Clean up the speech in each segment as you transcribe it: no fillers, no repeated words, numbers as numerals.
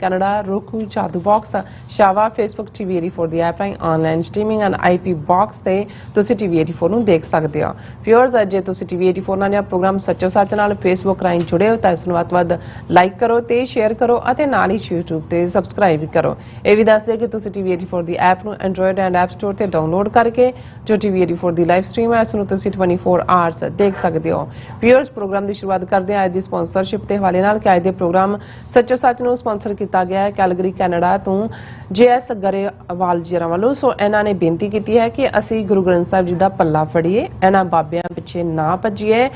Canada, Roku, Jadoo Box, Shava, Facebook TV 84 ਦੀ app ਰਾਹੀਂ online streaming and IP Box ਤੇ ਤੁਸੀਂ TV 84 ਨੂੰ ਦੇਖ ਸਕਦੇ ਹੋ। ਵਿਊਅਰਸ, ਜੇ ਤੁਸੀਂ TV 84 ਨਾਲ ਜਾਂ ਪ੍ਰੋਗਰਾਮ ਸੱਚੋ ਸੱਚ ਨਾਲ Facebook ਰਾਹੀਂ ਜੁੜੇ ਹੋ ਤਾਂ ਇਸ ਨੂੰ ਵੱਧ ਤੋਂ ਵੱਧ ਲਾਈਕ ਕਰੋ ਤੇ ਸ਼ੇਅਰ ਕਰੋ ਅਤੇ ਨਾਲ ਹੀ YouTube ਤੇ ਸਬਸਕ੍ਰਾਈਬ ਵੀ ਕਰੋ। ਇਹ ਵੀ ਦੱਸ ਦਿਓ ਕਿ ਤੁਸੀਂ TV 84 ਦੀ ਐਪ ਨੂੰ Android ਐਂਡ App Store ਤੇ ਡਾਊਨਲੋਡ ਕਰਕੇ ਜੋ TV 84 ਦੀ ਲਾਈਵ ਸਟ੍ਰੀਮ ਹੈ ਇਸ ਨੂੰ ਤੁਸੀਂ 24 ਆਵਰਸ ਦੇਖ ਸਕਦੇ ਹੋ। ਵਿਊਅਰਸ, ਪ੍ਰੋਗਰਾਮ ਦੀ ਸ਼ੁਰੂਆਤ ਕਰਦੇ ਹਾਂ ਅੱਜ ਦੀ ਸਪਾਂਸਰਸ਼ਿਪ ਦੇ ਹਵਾਲੇ ਨਾਲ ਕਿ ਅੱਜ ਦੇ ਪ੍ਰੋਗਰਾਮ ਸੱਚੋ ਸੱਚ ਨੂੰ ਸਪਾਂਸਰ ਕੀਤਾ ਗਿਆ ਹੈ ਕੈਲਗਰੀ ਕੈਨੇਡਾ ਤੋਂ JS ਗਰੇਵਾਲ ਜੀਰਾਂ ਵੱਲੋਂ। ਸੋ ਇਹਨਾਂ ਨੇ ਬੇਨਤੀ ਕੀਤੀ ਹੈ ਕਿ ਅਸੀਂ ਗੁਰੂ ਗ੍ਰੰਥ ਸਾਹਿਬ ਜੀ ਦਾ ਪੱਲਾ ਫੜੀਏ, ਇਹਨਾਂ ਬਾਬਿਆਂ ਪਿੱਛੇ ਨਾ ਭੱਜੀਏ।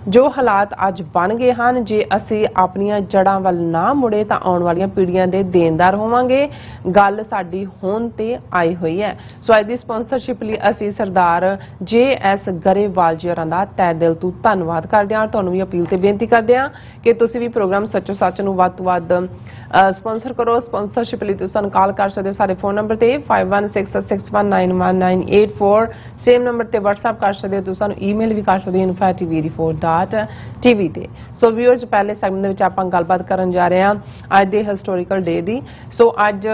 ਜੋ ਹਾਲਾਤ ਅੱਜ ਬਣ ਗਏ ਹਨ, ਜੇ ਅਸੀਂ ਆਪਣੀਆਂ ਜੜ੍ਹਾਂ ਵੱਲ ਨਾ ਮੁੜੇ ਤਾਂ ਆਉਣ ਵਾਲੀਆਂ ਪੀੜ੍ਹੀਆਂ ਦੇ ਦੇਣਦਾਰ ਹੋਵਾਂਗੇ। ਗੱਲ ਸਾਡੀ ਹੋਣ ਤੇ ਆਈ ਹੋਈ ਹੈ। ਸੋ ਅੱਜ ਦੀ ਸਪਾਂਸਰਸ਼ਿਪ ਲਈ ਅਸੀਂ ਸਰਦਾਰ JS ਗਰੇਵਾਲ ਜੀ ਹੋਰਾਂ ਦਾ ਤਹਿ ਦਿਲ ਤੋਂ ਧੰਨਵਾਦ ਕਰਦੇ ਹਾਂ। ਤੁਹਾਨੂੰ ਵੀ ਅਪੀਲ ਤੇ ਬੇਨਤੀ ਕਰਦੇ ਹਾਂ ਕਿ ਤੁਸੀਂ ਵੀ ਪ੍ਰੋਗਰਾਮ ਸੱਚੋ ਸੱਚ ਨੂੰ ਵੱਧ ਤੋਂ ਵੱਧ ਸਪਾਂਸਰ ਕਰੋ। ਸਪਾਂਸਰਸ਼ਿਪ ਲਈ ਤੁਸੀਂ ਸਾਨੂੰ ਕਾਲ ਕਰ ਸਕਦੇ ਹੋ ਸਾਡੇ ਫੋਨ ਨੰਬਰ ਤੇ 5166191984, ਸੇਮ ਨੰਬਰ ਤੇ WhatsApp ਕਰ ਸਕਦੇ ਹੋ। ਤੁਸੀਂ ਸਾਨੂੰ ਈਮੇਲ ਵੀ ਕਰ ਸਕਦੇ ਹੋ info@tv84.tv ਤੇ। ਸੋ ਵਿਊਅਰਸ, ਪਹਿਲੇ ਸੈਗਮੈਂਟ ਦੇ ਵਿੱਚ ਆਪਾਂ ਗੱਲਬਾਤ ਕਰਨ ਜਾ ਰਹੇ ਹਾਂ ਅੱਜ ਦੇ ਹਿਸਟੋਰੀਕਲ ਡੇ ਦੀ। ਸੋ ਅੱਜ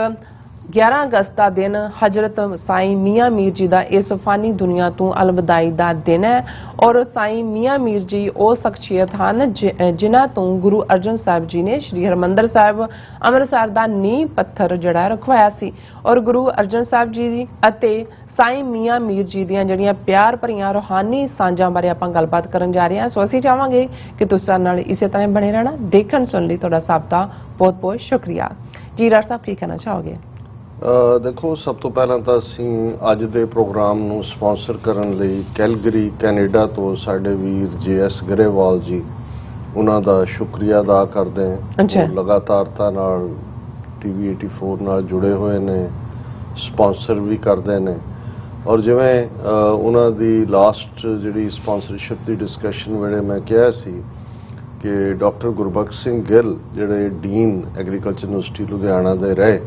11 ਅਗਸਤ ਦਾ ਦਿਨ ਹਜ਼ਰਤ ਸਾਈਂ ਮੀਆਂ ਮੀਰ ਜੀ ਦਾ ਇਸ ਫਾਨੀ ਦੁਨੀਆ ਤੋਂ ਅਲਵਿਦਾਈ ਦਾ ਦਿਨ ਹੈ ਔਰ ਸਾਈਂ ਮੀਆਂ ਮੀਰ ਜੀ ਉਹ ਸ਼ਖਸੀਅਤ ਹਨ ਜਿਨ੍ਹਾਂ ਤੋਂ ਗੁਰੂ ਅਰਜਨ ਸਾਹਿਬ ਜੀ ਨੇ ਸ਼੍ਰੀ ਹਰਿਮੰਦਰ ਸਾਹਿਬ ਅੰਮ੍ਰਿਤਸਰ ਦਾ ਨੀਂਹ ਪੱਥਰ ਜਿਹੜਾ ਰਖਵਾਇਆ ਸੀ। ਔਰ ਗੁਰੂ ਅਰਜਨ ਸਾਹਿਬ ਜੀ ਅਤੇ ਸਾਈਂ ਮੀਆਂ ਮੀਰ ਜੀ ਦੀਆਂ ਜਿਹੜੀਆਂ ਪਿਆਰ ਭਰੀਆਂ ਰੂਹਾਨੀ ਸਾਂਝਾਂ ਬਾਰੇ ਆਪਾਂ ਗੱਲਬਾਤ ਕਰਨ ਜਾ ਰਹੇ ਹਾਂ। ਸੋ ਅਸੀਂ ਚਾਹਾਂਗੇ ਕਿ ਤੁਸੀਂ ਸਾਡੇ ਨਾਲ ਇਸੇ ਤਰ੍ਹਾਂ ਬਣੇ ਰਹਿਣਾ। ਦੇਖਣ ਸੁਣਨ ਲਈ ਤੁਹਾਡਾ ਸਭ ਦਾ ਬਹੁਤ ਬਹੁਤ ਸ਼ੁਕਰੀਆ ਜੀ। ਡਾਕਟਰ ਸਾਹਿਬ, ਕੀ ਕਹਿਣਾ ਚਾਹੋਗੇ? ਦੇਖੋ, ਸਭ ਤੋਂ ਪਹਿਲਾਂ ਤਾਂ ਅਸੀਂ ਅੱਜ ਦੇ ਪ੍ਰੋਗਰਾਮ ਨੂੰ ਸਪਾਂਸਰ ਕਰਨ ਲਈ ਕੈਲਗਰੀ ਕੈਨੇਡਾ ਤੋਂ ਸਾਡੇ ਵੀਰ JS ਗਰੇਵਾਲ ਜੀ ਉਹਨਾਂ ਦਾ ਸ਼ੁਕਰੀਆ ਅਦਾ ਕਰਦੇ ਹਾਂ। ਲਗਾਤਾਰਤਾ ਨਾਲ TV 84 ਨਾਲ ਜੁੜੇ ਹੋਏ ਨੇ, ਸਪਾਂਸਰ ਵੀ ਕਰਦੇ ਨੇ। ਔਰ ਜਿਵੇਂ ਉਹਨਾਂ ਦੀ ਲਾਸਟ ਜਿਹੜੀ ਸਪਾਂਸਰਸ਼ਿਪ ਦੀ ਡਿਸਕਸ਼ਨ ਵੇਲੇ ਮੈਂ ਕਿਹਾ ਸੀ ਕਿ ਡਾਕਟਰ ਗੁਰਬਖਸ਼ ਸਿੰਘ ਗਿੱਲ ਜਿਹੜੇ ਡੀਨ ਐਗਰੀਕਲਚਰ ਯੂਨੀਵਰਸਿਟੀ ਲੁਧਿਆਣਾ ਦੇ ਰਹੇ,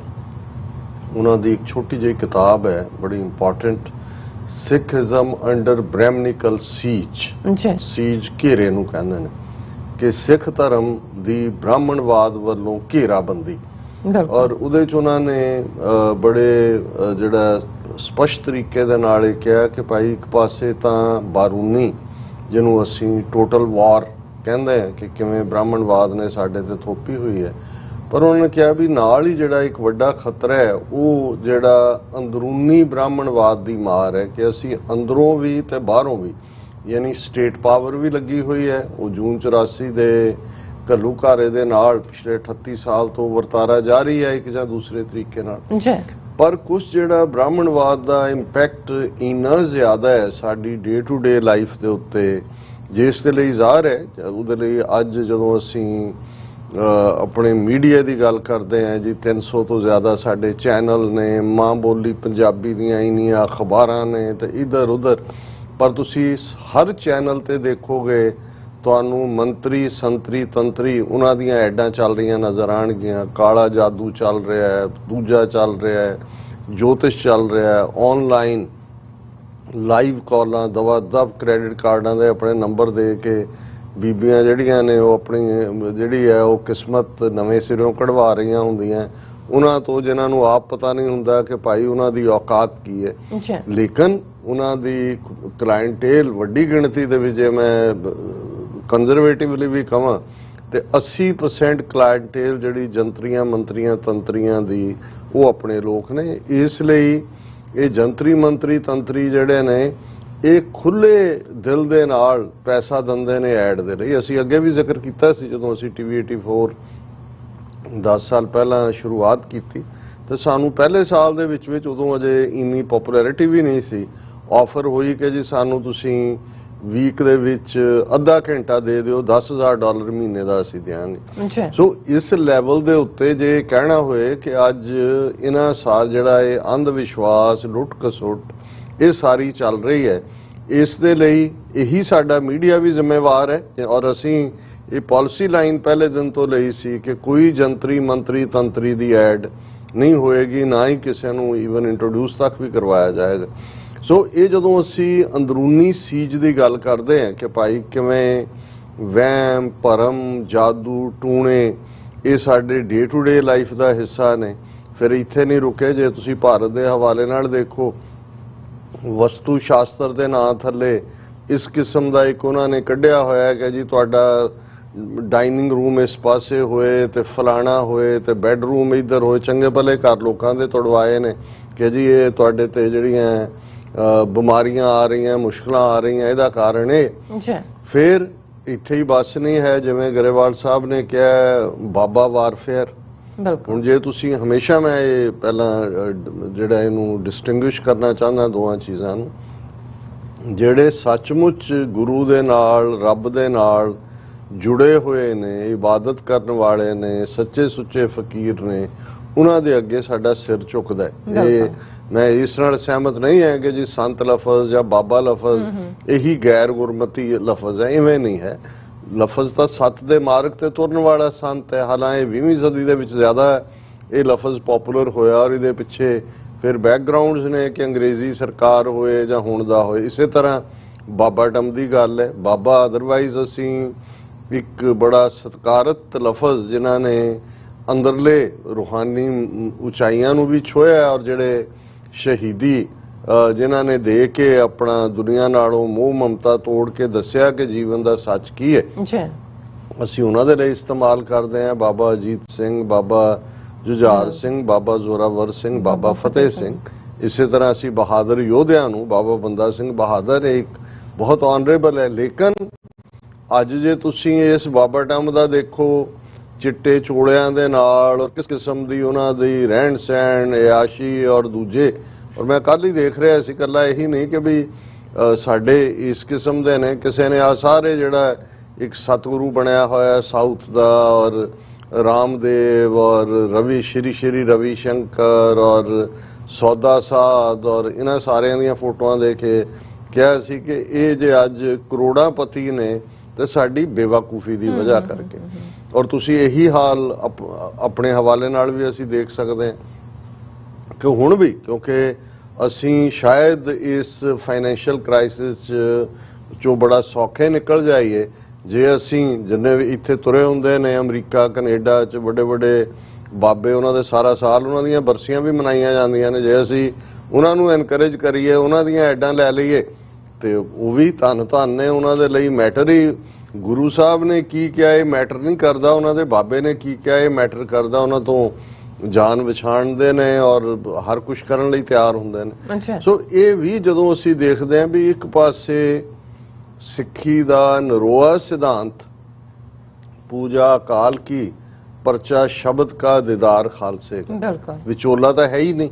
ਉਹਨਾਂ ਦੀ ਇੱਕ ਛੋਟੀ ਜਿਹੀ ਕਿਤਾਬ ਹੈ ਬੜੀ important, Sikhism under Brahmanical siege. Siege ਘੇਰੇ ਨੂੰ ਕਹਿੰਦੇ ਨੇ ਕਿ ਸਿੱਖ ਧਰਮ ਦੀ ਬ੍ਰਾਹਮਣਵਾਦ ਵੱਲੋਂ ਘੇਰਾਬੰਦੀ। ਔਰ ਉਹਦੇ 'ਚ ਉਹਨਾਂ ਨੇ ਬੜੇ ਜਿਹੜਾ ਸਪਸ਼ਟ ਤਰੀਕੇ ਦੇ ਨਾਲ ਇਹ ਕਿਹਾ ਕਿ ਭਾਈ ਇੱਕ ਪਾਸੇ ਤਾਂ ਬਾਰੂਨੀ ਜਿਹਨੂੰ ਅਸੀਂ ਟੋਟਲ ਵਾਰ ਕਹਿੰਦੇ ਹਾਂ ਕਿ ਕਿਵੇਂ ਬ੍ਰਾਹਮਣਵਾਦ ਨੇ ਸਾਡੇ ਤੇ ਥੋਪੀ ਹੋਈ ਹੈ, ਪਰ ਉਹਨਾਂ ਨੇ ਕਿਹਾ ਵੀ ਨਾਲ ਹੀ ਜਿਹੜਾ ਇੱਕ ਵੱਡਾ ਖਤਰਾ ਹੈ ਉਹ ਜਿਹੜਾ ਅੰਦਰੂਨੀ ਬ੍ਰਾਹਮਣਵਾਦ ਦੀ ਮਾਰ ਹੈ ਕਿ ਅਸੀਂ ਅੰਦਰੋਂ ਵੀ ਤੇ ਬਾਹਰੋਂ ਵੀ, ਯਾਨੀ ਸਟੇਟ ਪਾਵਰ ਵੀ ਲੱਗੀ ਹੋਈ ਹੈ। ਉਹ ਜੂਨ 84 ਦੇ ਘੱਲੂਘਾਰੇ ਦੇ ਨਾਲ ਪਿਛਲੇ 38 ਸਾਲ ਤੋਂ ਵਰਤਾਰਾ ਜਾਰੀ ਹੈ ਇੱਕ ਜਾਂ ਦੂਸਰੇ ਤਰੀਕੇ ਨਾਲ। ਪਰ ਕੁਝ ਜਿਹੜਾ ਬ੍ਰਾਹਮਣਵਾਦ ਦਾ ਇੰਪੈਕਟ ਇੰਨਾ ਜ਼ਿਆਦਾ ਹੈ ਸਾਡੀ ਡੇ ਟੂ ਡੇ ਲਾਈਫ ਦੇ ਉੱਤੇ, ਜਿਸ ਦੇ ਲਈ ਜ਼ਾਹਰ ਹੈ ਉਹਦੇ ਲਈ ਅੱਜ ਜਦੋਂ ਅਸੀਂ ਆਪਣੇ ਮੀਡੀਆ ਦੀ ਗੱਲ ਕਰਦੇ ਹਾਂ ਜੀ, 300 ਤੋਂ ਜ਼ਿਆਦਾ ਸਾਡੇ ਚੈਨਲ ਨੇ, ਮਾਂ ਬੋਲੀ ਪੰਜਾਬੀ ਦੀਆਂ ਇੰਨੀਆਂ ਅਖਬਾਰਾਂ ਨੇ ਤੇ ਇੱਧਰ ਉੱਧਰ, ਪਰ ਤੁਸੀਂ ਹਰ ਚੈਨਲ ਤੇ ਦੇਖੋਗੇ ਤੁਹਾਨੂੰ ਮੰਤਰੀ ਸੰਤਰੀ ਤੰਤਰੀ ਉਹਨਾਂ ਦੀਆਂ ਐਡਾਂ ਚੱਲ ਰਹੀਆਂ ਨਜ਼ਰ ਆਉਣਗੀਆਂ। ਕਾਲਾ ਜਾਦੂ ਚੱਲ ਰਿਹਾ ਹੈ, ਦੂਜਾ ਚੱਲ ਰਿਹਾ ਹੈ, ਜੋਤਿਸ਼ ਚੱਲ ਰਿਹਾ ਹੈ, ਆਨਲਾਈਨ ਲਾਈਵ ਕਾਲਾਂ, ਦਵਾ ਦਵ ਕ੍ਰੈਡਿਟ ਕਾਰਡਾਂ ਦੇ ਆਪਣੇ ਨੰਬਰ ਦੇ ਕੇ ਬੀਬੀਆਂ ਜਿਹੜੀਆਂ ਨੇ ਉਹ ਆਪਣੀ ਜਿਹੜੀ ਹੈ ਉਹ ਕਿਸਮਤ ਨਵੇਂ ਸਿਰੋਂ ਕਢਵਾ ਰਹੀਆਂ ਹੁੰਦੀਆਂ ਉਹਨਾਂ ਤੋਂ, ਜਿਨ੍ਹਾਂ ਨੂੰ ਆਪ ਪਤਾ ਨਹੀਂ ਹੁੰਦਾ ਕਿ ਭਾਈ ਉਹਨਾਂ ਦੀ ਔਕਾਤ ਕੀ ਹੈ। ਲੇਕਿਨ ਉਹਨਾਂ ਦੀ ਕਲਾਇੰਟੇਲ ਵੱਡੀ ਗਿਣਤੀ ਦੇ ਵਿੱਚ, ਜੇ ਮੈਂ ਕੰਜ਼ਰਵੇਟਿਵਲੀ ਵੀ ਕਹਾਂ ਤੇ 80% ਕਲਾਇੰਟੇਲ ਜਿਹੜੀ ਜੰਤਰੀਆਂ ਮੰਤਰੀਆਂ ਤੰਤਰੀਆਂ ਦੀ ਉਹ ਆਪਣੇ ਲੋਕ ਨੇ। ਇਸ ਲਈ ਇਹ ਜੰਤਰੀ ਮੰਤਰੀ ਤੰਤਰੀ ਜਿਹੜੇ ਨੇ ਇਹ ਖੁੱਲੇ ਦਿਲ ਦੇ ਨਾਲ ਪੈਸਾ ਦਿੰਦੇ ਨੇ ਐਡ ਦੇ ਲਈ। ਅਸੀਂ ਅੱਗੇ ਵੀ ਜ਼ਿਕਰ ਕੀਤਾ ਸੀ ਜਦੋਂ ਅਸੀਂ TV 84 10 ਸਾਲ ਪਹਿਲਾਂ ਸ਼ੁਰੂਆਤ ਕੀਤੀ ਤੇ ਸਾਨੂੰ ਪਹਿਲੇ ਸਾਲ ਦੇ ਵਿੱਚ ਉਦੋਂ ਅਜੇ ਇੰਨੀ ਪਪੂਲੈਰਿਟੀ ਵੀ ਨਹੀਂ ਸੀ। ਆਫਰ ਹੋਈ ਕਿ ਜੀ ਸਾਨੂੰ ਤੁਸੀਂ ਵੀਕ ਦੇ ਵਿੱਚ ਅੱਧਾ ਘੰਟਾ ਦੇ ਦਿਓ, $10,000 ਮਹੀਨੇ ਦਾ ਅਸੀਂ ਦਿਆਂਗੇ। ਸੋ ਇਸ ਲੈਵਲ ਦੇ ਉੱਤੇ ਜੇ ਕਹਿਣਾ ਹੋਏ ਕਿ ਅੱਜ ਇਹਨਾਂ ਸਾਰ ਜਿਹੜਾ ਇਹ ਅੰਧ ਵਿਸ਼ਵਾਸ, ਲੁੱਟ ਖਸੁੱਟ ਇਹ ਸਾਰੀ ਚੱਲ ਰਹੀ ਹੈ, ਇਸ ਦੇ ਲਈ ਇਹੀ ਸਾਡਾ ਮੀਡੀਆ ਵੀ ਜ਼ਿੰਮੇਵਾਰ ਹੈ। ਔਰ ਅਸੀਂ ਇਹ ਪਾਲਿਸੀ ਲਾਈਨ ਪਹਿਲੇ ਦਿਨ ਤੋਂ ਲਈ ਸੀ ਕਿ ਕੋਈ ਜੰਤਰੀ ਮੰਤਰੀ ਤੰਤਰੀ ਦੀ ਐਡ ਨਹੀਂ ਹੋਏਗੀ, ਨਾ ਹੀ ਕਿਸੇ ਨੂੰ ਈਵਨ ਇੰਟਰੋਡਿਊਸ ਤੱਕ ਵੀ ਕਰਵਾਇਆ ਜਾਏਗਾ। ਸੋ ਇਹ ਜਦੋਂ ਅਸੀਂ ਅੰਦਰੂਨੀ ਸੀਜ ਦੀ ਗੱਲ ਕਰਦੇ ਹਾਂ ਕਿ ਭਾਈ ਕਿਵੇਂ ਵਹਿਮ ਭਰਮ ਜਾਦੂ ਟੂਣੇ ਇਹ ਸਾਡੇ ਡੇ ਟੂ ਡੇ ਲਾਈਫ ਦਾ ਹਿੱਸਾ ਨੇ। ਫਿਰ ਇੱਥੇ ਨਹੀਂ ਰੁਕੇ, ਜੇ ਤੁਸੀਂ ਭਾਰਤ ਦੇ ਹਵਾਲੇ ਨਾਲ ਦੇਖੋ, ਵਸਤੂ ਸ਼ਾਸਤਰ ਦੇ ਨਾਂ ਥੱਲੇ ਇਸ ਕਿਸਮ ਦਾ ਇੱਕ ਉਹਨਾਂ ਨੇ ਕੱਢਿਆ ਹੋਇਆ ਕਿ ਜੀ ਤੁਹਾਡਾ ਡਾਈਨਿੰਗ ਰੂਮ ਇਸ ਪਾਸੇ ਹੋਏ ਤੇ ਫਲਾਣਾ ਹੋਏ ਤੇ ਬੈੱਡਰੂਮ ਇੱਧਰ ਹੋਏ। ਚੰਗੇ ਭਲੇ ਘਰ ਲੋਕਾਂ ਦੇ ਤੁੜਵਾਏ ਨੇ ਕਿ ਜੀ ਇਹ ਤੁਹਾਡੇ ਤੇ ਜਿਹੜੀਆਂ ਬਿਮਾਰੀਆਂ ਆ ਰਹੀਆਂ, ਮੁਸ਼ਕਲਾਂ ਆ ਰਹੀਆਂ, ਇਹਦਾ ਕਾਰਨ ਇਹ। ਫਿਰ ਇੱਥੇ ਹੀ ਬਸ ਨਹੀਂ ਹੈ, ਜਿਵੇਂ ਗਰੇਵਾਲ ਸਾਹਿਬ ਨੇ ਕਿਹਾ ਬਾਬਾ ਵਾਰਫੇਅਰ। ਹੁਣ ਜੇ ਤੁਸੀਂ ਹਮੇਸ਼ਾ, ਮੈਂ ਇਹ ਪਹਿਲਾਂ ਜਿਹੜਾ ਇਹਨੂੰ ਡਿਸਟਿੰਗੁਇਸ਼ ਕਰਨਾ ਚਾਹੁੰਦਾ ਦੋਵਾਂ ਚੀਜ਼ਾਂ ਨੂੰ, ਜਿਹੜੇ ਸੱਚਮੁੱਚ ਗੁਰੂ ਦੇ ਨਾਲ, ਰੱਬ ਦੇ ਨਾਲ ਜੁੜੇ ਹੋਏ ਨੇ, ਇਬਾਦਤ ਕਰਨ ਵਾਲੇ ਨੇ, ਸੱਚੇ ਸੁੱਚੇ ਫਕੀਰ ਨੇ, ਉਹਨਾਂ ਦੇ ਅੱਗੇ ਸਾਡਾ ਸਿਰ ਝੁਕਦਾ ਹੈ। ਇਹ ਮੈਂ ਇਸ ਨਾਲ ਸਹਿਮਤ ਨਹੀਂ ਹੈ ਕਿ ਜੀ ਸੰਤ ਲਫ਼ਜ਼ ਜਾਂ ਬਾਬਾ ਲਫ਼ਜ਼ ਇਹੀ ਗੈਰ ਗੁਰਮਤੀ ਲਫ਼ਜ਼ ਹੈ, ਇਵੇਂ ਨਹੀਂ ਹੈ। ਲਫ਼ਜ਼ ਤਾਂ ਸੱਤ ਦੇ ਮਾਰਗ ਤੇ ਤੁਰਨ ਵਾਲਾ ਸੰਤ ਹੈ। ਹਾਲਾਂਕਿ 20ਵੀਂ ਸਦੀ ਦੇ ਵਿੱਚ ਜ਼ਿਆਦਾ ਇਹ ਲਫ਼ਜ਼ ਪਪੂਲਰ ਹੋਇਆ ਔਰ ਇਹਦੇ ਪਿੱਛੇ ਫਿਰ ਬੈਕਗਰਾਉਂਡਸ ਨੇ ਕਿ ਅੰਗਰੇਜ਼ੀ ਸਰਕਾਰ ਹੋਏ ਜਾਂ ਹੁਣ ਦਾ ਹੋਏ। ਇਸੇ ਤਰ੍ਹਾਂ ਬਾਬਾ ਟਮ ਦੀ ਗੱਲ ਹੈ। ਬਾਬਾ ਅਦਰਵਾਈਜ਼ ਅਸੀਂ ਇੱਕ ਬੜਾ ਸਤਿਕਾਰਤ ਲਫ਼ਜ਼ ਜਿਨ੍ਹਾਂ ਨੇ ਅੰਦਰਲੇ ਰੂਹਾਨੀ ਉਚਾਈਆਂ ਨੂੰ ਵੀ ਛੋਹਿਆ ਔਰ ਜਿਹੜੇ ਸ਼ਹੀਦੀ ਜਿਨ੍ਹਾਂ ਨੇ ਦੇ ਕੇ ਆਪਣਾ ਦੁਨੀਆ ਨਾਲੋਂ ਮੋਹ ਮਮਤਾ ਤੋੜ ਕੇ ਦੱਸਿਆ ਕਿ ਜੀਵਨ ਦਾ ਸੱਚ ਕੀ ਹੈ, ਅਸੀਂ ਉਹਨਾਂ ਦੇ ਲਈ ਇਸਤੇਮਾਲ ਕਰਦੇ ਹਾਂ। ਬਾਬਾ ਅਜੀਤ ਸਿੰਘ, ਬਾਬਾ ਜੁਝਾਰ ਸਿੰਘ, ਬਾਬਾ ਜ਼ੋਰਾਵਰ ਸਿੰਘ, ਬਾਬਾ ਫਤਿਹ ਸਿੰਘ। ਇਸੇ ਤਰ੍ਹਾਂ ਅਸੀਂ ਬਹਾਦਰ ਯੋਧਿਆਂ ਨੂੰ, ਬਾਬਾ ਬੰਦਾ ਸਿੰਘ ਬਹਾਦਰ ਇੱਕ ਬਹੁਤ ਆਨਰੇਬਲ ਹੈ। ਲੇਕਿਨ ਅੱਜ ਜੇ ਤੁਸੀਂ ਇਸ ਬਾਬਾ ਟਮ ਦਾ ਦੇਖੋ, ਚਿੱਟੇ ਚੋਲਿਆਂ ਦੇ ਨਾਲ ਔਰ ਕਿਸ ਕਿਸਮ ਦੀ ਉਹਨਾਂ ਦੀ ਰਹਿਣ ਸਹਿਣ, ਇਆਸ਼ੀ ਔਰ ਦੂਜੇ, ਔਰ ਮੈਂ ਕੱਲ ਹੀ ਦੇਖ ਰਿਹਾ ਸੀ, ਇਕੱਲਾ ਇਹੀ ਨਹੀਂ ਕਿ ਵੀ ਸਾਡੇ ਇਸ ਕਿਸਮ ਦੇ ਨੇ, ਕਿਸੇ ਨੇ ਆ ਸਾਰੇ ਜਿਹੜਾ ਇੱਕ ਸਤਿਗੁਰੂ ਬਣਿਆ ਹੋਇਆ ਸਾਊਥ ਦਾ, ਔਰ ਰਾਮਦੇਵ ਔਰ ਸ਼੍ਰੀ ਰਵੀ ਸ਼ੰਕਰ ਔਰ ਸੌਦਾ ਸਾਧ ਔਰ ਇਹਨਾਂ ਸਾਰਿਆਂ ਦੀਆਂ ਫੋਟੋਆਂ ਦੇ ਕੇ ਕਿਹਾ ਸੀ ਕਿ ਇਹ ਜੇ ਅੱਜ ਕਰੋੜਾਪਤੀ ਨੇ ਤੇ ਸਾਡੀ ਬੇਵਕੂਫੀ ਦੀ ਵਜ੍ਹਾ ਕਰਕੇ। ਔਰ ਤੁਸੀਂ ਇਹੀ ਹਾਲ ਆਪਣੇ ਹਵਾਲੇ ਨਾਲ ਵੀ ਅਸੀਂ ਦੇਖ ਸਕਦੇ ਹਾਂ ਕਿ ਹੁਣ ਵੀ, ਕਿਉਂਕਿ ਅਸੀਂ ਸ਼ਾਇਦ ਇਸ ਫਾਈਨੈਂਸ਼ੀਅਲ ਕ੍ਰਾਈਸਿਸ ਚੋਂ ਬੜਾ ਸੌਖੇ ਨਿਕਲ ਜਾਈਏ ਜੇ ਅਸੀਂ ਜਿੰਨੇ ਵੀ ਇੱਥੇ ਤੁਰੇ ਹੁੰਦੇ ਨੇ ਅਮਰੀਕਾ, ਕੈਨੇਡਾ 'ਚ ਵੱਡੇ ਵੱਡੇ ਬਾਬੇ, ਉਹਨਾਂ ਦੇ ਸਾਰਾ ਸਾਲ ਉਹਨਾਂ ਦੀਆਂ ਬਰਸੀਆਂ ਵੀ ਮਨਾਈਆਂ ਜਾਂਦੀਆਂ ਨੇ। ਜੇ ਅਸੀਂ ਉਹਨਾਂ ਨੂੰ ਐਨਕਰੇਜ ਕਰੀਏ, ਉਹਨਾਂ ਦੀਆਂ ਐਡਾਂ ਲੈ ਲਈਏ, ਤੇ ਉਹ ਵੀ ਧੰਨ ਨੇ, ਉਹਨਾਂ ਦੇ ਲਈ ਮੈਟਰ ਹੀ ਗੁਰੂ ਸਾਹਿਬ ਨੇ ਕੀ ਕਿਹਾ ਇਹ ਮੈਟਰ ਨਹੀਂ ਕਰਦਾ, ਉਹਨਾਂ ਦੇ ਬਾਬੇ ਨੇ ਕੀ ਕਿਹਾ ਇਹ ਮੈਟਰ ਕਰਦਾ। ਉਹਨਾਂ ਤੋਂ ਜਾਨ ਵਿਛਾਣਦੇ ਨੇ ਔਰ ਹਰ ਕੁਝ ਕਰਨ ਲਈ ਤਿਆਰ ਹੁੰਦੇ ਨੇ। ਸੋ ਇਹ ਵੀ ਜਦੋਂ ਅਸੀਂ ਦੇਖਦੇ ਹਾਂ ਵੀ ਇੱਕ ਪਾਸੇ ਸਿੱਖੀ ਦਾ ਨਰੋਆ ਸਿਧਾਂਤ, ਪੂਜਾ ਅਕਾਲ ਕੀ, ਪਰਚਾ ਸ਼ਬਦ ਕਾ ਦੀਦਾਰ ਖਾਲਸੇ ਕਾ, ਵਿਚੋਲਾ ਤਾਂ ਹੈ ਹੀ ਨਹੀਂ।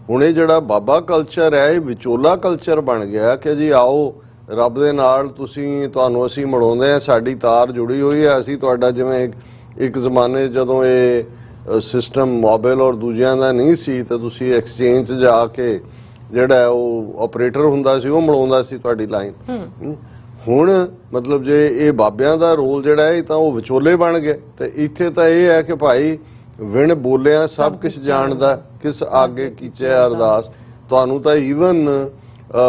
ਹੁਣ ਇਹ ਜਿਹੜਾ ਬਾਬਾ ਕਲਚਰ ਹੈ, ਇਹ ਵਿਚੋਲਾ ਕਲਚਰ ਬਣ ਗਿਆ ਕਿ ਜੀ ਆਓ ਰੱਬ ਦੇ ਨਾਲ ਤੁਹਾਨੂੰ ਅਸੀਂ ਮਿਲਾਉਂਦੇ ਹਾਂ, ਸਾਡੀ ਤਾਰ ਜੁੜੀ ਹੋਈ ਹੈ, ਅਸੀਂ ਤੁਹਾਡਾ, ਜਿਵੇਂ ਇੱਕ ਜ਼ਮਾਨੇ ਜਦੋਂ ਇਹ ਸਿਸਟਮ ਮੋਬਾਈਲ ਔਰ ਦੂਜਿਆਂ ਦਾ ਨਹੀਂ ਸੀ ਤਾਂ ਤੁਸੀਂ ਐਕਸਚੇਂਜ ਜਾ ਕੇ ਜਿਹੜਾ ਉਹ ਆਪਰੇਟਰ ਹੁੰਦਾ ਸੀ ਉਹ ਮਿਲਾਉਂਦਾ ਸੀ ਤੁਹਾਡੀ ਲਾਈਨ। ਹੁਣ ਮਤਲਬ ਜੇ ਇਹ ਬਾਬਿਆਂ ਦਾ ਰੋਲ ਜਿਹੜਾ ਹੈ ਤਾਂ ਉਹ ਵਿਚੋਲੇ ਬਣ ਗਏ। ਤੇ ਇੱਥੇ ਤਾਂ ਇਹ ਹੈ ਕਿ ਭਾਈ ਵਿਣ ਬੋਲਿਆ ਸਭ ਕੁਝ ਜਾਣਦਾ, ਕਿਸ ਆਗੇ ਕੀਚੇ ਅਰਦਾਸ। ਤੁਹਾਨੂੰ ਤਾਂ ਈਵਨ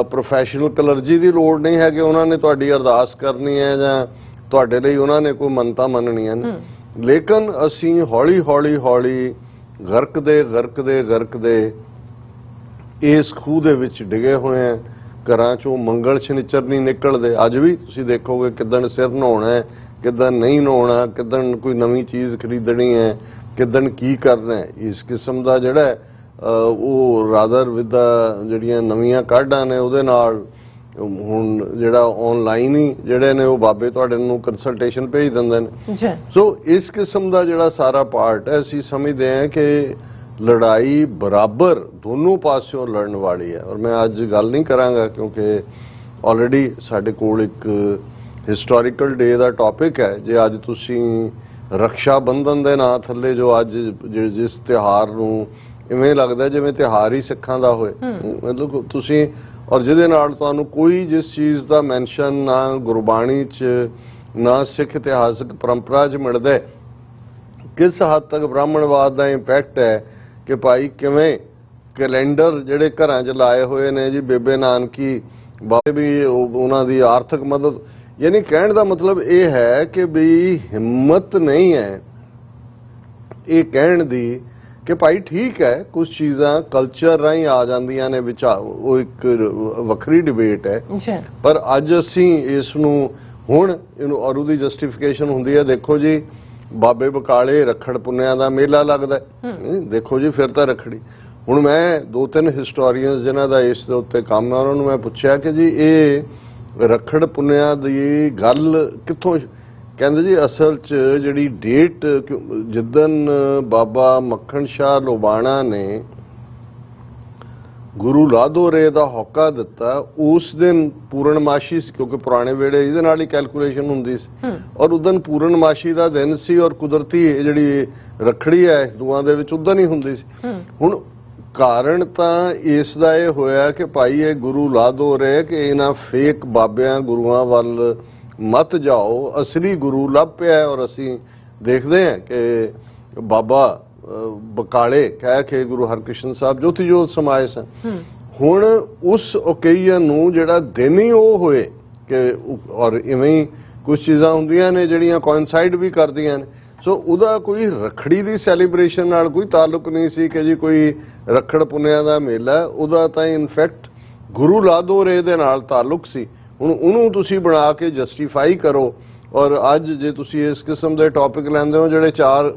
ਪ੍ਰੋਫੈਸ਼ਨਲ ਕਲਰਜੀ ਦੀ ਲੋੜ ਨਹੀਂ ਹੈ ਕਿ ਉਹਨਾਂ ਨੇ ਤੁਹਾਡੀ ਅਰਦਾਸ ਕਰਨੀ ਹੈ ਜਾਂ ਤੁਹਾਡੇ ਲਈ ਉਹਨਾਂ ਨੇ ਕੋਈ ਮੰਨਤਾਂ ਮੰਨਣੀਆਂ ਨੇ। ਲੇਕਿਨ ਅਸੀਂ ਹੌਲੀ ਹੌਲੀ ਹੌਲੀ ਗਰਕਦੇ ਇਸ ਖੂਹ ਦੇ ਵਿੱਚ ਡਿੱਗੇ ਹੋਏ ਆ। ਘਰਾਂ ਚੋਂ ਮੰਗਲ ਸ਼ਨੀਚਰ ਨਹੀਂ ਨਿਕਲਦੇ। ਅੱਜ ਵੀ ਤੁਸੀਂ ਦੇਖੋਗੇ ਕਿੱਦਣ ਸਿਰ ਨਹਾਉਣਾ ਹੈ, ਕਿੱਦਣ ਨਹੀਂ ਨਹਾਉਣਾ, ਕਿੱਦਣ ਕੋਈ ਨਵੀਂ ਚੀਜ਼ ਖਰੀਦਣੀ ਹੈ, ਕਿੱਦਣ ਕੀ ਕਰਨਾ ਹੈ। ਇਸ ਕਿਸਮ ਦਾ ਜਿਹੜਾ ਉਹ ਰਾਦਰ ਵਿਦ ਜਿਹੜੀਆਂ ਨਵੀਆਂ ਕਾਢਾਂ ਨੇ ਉਹਦੇ ਨਾਲ ਹੁਣ ਜਿਹੜਾ ਆਨਲਾਈਨ ਹੀ ਜਿਹੜੇ ਨੇ ਉਹ ਬਾਬੇ ਤੁਹਾਡੇ ਨੂੰ ਕੰਸਲਟੇਸ਼ਨ ਭੇਜ ਦਿੰਦੇ ਨੇ। ਸੋ ਇਸ ਕਿਸਮ ਦਾ ਜਿਹੜਾ ਸਾਰਾ ਪਾਰਟ ਹੈ, ਅਸੀਂ ਸਮਝਦੇ ਹਾਂ ਕਿ ਲੜਾਈ ਬਰਾਬਰ ਦੋਨੋਂ ਪਾਸਿਓਂ ਲੜਨ ਵਾਲੀ ਹੈ। ਔਰ ਮੈਂ ਅੱਜ ਗੱਲ ਨਹੀਂ ਕਰਾਂਗਾ ਕਿਉਂਕਿ ਆਲਰੇਡੀ ਸਾਡੇ ਕੋਲ ਇੱਕ ਹਿਸਟੋਰੀਕਲ ਡੇ ਦਾ ਟੌਪਿਕ ਹੈ। ਜੇ ਅੱਜ ਤੁਸੀਂ ਰਕਸ਼ਾ ਬੰਧਨ ਦੇ ਨਾਂ ਥੱਲੇ ਜੋ ਅੱਜ ਜਿਸ ਤਿਉਹਾਰ ਨੂੰ ਇਵੇਂ ਲੱਗਦਾ ਜਿਵੇਂ ਤਿਉਹਾਰ ਹੀ ਸਿੱਖਾਂ ਦਾ ਹੋਏ, ਮਤਲਬ ਤੁਸੀਂ, ਔਰ ਜਿਹਦੇ ਨਾਲ ਤੁਹਾਨੂੰ ਕੋਈ ਜਿਸ ਚੀਜ਼ ਦਾ ਮੈਂਸ਼ਨ ਨਾ ਗੁਰਬਾਣੀ 'ਚ ਨਾ ਸਿੱਖ ਇਤਿਹਾਸਕ ਪਰੰਪਰਾ 'ਚ ਮਿਲਦਾ, ਕਿਸ ਹੱਦ ਤੱਕ ਬ੍ਰਾਹਮਣਵਾਦ ਦਾ ਇੰਪੈਕਟ ਹੈ ਕਿ ਭਾਈ ਕਿਵੇਂ ਕੈਲੰਡਰ ਜਿਹੜੇ ਘਰਾਂ 'ਚ ਲਾਏ ਹੋਏ ਨੇ ਜੀ ਬੇਬੇ ਨਾਨਕੀ ਬਾਬੇ ਵੀ ਉਹਨਾਂ ਦੀ ਆਰਥਿਕ ਮਦਦ। ਯਾਨੀ ਕਹਿਣ ਦਾ ਮਤਲਬ ਇਹ ਹੈ ਕਿ ਵੀ ਹਿੰਮਤ ਨਹੀਂ ਹੈ ਇਹ ਕਹਿਣ ਦੀ ਕਿ ਭਾਈ ਠੀਕ ਹੈ ਕੁਝ ਚੀਜ਼ਾਂ ਕਲਚਰ ਰਾਹੀਂ ਆ ਜਾਂਦੀਆਂ ਨੇ ਵਿੱਚ ਉਹ ਇੱਕ ਵੱਖਰੀ ਡਿਬੇਟ ਹੈ ਜੀ ਪਰ ਅੱਜ ਅਸੀਂ ਇਸ ਨੂੰ ਹੁਣ ਇਹਨੂੰ ਔਰ ਉਹਦੀ ਜਸਟੀਫਿਕੇਸ਼ਨ ਹੁੰਦੀ ਹੈ ਦੇਖੋ ਜੀ ਬਾਬੇ ਬਕਾਲੇ ਰੱਖੜ ਪੁੰਨਿਆਂ ਦਾ ਮੇਲਾ ਲੱਗਦਾ ਦੇਖੋ ਜੀ ਫਿਰ ਤਾਂ ਰੱਖੜੀ ਹੁਣ ਮੈਂ 2-3 ਹਿਸਟੋਰੀਅਨਸ ਜਿਨ੍ਹਾਂ ਦਾ ਇਸ ਦੇ ਉੱਤੇ ਕੰਮ ਹੈ ਉਹਨਾਂ ਨੂੰ ਮੈਂ ਪੁੱਛਿਆ ਕਿ ਜੀ ਇਹ ਰੱਖੜ ਪੁੰਨਿਆਂ ਦੀ ਗੱਲ ਕਿੱਥੋਂ ਕਹਿੰਦੇ ਜੀ ਅਸਲ 'ਚ ਜਿਹੜੀ ਡੇਟ ਜਿੱਦਣ ਬਾਬਾ ਮੱਖਣ ਸ਼ਾਹ ਲੋਬਾਣਾ ਨੇ ਗੁਰੂ ਲਾਧੋਰੇ ਦਾ ਹੋਕਾ ਦਿੱਤਾ ਉਸ ਦਿਨ ਪੂਰਨਮਾਸ਼ੀ ਸੀ ਕਿਉਂਕਿ ਪੁਰਾਣੇ ਵੇੜੇ ਇਹਦੇ ਨਾਲ ਹੀ ਕੈਲਕੂਲੇਸ਼ਨ ਹੁੰਦੀ ਸੀ ਔਰ ਉਦੋਂ ਪੂਰਨਮਾਸ਼ੀ ਦਾ ਦਿਨ ਸੀ ਔਰ ਕੁਦਰਤੀ ਜਿਹੜੀ ਰੱਖੜੀ ਹੈ ਹਿੰਦੂਆਂ ਦੇ ਵਿੱਚ ਉਦੋਂ ਹੀ ਹੁੰਦੀ ਸੀ ਹੁਣ ਕਾਰਨ ਤਾਂ ਇਸ ਦਾ ਇਹ ਹੋਇਆ ਕਿ ਭਾਈ ਇਹ ਗੁਰੂ ਲਾਧੋਰੇ ਕਿ ਇਹਨਾਂ ਫੇਕ ਬਾਬਿਆਂ ਗੁਰੂਆਂ ਵੱਲ ਮਤ ਜਾਓ ਅਸਲੀ ਗੁਰੂ ਲੱਭ ਪਿਆ ਔਰ ਅਸੀਂ ਦੇਖਦੇ ਹਾਂ ਕਿ ਬਾਬਾ ਬਕਾਲੇ ਕਹਿ ਕੇ ਗੁਰੂ ਹਰਕ੍ਰਿਸ਼ਨ ਸਾਹਿਬ ਜੋਤੀ ਜੋਤ ਸਮਾਏ ਸਨ ਹੁਣ ਉਸ ਓਕੇਜ਼ਨ ਨੂੰ ਜਿਹੜਾ ਦਿਨ ਹੀ ਉਹ ਹੋਏ ਕਿ ਔਰ ਇਵੇਂ ਹੀ ਕੁਝ ਚੀਜ਼ਾਂ ਹੁੰਦੀਆਂ ਨੇ ਜਿਹੜੀਆਂ ਕੋਇਨਸਾਈਡ ਵੀ ਕਰਦੀਆਂ ਨੇ ਸੋ ਉਹਦਾ ਕੋਈ ਰੱਖੜੀ ਦੀ ਸੈਲੀਬ੍ਰੇਸ਼ਨ ਨਾਲ ਕੋਈ ਤਾਲੁਕ ਨਹੀਂ ਸੀ ਕਿ ਜੀ ਕੋਈ ਰੱਖੜ ਪੁੰਨਿਆਂ ਦਾ ਮੇਲਾ ਉਹਦਾ ਤਾਂ ਇਨਫੈਕਟ ਗੁਰੂ ਲਾਧੋਰੇ ਦੇ ਨਾਲ ਤਾਲੁਕ ਸੀ ਹੁਣ ਉਹਨੂੰ ਤੁਸੀਂ ਬਣਾ ਕੇ ਜਸਟੀਫਾਈ ਕਰੋ ਔਰ ਅੱਜ ਜੇ ਤੁਸੀਂ ਇਸ ਕਿਸਮ ਦੇ ਟੌਪਿਕ ਲੈਂਦੇ ਹੋ ਜਿਹੜੇ ਚਾਰ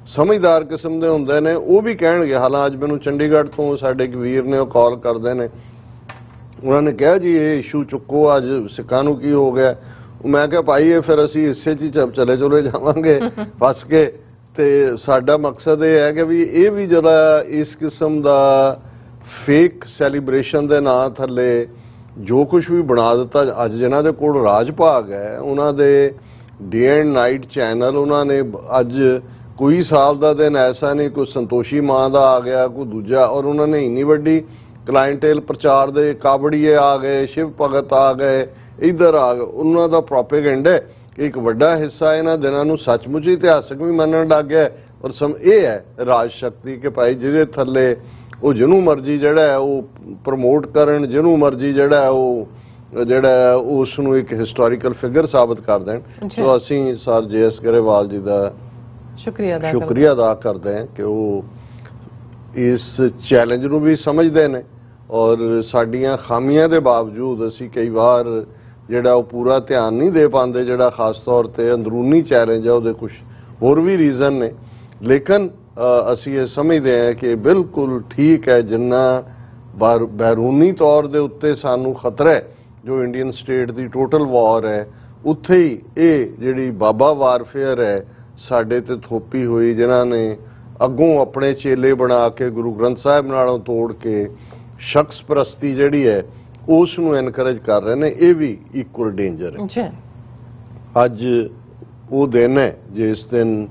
ਸਮਝਦਾਰ ਕਿਸਮ ਦੇ ਹੁੰਦੇ ਨੇ ਉਹ ਵੀ ਕਹਿਣਗੇ ਹਾਲਾਂ ਅੱਜ ਮੈਨੂੰ ਚੰਡੀਗੜ੍ਹ ਤੋਂ ਸਾਡੇ ਇੱਕ ਵੀਰ ਨੇ ਉਹ ਕਾਲ ਕਰਦੇ ਨੇ ਉਹਨਾਂ ਨੇ ਕਿਹਾ ਜੀ ਇਹ ਇਸ਼ੂ ਚੁੱਕੋ ਅੱਜ ਸਿੱਖਾਂ ਨੂੰ ਕੀ ਹੋ ਗਿਆ ਮੈਂ ਕਿਹਾ ਭਾਈ ਇਹ ਫਿਰ ਅਸੀਂ ਇਸੇ 'ਚ ਚਲੇ ਜਾਵਾਂਗੇ ਫਸ ਕੇ ਤੇ ਸਾਡਾ ਮਕਸਦ ਇਹ ਹੈ ਕਿ ਵੀ ਇਹ ਵੀ ਜਿਹੜਾ ਇਸ ਕਿਸਮ ਦਾ ਫੇਕ ਸੈਲੀਬ੍ਰੇਸ਼ਨ ਦੇ ਨਾਂ ਥੱਲੇ ਜੋ ਕੁਝ ਵੀ ਬਣਾ ਦਿੱਤਾ ਅੱਜ ਜਿਨ੍ਹਾਂ ਦੇ ਕੋਲ ਰਾਜ ਭਾਗ ਹੈ ਉਹਨਾਂ ਦੇ ਡੇ ਐਂਡ ਨਾਈਟ ਚੈਨਲ ਉਹਨਾਂ ਨੇ ਅੱਜ ਕੋਈ ਸਾਲ ਦਾ ਦਿਨ ਐਸਾ ਨਹੀਂ ਕੋਈ ਸੰਤੋਸ਼ੀ ਮਾਂ ਦਾ ਆ ਗਿਆ ਕੋਈ ਦੂਜਾ ਔਰ ਉਹਨਾਂ ਨੇ ਇੰਨੀ ਵੱਡੀ ਕਲਾਇੰਟੇਲ ਪ੍ਰਚਾਰ ਦੇ ਕਾਬੜੀਏ ਆ ਗਏ ਸ਼ਿਵ ਭਗਤ ਆ ਗਏ ਇੱਧਰ ਆ ਗਏ ਉਹਨਾਂ ਦਾ ਪ੍ਰੋਪੇਗੈਂਡਾ ਕਿ ਇੱਕ ਵੱਡਾ ਹਿੱਸਾ ਇਹਨਾਂ ਦਿਨਾਂ ਨੂੰ ਸੱਚਮੁੱਚ ਇਤਿਹਾਸਕ ਵੀ ਮੰਨਣ ਲੱਗ ਗਿਆ ਔਰ ਇਹ ਹੈ ਰਾਜ ਸ਼ਕਤੀ ਕਿ ਭਾਈ ਜਿਹਦੇ ਥੱਲੇ ਉਹ ਜਿਹਨੂੰ ਮਰਜ਼ੀ ਜਿਹੜਾ ਉਹ ਪ੍ਰਮੋਟ ਕਰਨ ਜਿਹਨੂੰ ਮਰਜ਼ੀ ਜਿਹੜਾ ਉਸ ਨੂੰ ਇੱਕ ਹਿਸਟੋਰੀਕਲ ਫਿਗਰ ਸਾਬਤ ਕਰ ਦੇਣ ਸੋ ਅਸੀਂ ਸਰ JS ਗਰੇਵਾਲ ਜੀ ਦਾ ਸ਼ੁਕਰੀਆ ਅਦਾ ਕਰਦੇ ਹਾਂ ਕਿ ਉਹ ਇਸ ਚੈਲੰਜ ਨੂੰ ਵੀ ਸਮਝਦੇ ਨੇ ਔਰ ਸਾਡੀਆਂ ਖਾਮੀਆਂ ਦੇ ਬਾਵਜੂਦ ਅਸੀਂ ਕਈ ਵਾਰ ਜਿਹੜਾ ਉਹ ਪੂਰਾ ਧਿਆਨ ਨਹੀਂ ਦੇ ਪਾਉਂਦੇ ਜਿਹੜਾ ਖਾਸ ਤੌਰ ਤੇ ਅੰਦਰੂਨੀ ਚੈਲੰਜ ਹੈ ਉਹਦੇ ਕੁਝ ਹੋਰ ਵੀ ਰੀਜ਼ਨ ਨੇ ਲੇਕਿਨ ਅਸੀਂ ਇਹ ਸਮਝਦੇ ਹਾਂ ਕਿ ਬਿਲਕੁਲ ਠੀਕ ਹੈ ਜਿੰਨਾ ਬੈਰੂਨੀ ਤੌਰ ਦੇ ਉੱਤੇ ਸਾਨੂੰ ਖਤਰਾ ਹੈ ਜੋ ਇੰਡੀਅਨ ਸਟੇਟ ਦੀ ਟੋਟਲ ਵਾਰ ਹੈ ਉੱਥੇ ਹੀ ਇਹ ਜਿਹੜੀ ਬਾਬਾ ਵਾਰਫੇਅਰ ਹੈ ਸਾਡੇ ਤੇ ਥੋਪੀ ਹੋਈ ਜਿਨ੍ਹਾਂ ਨੇ ਅੱਗੋਂ ਆਪਣੇ ਚੇਲੇ ਬਣਾ ਕੇ ਗੁਰੂ ਗ੍ਰੰਥ ਸਾਹਿਬ ਨਾਲੋਂ ਤੋੜ ਕੇ ਸ਼ਖਸ ਪ੍ਰਸਤੀ ਜਿਹੜੀ ਹੈ ਉਸ ਨੂੰ ਐਨਕਰੇਜ ਕਰ ਰਹੇ ਨੇ ਇਹ ਵੀ ਇਕੁਅਲ ਡੇਂਜਰ ਹੈ ਅੱਜ ਉਹ ਦਿਨ ਹੈ ਜਿਸ ਦਿਨ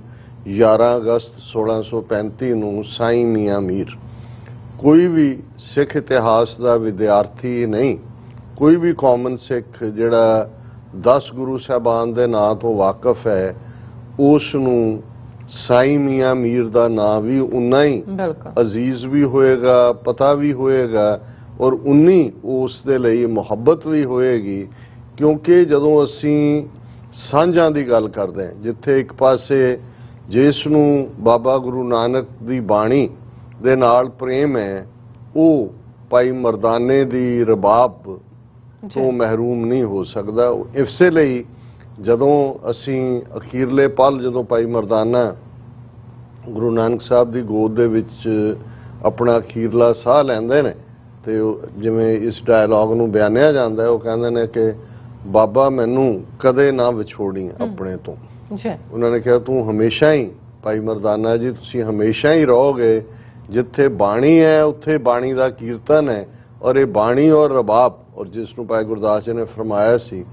11 ਅਗਸਤ 1635 ਨੂੰ ਸਾਈਂ ਮੀਆਂ ਮੀਰ ਕੋਈ ਵੀ ਸਿੱਖ ਇਤਿਹਾਸ ਦਾ ਵਿਦਿਆਰਥੀ ਨਹੀਂ ਕੋਈ ਵੀ ਕਾਮਨ ਸਿੱਖ ਜਿਹੜਾ 10 ਗੁਰੂ ਸਾਹਿਬਾਨ ਦੇ ਨਾਂ ਤੋਂ ਵਾਕਿਫ ਹੈ ਉਸ ਨੂੰ ਸਾਈਂ ਮੀਆਂ ਮੀਰ ਦਾ ਨਾਂ ਵੀ ਉਨਾ ਹੀ ਅਜ਼ੀਜ਼ ਵੀ ਹੋਏਗਾ ਪਤਾ ਵੀ ਹੋਏਗਾ ਔਰ ਉਨੀ ਉਸ ਦੇ ਲਈ ਮੁਹੱਬਤ ਵੀ ਹੋਏਗੀ ਕਿਉਂਕਿ ਜਦੋਂ ਅਸੀਂ ਸਾਂਝਾਂ ਦੀ ਗੱਲ ਕਰਦੇ ਹਾਂ ਜਿੱਥੇ ਇੱਕ ਪਾਸੇ ਜਿਸ ਨੂੰ ਬਾਬਾ ਗੁਰੂ ਨਾਨਕ ਦੀ ਬਾਣੀ ਦੇ ਨਾਲ ਪ੍ਰੇਮ ਹੈ ਉਹ ਭਾਈ ਮਰਦਾਨੇ ਦੀ ਰਬਾਬ ਤੋਂ ਮਹਿਰੂਮ ਨਹੀਂ ਹੋ ਸਕਦਾ ਇਸੇ ਲਈ ਜਦੋਂ ਅਸੀਂ ਅਖੀਰਲੇ ਪਲ ਜਦੋਂ ਭਾਈ ਮਰਦਾਨਾ ਗੁਰੂ ਨਾਨਕ ਸਾਹਿਬ ਦੀ ਗੋਦ ਦੇ ਵਿੱਚ ਆਪਣਾ ਅਖੀਰਲਾ ਸਾਹ ਲੈਂਦੇ ਨੇ ਤੇ ਜਿਵੇਂ ਇਸ ਡਾਇਲੌਗ ਨੂੰ ਬਿਆਨਿਆ ਜਾਂਦਾ ਹੈ ਉਹ ਕਹਿੰਦੇ ਨੇ ਕਿ ਬਾਬਾ ਮੈਨੂੰ ਕਦੇ ਨਾ ਵਿਛੋੜੀ ਆਪਣੇ ਤੋਂ ਉਹਨਾਂ ਨੇ ਕਿਹਾ ਤੂੰ ਹਮੇਸ਼ਾ ਹੀ ਭਾਈ ਮਰਦਾਨਾ ਜੀ ਤੁਸੀਂ ਹਮੇਸ਼ਾ ਹੀ ਰਹੋਗੇ ਜਿੱਥੇ ਬਾਣੀ ਹੈ ਉੱਥੇ ਬਾਣੀ ਦਾ ਕੀਰਤਨ ਹੈ ਔਰ ਇਹ ਬਾਣੀ ਔਰ ਰਬਾਬ ਔਰ ਜਿਸ ਨੂੰ ਭਾਈ ਗੁਰਦਾਸ ਜੀ ਨੇ ਫਰਮਾਇਆ ਸੀ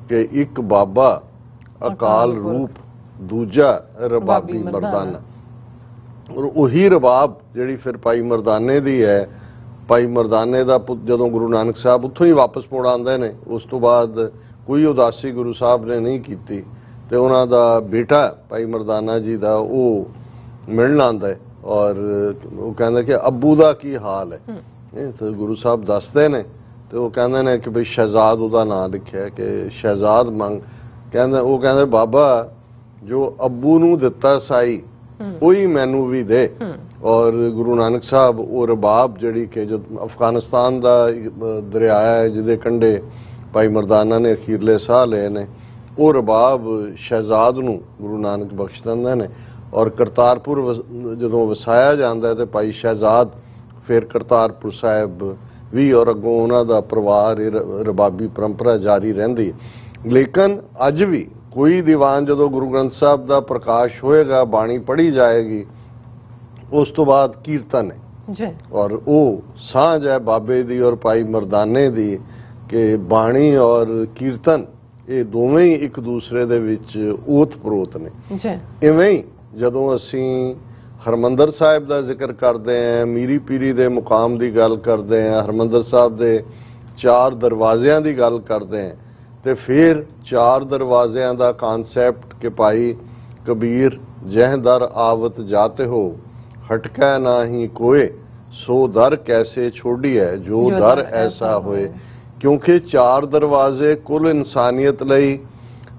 ਕਿ ਇੱਕ ਬਾਬਾ ਅਕਾਲ ਰੂਪ ਦੂਜਾ ਰਬਾਬੀ ਮਰਦਾਨਾ ਔਰ ਉਹੀ ਰਬਾਬ ਜਿਹੜੀ ਫਿਰ ਭਾਈ ਮਰਦਾਨੇ ਦੀ ਹੈ ਭਾਈ ਮਰਦਾਨੇ ਦਾ ਪੁੱਤ ਜਦੋਂ ਗੁਰੂ ਨਾਨਕ ਸਾਹਿਬ ਉੱਥੋਂ ਹੀ ਵਾਪਸ ਮੁੜ ਆਉਂਦੇ ਨੇ ਉਸ ਤੋਂ ਬਾਅਦ ਕੋਈ ਉਦਾਸੀ ਗੁਰੂ ਸਾਹਿਬ ਨੇ ਨਹੀਂ ਕੀਤੀ ਤੇ ਉਹਨਾਂ ਦਾ ਬੇਟਾ ਭਾਈ ਮਰਦਾਨਾ ਜੀ ਦਾ ਉਹ ਮਿਲਣ ਆਉਂਦਾ ਹੈ ਔਰ ਉਹ ਕਹਿੰਦਾ ਕਿ ਅੱਬੂ ਦਾ ਕੀ ਹਾਲ ਹੈ ਤੇ ਗੁਰੂ ਸਾਹਿਬ ਦੱਸਦੇ ਨੇ ਤੇ ਉਹ ਕਹਿੰਦੇ ਨੇ ਕਿ ਬਈ ਸ਼ਹਿਜ਼ਾਦ ਉਹਦਾ ਨਾਂ ਲਿਖਿਆ ਕਿ ਸ਼ਹਿਜ਼ਾਦ ਮੰਗ ਕਹਿੰਦਾ ਉਹ ਕਹਿੰਦੇ ਬਾਬਾ ਜੋ ਅੱਬੂ ਨੂੰ ਦਿੱਤਾ ਸਾਈ ਉਹੀ ਮੈਨੂੰ ਵੀ ਦੇ। ਔਰ ਗੁਰੂ ਨਾਨਕ ਸਾਹਿਬ ਉਹ ਰਬਾਬ ਜਿਹੜੀ ਕਿ ਜਦ ਅਫਗਾਨਿਸਤਾਨ ਦਾ ਦਰਿਆ ਹੈ ਜਿਹਦੇ ਕੰਢੇ ਭਾਈ ਮਰਦਾਨਾ ਨੇ ਅਖੀਰਲੇ ਸਾਹ ਲਏ ਨੇ, ਉਹ ਰਬਾਬ ਸ਼ਹਿਜ਼ਾਦ ਨੂੰ ਗੁਰੂ ਨਾਨਕ ਬਖਸ਼ ਦਿੰਦੇ ਨੇ। ਔਰ ਕਰਤਾਰਪੁਰ ਜਦੋਂ ਵਸਾਇਆ ਜਾਂਦਾ ਹੈ ਤੇ ਭਾਈ ਸ਼ਹਿਜ਼ਾਦ ਫਿਰ ਕਰਤਾਰਪੁਰ ਸਾਹਿਬ ਵੀ ਔਰ ਅੱਗੋਂ ਉਹਨਾਂ ਦਾ ਪਰਿਵਾਰ ਰਬਾਬੀ ਪਰੰਪਰਾ ਜਾਰੀ ਰਹਿੰਦੀ ਹੈ। ਲੇਕਿਨ ਅੱਜ ਵੀ ਕੋਈ ਦੀਵਾਨ ਜਦੋਂ ਗੁਰੂ ਗ੍ਰੰਥ ਸਾਹਿਬ ਦਾ ਪ੍ਰਕਾਸ਼ ਹੋਏਗਾ, ਬਾਣੀ ਪੜ੍ਹੀ ਜਾਏਗੀ, ਉਸ ਤੋਂ ਬਾਅਦ ਕੀਰਤਨ ਹੈ ਜੀ। ਔਰ ਉਹ ਸਾਂਝ ਹੈ ਬਾਬੇ ਦੀ ਔਰ ਭਾਈ ਮਰਦਾਨੇ ਦੀ ਕਿ ਬਾਣੀ ਔਰ ਕੀਰਤਨ ਇਹ ਦੋਵੇਂ ਹੀ ਇੱਕ ਦੂਸਰੇ ਦੇ ਵਿੱਚ ਓਤ-ਪ੍ਰੋਤ ਨੇ ਜੀ। ਇਵੇਂ ਹੀ ਜਦੋਂ ਅਸੀਂ ਹਰਮੰਦਰ ਸਾਹਿਬ ਦਾ ਜ਼ਿਕਰ ਕਰਦੇ ਹਾਂ, ਮੀਰੀ ਪੀਰੀ ਦੇ ਮੁਕਾਮ ਦੀ ਗੱਲ ਕਰਦੇ ਹਾਂ, ਹਰਮੰਦਰ ਸਾਹਿਬ ਦੇ 4 ਦਰਵਾਜ਼ਿਆਂ ਦੀ ਗੱਲ ਕਰਦੇ ਹਾਂ, ਤੇ ਫਿਰ 4 ਦਰਵਾਜ਼ਿਆਂ ਦਾ ਕਨਸੈਪਟ ਕਿ ਭਾਈ ਕਬੀਰ ਜਹ ਦਰ ਆਵਤ ਜਾਤੇ ਹੋ ਹਟਕੈ ਨਾਹੀ ਕੋਏ ਸੋ ਦਰ ਕੈਸੇ ਛੋੜੀਐ ਜੋ ਦਰ ਐਸਾ ਹੋਏ। ਕਿਉਂਕਿ 4 ਦਰਵਾਜ਼ੇ ਕੁੱਲ ਇਨਸਾਨੀਅਤ ਲਈ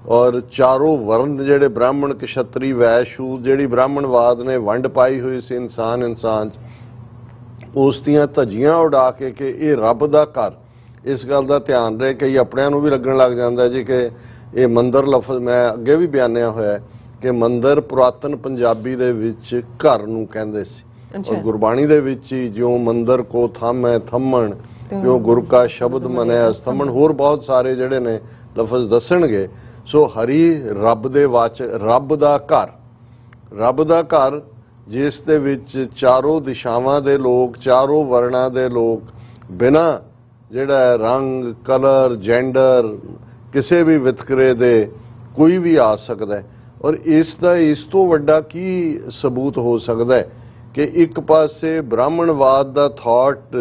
ਔਰ ਚਾਰੋਂ ਵਰਨ ਜਿਹੜੇ ਬ੍ਰਾਹਮਣ ਕਸ਼ਤਰੀ ਵੈਸ਼ ਸ਼ੂਦ ਜਿਹੜੀ ਬ੍ਰਾਹਮਣਵਾਦ ਨੇ ਵੰਡ ਪਾਈ ਹੋਈ ਸੀ ਇਨਸਾਨ 'ਚ, ਉਸ ਦੀਆਂ ਧੱਜੀਆਂ ਉਡਾ ਕੇ ਕਿ ਇਹ ਰੱਬ ਦਾ ਘਰ। ਇਸ ਗੱਲ ਦਾ ਧਿਆਨ ਰਹੇ ਕਈ ਆਪਣਿਆਂ ਨੂੰ ਵੀ ਲੱਗਣ ਲੱਗ ਜਾਂਦਾ ਜੀ ਕਿ ਇਹ ਮੰਦਰ ਲਫ਼ਜ਼ ਮੈਂ ਅੱਗੇ ਵੀ ਬਿਆਨਿਆ ਹੋਇਆ ਕਿ ਮੰਦਰ ਪੁਰਾਤਨ ਪੰਜਾਬੀ ਦੇ ਵਿੱਚ ਘਰ ਨੂੰ ਕਹਿੰਦੇ ਸੀ। ਔਰ ਗੁਰਬਾਣੀ ਦੇ ਵਿੱਚ ਹੀ ਜਿਉਂ ਮੰਦਰ ਕੋ ਥੰਮੈ ਥੰਮਣ ਕਿਉਂ ਗੁਰ ਕਾ ਸ਼ਬਦ ਮੰਨਿਆ ਅਸਥਮਣ, ਹੋਰ ਬਹੁਤ ਸਾਰੇ ਜਿਹੜੇ ਨੇ ਲਫ਼ਜ਼ ਦੱਸਣਗੇ। ਸੋ ਹਰੀ ਰੱਬ ਦੇ ਰੱਬ ਦਾ ਘਰ ਜਿਸ ਦੇ ਵਿੱਚ ਚਾਰੋਂ ਦਿਸ਼ਾਵਾਂ ਦੇ ਲੋਕ, ਚਾਰੋਂ ਵਰਣਾਂ ਦੇ ਲੋਕ, ਬਿਨਾਂ ਜਿਹੜਾ ਰੰਗ ਕਲਰ ਜੈਂਡਰ ਕਿਸੇ ਵੀ ਵਿਤਕਰੇ ਦੇ ਕੋਈ ਵੀ ਆ ਸਕਦਾ। ਔਰ ਇਸ ਤੋਂ ਵੱਡਾ ਕੀ ਸਬੂਤ ਹੋ ਸਕਦਾ ਕਿ ਇੱਕ ਪਾਸੇ ਬ੍ਰਾਹਮਣਵਾਦ ਦਾ ਥਾਟ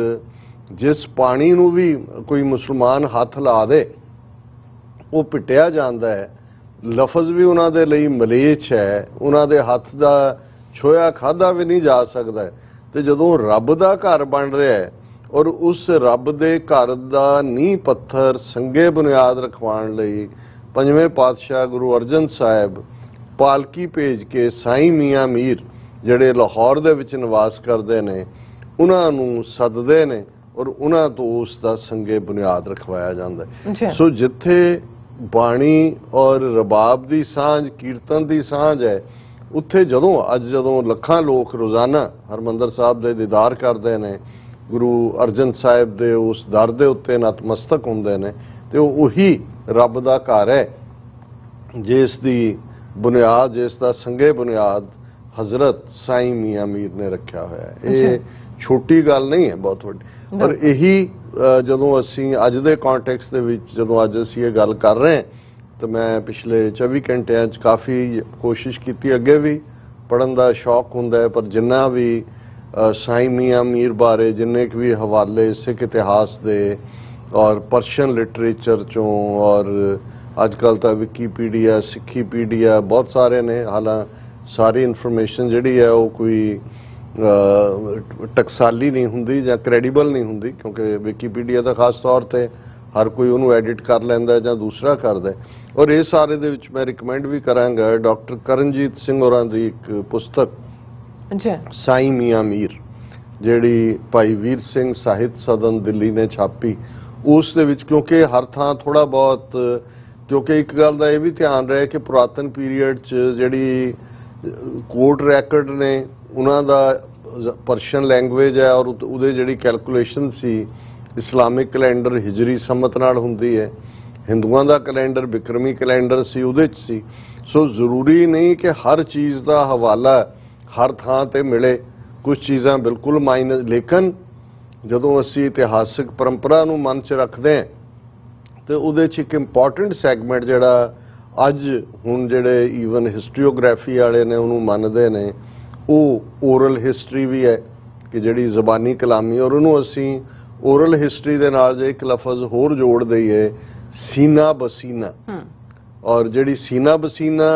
ਜਿਸ ਪਾਣੀ ਨੂੰ ਵੀ ਕੋਈ ਮੁਸਲਮਾਨ ਹੱਥ ਲਾ ਦੇ ਉਹ ਪਿੱਟਿਆ ਜਾਂਦਾ ਹੈ, ਲਫ਼ਜ਼ ਵੀ ਉਹਨਾਂ ਦੇ ਲਈ ਮਲੇਛ ਹੈ, ਉਹਨਾਂ ਦੇ ਹੱਥ ਦਾ ਛੋਇਆ ਖਾਧਾ ਵੀ ਨਹੀਂ ਜਾ ਸਕਦਾ। ਤੇ ਜਦੋਂ ਰੱਬ ਦਾ ਘਰ ਬਣ ਰਿਹਾ ਹੈ ਔਰ ਉਸ ਰੱਬ ਦੇ ਘਰ ਦਾ ਨੀਂਹ ਪੱਥਰ ਸੰਗੇ ਬੁਨਿਆਦ ਰਖਵਾਉਣ ਲਈ ਪੰਜਵੇਂ ਪਾਤਸ਼ਾਹ ਗੁਰੂ ਅਰਜਨ ਸਾਹਿਬ ਪਾਲਕੀ ਭੇਜ ਕੇ ਸਾਈਂ ਮੀਆਂ ਮੀਰ ਜਿਹੜੇ ਲਾਹੌਰ ਦੇ ਵਿੱਚ ਨਿਵਾਸ ਕਰਦੇ ਨੇ ਉਹਨਾਂ ਨੂੰ ਸੱਦਦੇ ਨੇ ਔਰ ਉਹਨਾਂ ਤੋਂ ਉਸ ਦਾ ਸੰਗੇ ਬੁਨਿਆਦ ਰਖਵਾਇਆ ਜਾਂਦਾ ਹੈ। ਸੋ ਜਿੱਥੇ ਬਾਣੀ ਔਰ ਰਬਾਬ ਦੀ ਸਾਂਝ, ਕੀਰਤਨ ਦੀ ਸਾਂਝ ਹੈ, ਉੱਥੇ ਜਦੋਂ ਲੱਖਾਂ ਲੋਕ ਰੋਜ਼ਾਨਾ ਹਰਮੰਦਰ ਸਾਹਿਬ ਦੇ ਦੀਦਾਰ ਕਰਦੇ ਨੇ, ਗੁਰੂ ਅਰਜਨ ਸਾਹਿਬ ਦੇ ਉਸ ਦਰ ਦੇ ਉੱਤੇ ਨਤਮਸਤਕ ਹੁੰਦੇ ਨੇ, ਤੇ ਉਹ ਉਹੀ ਰੱਬ ਦਾ ਘਰ ਹੈ ਜਿਸ ਦੀ ਬੁਨਿਆਦ, ਜਿਸ ਦਾ ਸੰਗੇ ਬੁਨਿਆਦ ਹਜ਼ਰਤ ਸਾਈਂ ਮੀਆਂ ਮੀਰ ਨੇ ਰੱਖਿਆ ਹੋਇਆ ਹੈ। ਇਹ ਛੋਟੀ ਗੱਲ ਨਹੀਂ ਹੈ, ਬਹੁਤ ਵੱਡੀ। ਪਰ ਇਹੀ ਜਦੋਂ ਅਸੀਂ ਅੱਜ ਦੇ ਕੰਟੈਕਸਟ ਦੇ ਵਿੱਚ ਜਦੋਂ ਅੱਜ ਅਸੀਂ ਇਹ ਗੱਲ ਕਰ ਰਹੇ ਹਾਂ ਤਾਂ ਮੈਂ ਪਿਛਲੇ 24 ਘੰਟਿਆਂ 'ਚ ਕਾਫੀ ਕੋਸ਼ਿਸ਼ ਕੀਤੀ, ਅੱਗੇ ਵੀ ਪੜ੍ਹਨ ਦਾ ਸ਼ੌਕ ਹੁੰਦਾ ਹੈ, ਪਰ ਜਿੰਨਾ ਵੀ ਸਾਈਂ ਮੀਆਂ ਮੀਰ ਬਾਰੇ ਜਿੰਨੇ ਕੁ ਵੀ ਹਵਾਲੇ ਸਿੱਖ ਇਤਿਹਾਸ ਦੇ ਔਰ ਪਰਸ਼ੀਅਨ ਲਿਟਰੇਚਰ 'ਚੋਂ ਔਰ ਅੱਜ ਕੱਲ੍ਹ ਤਾਂ ਵਿਕੀਪੀਡੀਆ, ਸਿੱਖੀਪੀਡੀਆ ਬਹੁਤ ਸਾਰੇ ਨੇ, ਹਾਲਾਂਕਿ ਸਾਰੀ ਇਨਫੋਰਮੇਸ਼ਨ ਜਿਹੜੀ ਹੈ ਉਹ ਕੋਈ ਟਕਸਾਲੀ ਨਹੀਂ ਹੁੰਦੀ ਜਾਂ ਕ੍ਰੈਡੀਬਲ ਨਹੀਂ ਹੁੰਦੀ, ਕਿਉਂਕਿ ਵਿਕੀਪੀਡੀਆ ਦਾ ਖਾਸ ਤੌਰ ਤੇ ਹਰ ਕੋਈ ਉਹਨੂੰ ਐਡਿਟ ਕਰ ਲੈਂਦਾ ਜਾਂ ਦੂਸਰਾ ਕਰਦਾ। ਔਰ ਇਹ ਸਾਰੇ ਦੇ ਵਿੱਚ ਮੈਂ ਰਿਕਮੈਂਡ ਵੀ ਕਰਾਂਗਾ ਡਾਕਟਰ ਕਰਨਜੀਤ ਸਿੰਘ ਹੋਰਾਂ ਦੀ ਇੱਕ ਪੁਸਤਕ ਸਾਈਂ ਮੀਆਂ ਮੀਰ, ਜਿਹੜੀ ਭਾਈ ਵੀਰ ਸਿੰਘ ਸਾਹਿਤ ਸਦਨ ਦਿੱਲੀ ਨੇ ਛਾਪੀ। ਉਸ ਦੇ ਵਿੱਚ ਕਿਉਂਕਿ ਹਰ ਥਾਂ ਥੋੜਾ ਬਹੁਤ, ਕਿਉਂਕਿ ਇੱਕ ਗੱਲ ਦਾ ਇਹ ਵੀ ਧਿਆਨ ਰਿਹਾ ਕਿ ਪੁਰਾਤਨ ਪੀਰੀਅਡ 'ਚ ਜਿਹੜੀ ਕੋਰਟ ਰੈਕਰਡ ਨੇ ਉਹਨਾਂ ਦਾ ਪਰਸ਼ੀਅਨ ਲੈਂਗੁਏਜ ਹੈ ਔਰ ਉਹਦੇ ਜਿਹੜੀ ਕੈਲਕੂਲੇਸ਼ਨ ਸੀ ਇਸਲਾਮਿਕ ਕੈਲੰਡਰ ਹਿਜਰੀ ਸੰਮਤ ਨਾਲ ਹੁੰਦੀ ਹੈ, ਹਿੰਦੂਆਂ ਦਾ ਕੈਲੰਡਰ ਬਿਕਰਮੀ ਕੈਲੰਡਰ ਸੀ ਉਹਦੇ 'ਚ ਸੀ। ਸੋ ਜ਼ਰੂਰੀ ਨਹੀਂ ਕਿ ਹਰ ਚੀਜ਼ ਦਾ ਹਵਾਲਾ ਹਰ ਥਾਂ ਤੇ ਮਿਲੇ, ਕੁਝ ਚੀਜ਼ਾਂ ਬਿਲਕੁਲ ਮਾਈਨਸ। ਲੇਕਿਨ ਜਦੋਂ ਅਸੀਂ ਇਤਿਹਾਸਿਕ ਪਰੰਪਰਾ ਨੂੰ ਮਨ 'ਚ ਰੱਖਦੇ ਹਾਂ ਤੇ ਉਹਦੇ 'ਚ ਇੱਕ ਇੰਪੋਰਟੈਂਟ ਸੈਗਮੈਂਟ ਜਿਹੜਾ ਅੱਜ ਹੁਣ ਜਿਹੜੇ ਈਵਨ ਹਿਸਟਰੀਓਗ੍ਰਾਫੀ ਵਾਲੇ ਨੇ ਉਹਨੂੰ ਮੰਨਦੇ ਨੇ, ਉਹ ਓਰਲ ਹਿਸਟਰੀ ਵੀ ਹੈ ਕਿ ਜਿਹੜੀ ਜ਼ਬਾਨੀ ਕਲਾਮੀ, ਔਰ ਉਹਨੂੰ ਅਸੀਂ ਓਰਲ ਹਿਸਟਰੀ ਦੇ ਨਾਲ ਜੇ ਇੱਕ ਲਫ਼ਜ਼ ਹੋਰ ਜੋੜ ਦਈਏ ਸੀਨਾ ਬਸੀਨਾ, ਔਰ ਜਿਹੜੀ ਸੀਨਾ ਬਸੀਨਾ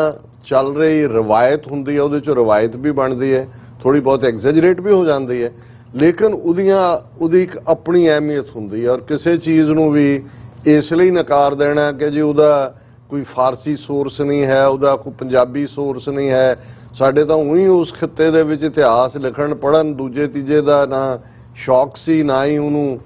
ਚੱਲ ਰਹੀ ਰਵਾਇਤ ਹੁੰਦੀ ਹੈ ਉਹਦੇ 'ਚੋਂ ਰਵਾਇਤ ਵੀ ਬਣਦੀ ਹੈ, ਥੋੜੀ ਬਹੁਤ ਐਗਜ਼ੈਜਰੇਟ ਵੀ ਹੋ ਜਾਂਦੀ ਹੈ, ਲੇਕਿਨ ਉਹਦੀ ਇੱਕ ਆਪਣੀ ਅਹਿਮੀਅਤ ਹੁੰਦੀ ਹੈ। ਔਰ ਕਿਸੇ ਚੀਜ਼ ਨੂੰ ਵੀ ਇਸ ਲਈ ਨਕਾਰ ਦੇਣਾ ਕਿ ਜੀ ਉਹਦਾ ਕੋਈ ਫਾਰਸੀ ਸੋਰਸ ਨਹੀਂ ਹੈ, ਉਹਦਾ ਕੋਈ ਪੰਜਾਬੀ ਸੋਰਸ ਨਹੀਂ ਹੈ, ਸਾਡੇ ਤਾਂ ਉਹੀ ਉਸ ਖਿੱਤੇ ਦੇ ਵਿੱਚ ਇਤਿਹਾਸ ਲਿਖਣ ਪੜ੍ਹਨ ਦੂਜੇ ਤੀਜੇ ਦਾ ਨਾ ਸ਼ੌਕ ਸੀ ਨਾ ਹੀ ਉਹਨੂੰ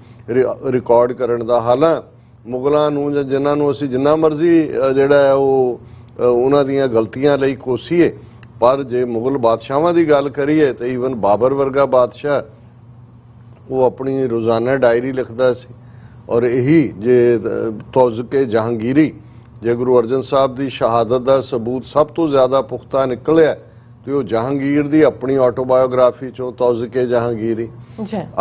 ਰਿਕਾਰਡ ਕਰਨ ਦਾ। ਹਾਲਾਂ ਮੁਗਲਾਂ ਨੂੰ ਜਾਂ ਜਿਨ੍ਹਾਂ ਨੂੰ ਅਸੀਂ ਜਿੰਨਾ ਮਰਜ਼ੀ ਜਿਹੜਾ ਹੈ ਉਹ ਉਹਨਾਂ ਦੀਆਂ ਗਲਤੀਆਂ ਲਈ ਕੋਸੀਏ, ਪਰ ਜੇ ਮੁਗਲ ਬਾਦਸ਼ਾਹਾਂ ਦੀ ਗੱਲ ਕਰੀਏ ਤਾਂ ਈਵਨ ਬਾਬਰ ਵਰਗਾ ਬਾਦਸ਼ਾਹ ਉਹ ਆਪਣੀ ਰੋਜ਼ਾਨਾ ਡਾਇਰੀ ਲਿਖਦਾ ਸੀ। ਔਰ ਇਹੀ ਜੇ ਤੌਜ਼ਕੇ ਜਹਾਂਗੀਰੀ ਜੇ ਗੁਰੂ ਅਰਜਨ ਸਾਹਿਬ ਦੀ ਸ਼ਹਾਦਤ ਦਾ ਸਬੂਤ ਸਭ ਤੋਂ ਜ਼ਿਆਦਾ ਪੁਖਤਾ ਨਿਕਲਿਆ ਤੇ ਉਹ ਜਹਾਂਗੀਰ ਦੀ ਆਪਣੀ ਆਟੋਬਾਇਓਗ੍ਰਾਫੀ ਚੋਂ ਤੌਜ਼ਕੇ ਜਹਾਂਗੀਰੀ।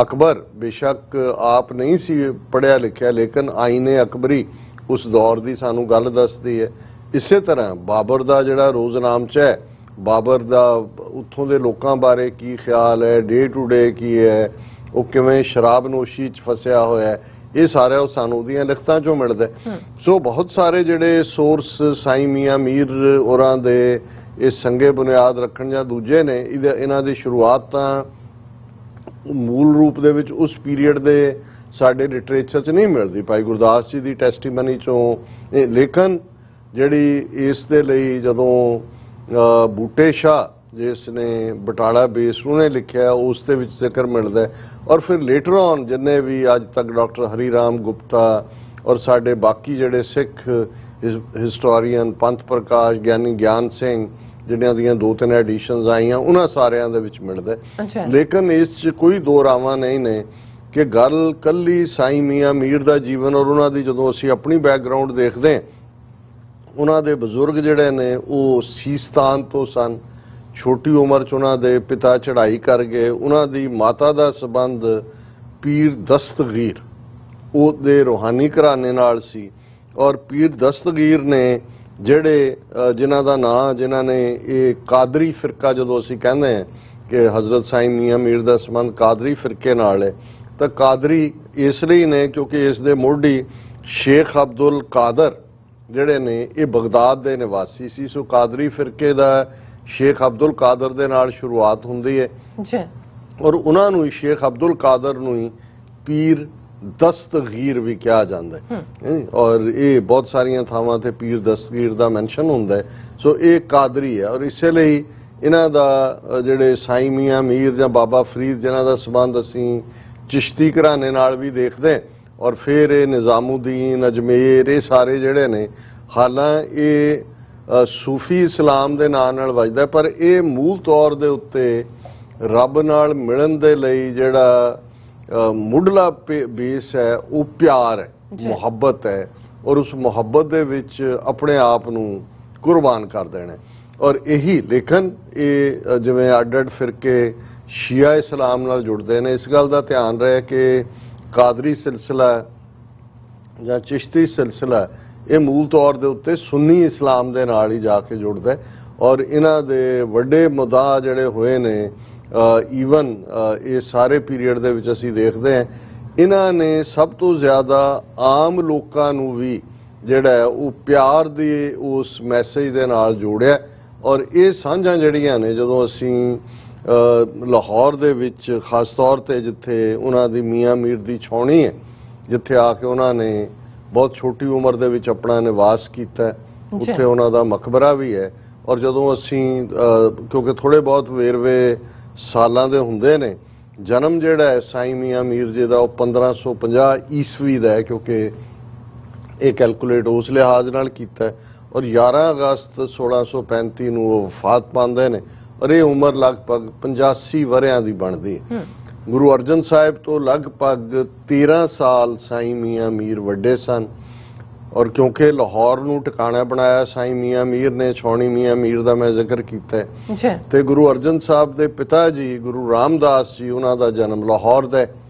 ਅਕਬਰ ਬੇਸ਼ੱਕ ਆਪ ਨਹੀਂ ਸੀ ਪੜ੍ਹਿਆ ਲਿਖਿਆ, ਲੇਕਿਨ ਆਈਨੇ ਅਕਬਰੀ ਉਸ ਦੌਰ ਦੀ ਸਾਨੂੰ ਗੱਲ ਦੱਸਦੀ ਹੈ। ਇਸੇ ਤਰ੍ਹਾਂ ਬਾਬਰ ਦਾ ਜਿਹੜਾ ਰੋਜ਼ਨਾਮਚਾ ਹੈ, ਬਾਬਰ ਦਾ ਉੱਥੋਂ ਦੇ ਲੋਕਾਂ ਬਾਰੇ ਕੀ ਖਿਆਲ ਹੈ, ਡੇ ਟੂ ਡੇ ਕੀ ਹੈ, ਉਹ ਕਿਵੇਂ ਸ਼ਰਾਬਨੋਸ਼ੀ 'ਚ ਫਸਿਆ ਹੋਇਆ ਹੈ, ਇਹ ਸਾਰਾ ਉਹ ਸਾਨੂੰ ਉਹਦੀਆਂ ਲਿਖਤਾਂ 'ਚੋਂ ਮਿਲਦਾ। ਸੋ ਬਹੁਤ ਸਾਰੇ ਜਿਹੜੇ ਸੋਰਸ ਸਾਈਂ ਮੀਆਂ ਮੀਰ ਹੋਰਾਂ ਦੇ ਇਹ ਸੰਗੇ ਬੁਨਿਆਦ ਰੱਖਣ ਜਾਂ ਦੂਜੇ ਨੇ, ਇਹਨਾਂ ਦੀ ਸ਼ੁਰੂਆਤ ਤਾਂ ਮੂਲ ਰੂਪ ਦੇ ਵਿੱਚ ਉਸ ਪੀਰੀਅਡ ਦੇ ਸਾਡੇ ਲਿਟਰੇਚਰ 'ਚ ਨਹੀਂ ਮਿਲਦੀ। ਭਾਈ ਗੁਰਦਾਸ ਜੀ ਦੀ ਟੈਸਟੀਮਨੀ 'ਚੋਂ ਲੇਕਿਨ ਜਿਹੜੀ ਇਸ ਦੇ ਲਈ ਜਦੋਂ ਬੂਟੇ ਸ਼ਾਹ ਜਿਸ ਨੇ ਬਟਾਲਾ ਬੇਸ ਉਹਨੇ ਲਿਖਿਆ ਉਸ ਦੇ ਵਿੱਚ ਜ਼ਿਕਰ ਮਿਲਦਾ। ਔਰ ਫਿਰ ਲੇਟਰ ਔਨ ਜਿੰਨੇ ਵੀ ਅੱਜ ਤੱਕ ਡਾਕਟਰ ਹਰੀ ਰਾਮ ਗੁਪਤਾ ਔਰ ਸਾਡੇ ਬਾਕੀ ਜਿਹੜੇ ਸਿੱਖ ਹਿਸਟੋਰੀਅਨ ਪੰਥ ਪ੍ਰਕਾਸ਼ ਗਿਆਨੀ ਗਿਆਨ ਸਿੰਘ ਜਿਹੜਿਆਂ ਦੀਆਂ 2-3 ਐਡੀਸ਼ਨਸ ਆਈਆਂ ਉਹਨਾਂ ਸਾਰਿਆਂ ਦੇ ਵਿੱਚ ਮਿਲਦਾ। ਲੇਕਿਨ ਇਸ 'ਚ ਕੋਈ ਦੋ ਰਾਵਾਂ ਨਹੀਂ ਨੇ ਕਿ ਗੱਲ ਕੱਲੀ ਸਾਈਂ ਮੀਆਂ ਮੀਰ ਦਾ ਜੀਵਨ ਔਰ ਉਹਨਾਂ ਦੀ ਜਦੋਂ ਅਸੀਂ ਆਪਣੀ ਬੈਕਗਰਾਉਂਡ ਦੇਖਦੇ ਹਾਂ, ਉਹਨਾਂ ਦੇ ਬਜ਼ੁਰਗ ਜਿਹੜੇ ਨੇ ਉਹ ਸੀਸਤਾਨ ਤੋਂ ਸਨ। ਛੋਟੀ ਉਮਰ 'ਚ ਉਹਨਾਂ ਦੇ ਪਿਤਾ ਚੜ੍ਹਾਈ ਕਰ ਗਏ। ਉਹਨਾਂ ਦੀ ਮਾਤਾ ਦਾ ਸਬੰਧ ਪੀਰ ਦਸਤਗੀਰ ਉਹਦੇ ਰੂਹਾਨੀ ਘਰਾਣੇ ਨਾਲ ਸੀ। ਔਰ ਪੀਰ ਦਸਤਗੀਰ ਨੇ ਜਿਹੜੇ ਜਿਨ੍ਹਾਂ ਦਾ ਨਾਂ ਜਿਨ੍ਹਾਂ ਨੇ ਇਹ ਕਾਦਰੀ ਫਿਰਕਾ ਜਦੋਂ ਅਸੀਂ ਕਹਿੰਦੇ ਹਾਂ ਕਿ ਹਜ਼ਰਤ ਸਾਈਂ ਮੀਆਂ ਮੀਰ ਦਾ ਸੰਬੰਧ ਕਾਦਰੀ ਫਿਰਕੇ ਨਾਲ ਹੈ, ਤਾਂ ਕਾਦਰੀ ਇਸ ਲਈ ਨੇ ਕਿਉਂਕਿ ਇਸ ਦੇ ਮੋਢੀ ਸ਼ੇਖ ਅਬਦੁਲ ਕਾਦਰ ਜਿਹੜੇ ਨੇ ਇਹ ਬਗਦਾਦ ਦੇ ਨਿਵਾਸੀ ਸੀ। ਸੋ ਕਾਦਰੀ ਫਿਰਕੇ ਦਾ ਸ਼ੇਖ ਅਬਦੁਲ ਕਾਦਰ ਦੇ ਨਾਲ ਸ਼ੁਰੂਆਤ ਹੁੰਦੀ ਹੈ ਔਰ ਉਹਨਾਂ ਨੂੰ ਹੀ ਸ਼ੇਖ ਅਬਦੁਲ ਕਾਦਰ ਨੂੰ ਹੀ ਪੀਰ ਦਸਤਗੀਰ ਵੀ ਕਿਹਾ ਜਾਂਦਾ ਹੈ। ਔਰ ਇਹ ਬਹੁਤ ਸਾਰੀਆਂ ਥਾਵਾਂ ਤੇ ਪੀਰ ਦਸਤਗੀਰ ਦਾ ਮੈਂਸ਼ਨ ਹੁੰਦਾ ਹੈ। ਸੋ ਇਹ ਕਾਦਰੀ ਹੈ ਔਰ ਇਸੇ ਲਈ ਇਹਨਾਂ ਦਾ ਜਿਹੜੇ ਸਾਈਂ ਮੀਆਂ ਮੀਰ ਜਾਂ ਬਾਬਾ ਫਰੀਦ ਜਿਨ੍ਹਾਂ ਦਾ ਸੰਬੰਧ ਅਸੀਂ ਚਿਸ਼ਤੀ ਘਰਾਣੇ ਨਾਲ ਵੀ ਦੇਖਦੇ ਔਰ ਫਿਰ ਇਹ ਨਿਜ਼ਾਮੁਦੀਨ ਅਜਮੇਰ ਇਹ ਸਾਰੇ ਜਿਹੜੇ ਨੇ, ਹਾਲਾਂ ਇਹ ਸੂਫੀ ਇਸਲਾਮ ਦੇ ਨਾਂ ਨਾਲ ਵੱਜਦਾ, ਪਰ ਇਹ ਮੂਲ ਤੌਰ ਦੇ ਉੱਤੇ ਰੱਬ ਨਾਲ ਮਿਲਣ ਦੇ ਲਈ ਜਿਹੜਾ ਮੁੱਢਲਾ ਬੇਸ ਹੈ ਉਹ ਪਿਆਰ ਹੈ, ਮੁਹੱਬਤ ਹੈ ਔਰ ਉਸ ਮੁਹੱਬਤ ਦੇ ਵਿੱਚ ਆਪਣੇ ਆਪ ਨੂੰ ਕੁਰਬਾਨ ਕਰ ਦੇਣਾ। ਔਰ ਇਹੀ ਲੇਕਿਨ ਇਹ ਜਿਵੇਂ ਅੱਡ-ਅੱਡ ਫਿਰਕੇ ਸ਼ੀਆ ਇਸਲਾਮ ਨਾਲ ਜੁੜਦੇ ਨੇ, ਇਸ ਗੱਲ ਦਾ ਧਿਆਨ ਰਹੇ ਕਿ ਕਾਦਰੀ ਸਿਲਸਿਲਾ ਜਾਂ ਚਿਸ਼ਤੀ ਸਿਲਸਿਲਾ ਇਹ ਮੂਲ ਤੌਰ ਦੇ ਉੱਤੇ ਸੁੰਨੀ ਇਸਲਾਮ ਦੇ ਨਾਲ ਹੀ ਜਾ ਕੇ ਜੁੜਦਾ ਔਰ ਇਹਨਾਂ ਦੇ ਵੱਡੇ ਮੁੱਦਾ ਜਿਹੜੇ ਹੋਏ ਨੇ ਈਵਨ ਇਹ ਸਾਰੇ ਪੀਰੀਅਡ ਦੇ ਵਿੱਚ ਅਸੀਂ ਦੇਖਦੇ ਹਾਂ ਇਹਨਾਂ ਨੇ ਸਭ ਤੋਂ ਜ਼ਿਆਦਾ ਆਮ ਲੋਕਾਂ ਨੂੰ ਵੀ ਜਿਹੜਾ ਉਹ ਪਿਆਰ ਦੀ ਉਸ ਮੈਸੇਜ ਦੇ ਨਾਲ ਜੋੜਿਆ। ਔਰ ਇਹ ਸਾਂਝਾਂ ਜਿਹੜੀਆਂ ਨੇ ਜਦੋਂ ਅਸੀਂ ਲਾਹੌਰ ਦੇ ਵਿੱਚ ਖਾਸ ਤੌਰ ਤੇ ਜਿੱਥੇ ਉਹਨਾਂ ਦੀ ਮੀਆਂ ਮੀਰ ਦੀ ਛਾਉਣੀ ਹੈ, ਜਿੱਥੇ ਆ ਕੇ ਉਹਨਾਂ ਨੇ ਬਹੁਤ ਛੋਟੀ ਉਮਰ ਦੇ ਵਿੱਚ ਆਪਣਾ ਨਿਵਾਸ ਕੀਤਾ, ਉੱਥੇ ਉਹਨਾਂ ਦਾ ਮਕਬਰਾ ਵੀ ਹੈ। ਔਰ ਜਦੋਂ ਅਸੀਂ ਕਿਉਂਕਿ ਥੋੜੇ ਬਹੁਤ ਵੇਰਵੇ ਸਾਲਾਂ ਦੇ ਹੁੰਦੇ ਨੇ, ਜਨਮ ਜਿਹੜਾ ਹੈ ਸਾਈਂ ਮੀਆਂ ਮੀਰ ਜੀ ਦਾ ਉਹ 1550 ਈਸਵੀ ਦਾ ਹੈ ਕਿਉਂਕਿ ਇਹ ਕੈਲਕੂਲੇਟ ਉਸ ਲਿਹਾਜ਼ ਨਾਲ ਕੀਤਾ ਔਰ 11 ਅਗਸਤ 1635 ਨੂੰ ਉਹ ਵਫਾਤ ਪਾਉਂਦੇ ਨੇ ਔਰ ਇਹ ਉਮਰ ਲਗਭਗ 85 ਵਰਿਆਂ ਦੀ ਬਣਦੀ ਹੈ। ਗੁਰੂ ਅਰਜਨ ਸਾਹਿਬ ਤੋਂ ਲਗਭਗ 13 ਸਾਲ ਸਾਈਂ ਮੀਆਂ ਮੀਰ ਵੱਡੇ ਸਨ ਔਰ ਕਿਉਂਕਿ ਲਾਹੌਰ ਨੂੰ ਟਿਕਾਣਾ ਬਣਾਇਆ ਸਾਈਂ ਮੀਆਂ ਮੀਰ ਨੇ, ਛਾਉਣੀ ਮੀਆਂ ਮੀਰ ਦਾ ਮੈਂ ਜ਼ਿਕਰ ਕੀਤਾ ਹੈ, ਤੇ ਗੁਰੂ ਅਰਜਨ ਸਾਹਿਬ ਦੇ ਪਿਤਾ ਜੀ ਗੁਰੂ ਰਾਮਦਾਸ ਜੀ ਉਹਨਾਂ ਦਾ ਜਨਮ ਲਾਹੌਰ ਦਾ,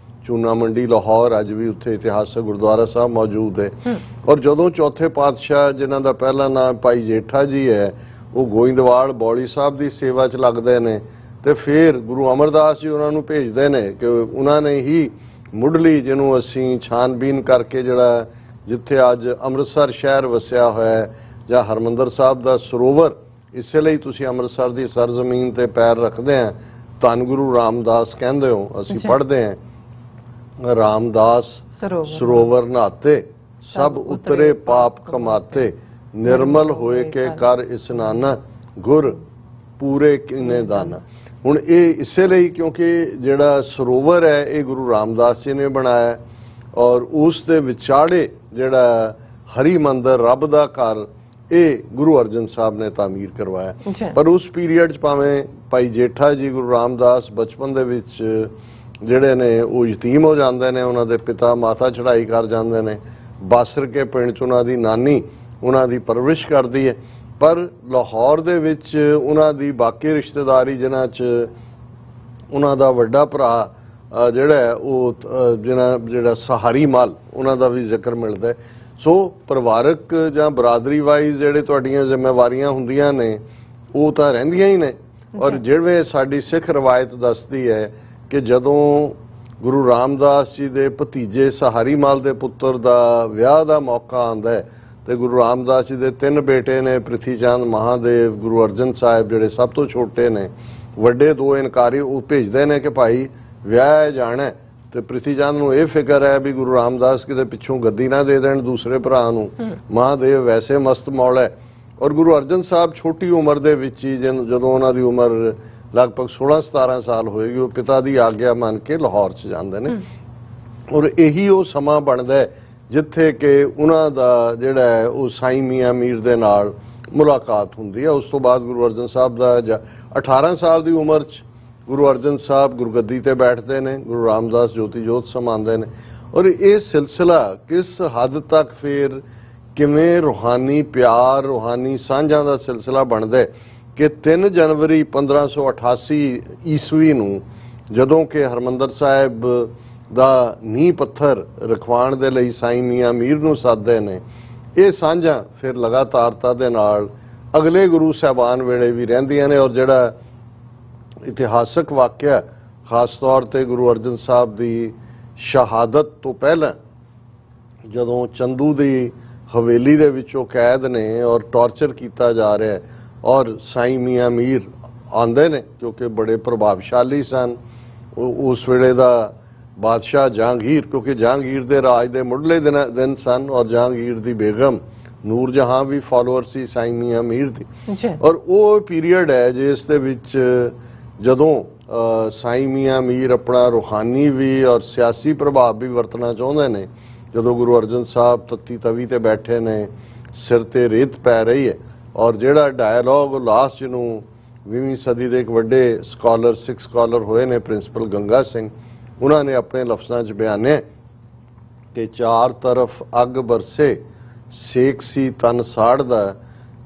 ਚੂਨਾ ਮੰਡੀ ਲਾਹੌਰ, ਅੱਜ ਵੀ ਉੱਥੇ ਇਤਿਹਾਸਕ ਗੁਰਦੁਆਰਾ ਸਾਹਿਬ ਮੌਜੂਦ ਹੈ। ਔਰ ਜਦੋਂ ਚੌਥੇ ਪਾਤਸ਼ਾਹ ਜਿਨ੍ਹਾਂ ਦਾ ਪਹਿਲਾ ਨਾਮ ਭਾਈ ਜੇਠਾ ਜੀ ਹੈ ਉਹ ਗੋਇੰਦਵਾਲ ਬੌਲੀ ਸਾਹਿਬ ਦੀ ਸੇਵਾ 'ਚ ਲੱਗਦੇ ਨੇ ਤੇ ਫਿਰ ਗੁਰੂ ਅਮਰਦਾਸ ਜੀ ਉਹਨਾਂ ਨੂੰ ਭੇਜਦੇ ਨੇ ਕਿ ਉਹਨਾਂ ਨੇ ਹੀ ਮੁੱਢਲੀ ਜਿਹਨੂੰ ਅਸੀਂ ਛਾਨਬੀਨ ਕਰਕੇ ਜਿਹੜਾ ਜਿੱਥੇ ਅੱਜ ਅੰਮ੍ਰਿਤਸਰ ਸ਼ਹਿਰ ਵਸਿਆ ਹੋਇਆ ਜਾਂ ਹਰਮੰਦਰ ਸਾਹਿਬ ਦਾ ਸਰੋਵਰ, ਇਸੇ ਲਈ ਤੁਸੀਂ ਅੰਮ੍ਰਿਤਸਰ ਦੀ ਸਰਜ਼ਮੀਨ ਤੇ ਪੈਰ ਰੱਖਦੇ ਆ, ਧੰਨ ਗੁਰੂ ਰਾਮਦਾਸ ਕਹਿੰਦੇ ਹੋ, ਅਸੀਂ ਪੜ੍ਹਦੇ ਹਾਂ ਰਾਮਦਾਸ ਸਰੋਵਰ ਨਹਾਤੇ ਸਭ ਉਤਰੇ ਪਾਪ ਕਮਾਤੇ, ਨਿਰਮਲ ਹੋਏ ਕੇ ਕਰ ਇਸਨਾਨਾ ਗੁਰ ਪੂਰੇ ਕਿਨੇ ਦਾਨਾ। ਹੁਣ ਇਹ ਇਸੇ ਲਈ ਕਿਉਂਕਿ ਜਿਹੜਾ ਸਰੋਵਰ ਹੈ ਇਹ ਗੁਰੂ ਰਾਮਦਾਸ ਜੀ ਨੇ ਬਣਾਇਆ ਔਰ ਉਸ ਦੇ ਵਿਚਾਲੇ ਜਿਹੜਾ ਹਰੀ ਮੰਦਰ ਰੱਬ ਦਾ ਘਰ ਇਹ ਗੁਰੂ ਅਰਜਨ ਸਾਹਿਬ ਨੇ ਤਾਮੀਰ ਕਰਵਾਇਆ। ਪਰ ਉਸ ਪੀਰੀਅਡ 'ਚ ਭਾਵੇਂ ਭਾਈ ਜੇਠਾ ਜੀ ਗੁਰੂ ਰਾਮਦਾਸ ਬਚਪਨ ਦੇ ਵਿੱਚ ਜਿਹੜੇ ਨੇ ਉਹ ਯਤੀਮ ਹੋ ਜਾਂਦੇ ਨੇ, ਉਹਨਾਂ ਦੇ ਪਿਤਾ ਮਾਤਾ ਚੜ੍ਹਾਈ ਕਰ ਜਾਂਦੇ ਨੇ, ਬਾਸਰ ਕੇ ਪਿੰਡ 'ਚ ਉਹਨਾਂ ਦੀ ਨਾਨੀ ਉਹਨਾਂ ਦੀ ਪਰਵਰਿਸ਼ ਕਰਦੀ ਹੈ। ਪਰ ਲਾਹੌਰ ਦੇ ਵਿੱਚ ਉਹਨਾਂ ਦੀ ਬਾਕੀ ਰਿਸ਼ਤੇਦਾਰੀ ਜਿਨ੍ਹਾਂ 'ਚ ਉਹਨਾਂ ਦਾ ਵੱਡਾ ਭਰਾ ਜਿਹੜਾ ਉਹ ਜਿਹੜਾ ਸਹਾਰੀ ਮਾਲ ਉਹਨਾਂ ਦਾ ਵੀ ਜ਼ਿਕਰ ਮਿਲਦਾ ਹੈ। ਸੋ ਪਰਿਵਾਰਕ ਜਾਂ ਬਰਾਦਰੀ ਵਾਈਜ਼ ਜਿਹੜੇ ਤੁਹਾਡੀਆਂ ਜ਼ਿੰਮੇਵਾਰੀਆਂ ਹੁੰਦੀਆਂ ਨੇ ਉਹ ਤਾਂ ਰਹਿੰਦੀਆਂ ਹੀ ਨੇ। ਔਰ ਜਿਵੇਂ ਸਾਡੀ ਸਿੱਖ ਰਵਾਇਤ ਦੱਸਦੀ ਹੈ ਕਿ ਜਦੋਂ ਗੁਰੂ ਰਾਮਦਾਸ ਜੀ ਦੇ ਭਤੀਜੇ ਸਹਾਰੀ ਮਾਲ ਦੇ ਪੁੱਤਰ ਦਾ ਵਿਆਹ ਦਾ ਮੌਕਾ ਆਉਂਦਾ ਹੈ ਤੇ ਗੁਰੂ ਰਾਮਦਾਸ ਜੀ ਦੇ 3 ਬੇਟੇ ਨੇ, ਪ੍ਰਿਥੀ ਚੰਦ, ਮਹਾਦੇਵ, ਗੁਰੂ ਅਰਜਨ ਸਾਹਿਬ ਜਿਹੜੇ ਸਭ ਤੋਂ ਛੋਟੇ ਨੇ, ਵੱਡੇ 2 ਇਨਕਾਰੀ ਉਹ ਭੇਜਦੇ ਨੇ ਕਿ ਭਾਈ ਵਿਆਹ ਜਾਣਾ। ਤੇ ਪ੍ਰਿਥੀ ਚੰਦ ਨੂੰ ਇਹ ਫਿਕਰ ਹੈ ਵੀ ਗੁਰੂ ਰਾਮਦਾਸ ਕਿਤੇ ਪਿੱਛੋਂ ਗੱਦੀ ਨਾ ਦੇ ਦੇਣ ਦੂਸਰੇ ਭਰਾ ਨੂੰ। ਮਹਾਦੇਵ ਵੈਸੇ ਮਸਤ ਮੌਲ ਹੈ ਔਰ ਗੁਰੂ ਅਰਜਨ ਸਾਹਿਬ ਛੋਟੀ ਉਮਰ ਦੇ ਵਿੱਚ ਹੀ ਜਦੋਂ ਉਹਨਾਂ ਦੀ ਉਮਰ ਲਗਭਗ 16-17 ਸਾਲ ਹੋਏਗੀ ਉਹ ਪਿਤਾ ਦੀ ਆਗਿਆ ਮੰਨ ਕੇ ਲਾਹੌਰ 'ਚ ਜਾਂਦੇ ਨੇ। ਔਰ ਇਹੀ ਉਹ ਸਮਾਂ ਬਣਦਾ ਹੈ ਜਿੱਥੇ ਕਿ ਉਹਨਾਂ ਦਾ ਜਿਹੜਾ ਹੈ ਉਹ ਸਾਈਂ ਮੀਆਂ ਮੀਰ ਦੇ ਨਾਲ ਮੁਲਾਕਾਤ ਹੁੰਦੀ ਹੈ। ਉਸ ਤੋਂ ਬਾਅਦ ਗੁਰੂ ਅਰਜਨ ਸਾਹਿਬ ਦਾ 18 ਸਾਲ ਦੀ ਉਮਰ 'ਚ ਗੁਰੂ ਅਰਜਨ ਸਾਹਿਬ ਗੁਰਗੱਦੀ ਤੇ ਬੈਠਦੇ ਨੇ, ਗੁਰੂ ਰਾਮਦਾਸ ਜੋਤੀ ਜੋਤ ਸਮਾਉਂਦੇ ਨੇ। ਔਰ ਇਹ ਸਿਲਸਿਲਾ ਕਿਸ ਹੱਦ ਤੱਕ ਫਿਰ ਕਿਵੇਂ ਰੂਹਾਨੀ ਪਿਆਰ, ਰੂਹਾਨੀ ਸਾਂਝਾਂ ਦਾ ਸਿਲਸਿਲਾ ਬਣਦਾ ਹੈ ਕਿ 3 ਜਨਵਰੀ 1588 ਈਸਵੀ ਨੂੰ ਜਦੋਂ ਕਿ ਹਰਮੰਦਰ ਸਾਹਿਬ ਦਾ ਨੀਂਹ ਪੱਥਰ ਰਖਵਾਉਣ ਦੇ ਲਈ ਸਾਈਂ ਮੀਆਂ ਮੀਰ ਨੂੰ ਸੱਦਦੇ ਨੇ, ਇਹ ਸਾਂਝਾਂ ਫਿਰ ਲਗਾਤਾਰਤਾ ਦੇ ਨਾਲ ਅਗਲੇ ਗੁਰੂ ਸਾਹਿਬਾਨ ਵੇਲੇ ਵੀ ਰਹਿੰਦੀਆਂ ਨੇ। ਔਰ ਜਿਹੜਾ ਇਤਿਹਾਸਕ ਵਾਕਿਆ ਖਾਸ ਤੌਰ ਤੇ ਗੁਰੂ ਅਰਜਨ ਸਾਹਿਬ ਦੀ ਸ਼ਹਾਦਤ ਤੋਂ ਪਹਿਲਾਂ ਜਦੋਂ ਚੰਦੂ ਦੀ ਹਵੇਲੀ ਦੇ ਵਿੱਚੋਂ ਕੈਦ ਨੇ ਔਰ ਟਾਰਚਰ ਕੀਤਾ ਜਾ ਰਿਹਾ ਔਰ ਸਾਈਂ ਮੀਆਂ ਮੀਰ ਆਉਂਦੇ ਨੇ ਜੋ ਕਿ ਬੜੇ ਪ੍ਰਭਾਵਸ਼ਾਲੀ ਸਨ। ਉਸ ਵੇਲੇ ਦਾ ਬਾਦਸ਼ਾਹ ਜਹਾਂਗੀਰ, ਕਿਉਂਕਿ ਜਹਾਂਗੀਰ ਦੇ ਰਾਜ ਦੇ ਮੁੱਢਲੇ ਦਿਨ ਸਨ ਔਰ ਜਹਾਂਗੀਰ ਦੀ ਬੇਗਮ ਨੂਰ ਜਹਾਂ ਵੀ ਫਾਲੋਅਰ ਸੀ ਸਾਈਂ ਮੀਆਂ ਮੀਰ ਦੀ। ਔਰ ਉਹ ਪੀਰੀਅਡ ਹੈ ਜਿਸ ਦੇ ਵਿੱਚ ਜਦੋਂ ਸਾਈਂ ਮੀਆਂ ਮੀਰ ਆਪਣਾ ਰੂਹਾਨੀ ਵੀ ਔਰ ਸਿਆਸੀ ਪ੍ਰਭਾਵ ਵੀ ਵਰਤਣਾ ਚਾਹੁੰਦੇ ਨੇ, ਜਦੋਂ ਗੁਰੂ ਅਰਜਨ ਸਾਹਿਬ ਤੱਤੀ ਤਵੀ ਤੇ ਬੈਠੇ ਨੇ, ਸਿਰ ਤੇ ਰੇਤ ਪੈ ਰਹੀ ਹੈ ਔਰ ਜਿਹੜਾ ਡਾਇਲੌਗ ਲਾਸਟ ਨੂੰ 20ਵੀਂ ਸਦੀ ਦੇ ਇੱਕ ਵੱਡੇ ਸਕਾਲਰ, ਸਿੱਖ ਸਕਾਲਰ ਹੋਏ ਨੇ ਪ੍ਰਿੰਸੀਪਲ ਗੰਗਾ ਸਿੰਘ, ਉਹਨਾਂ ਨੇ ਆਪਣੇ ਲਫ਼ਜ਼ਾਂ 'ਚ ਬਿਆਨਿਆ ਕਿ 4 ਤਰਫ ਅੱਗ ਬਰਸੇ, ਸੇਕ ਸੀ ਤਨ ਸਾੜਦਾ,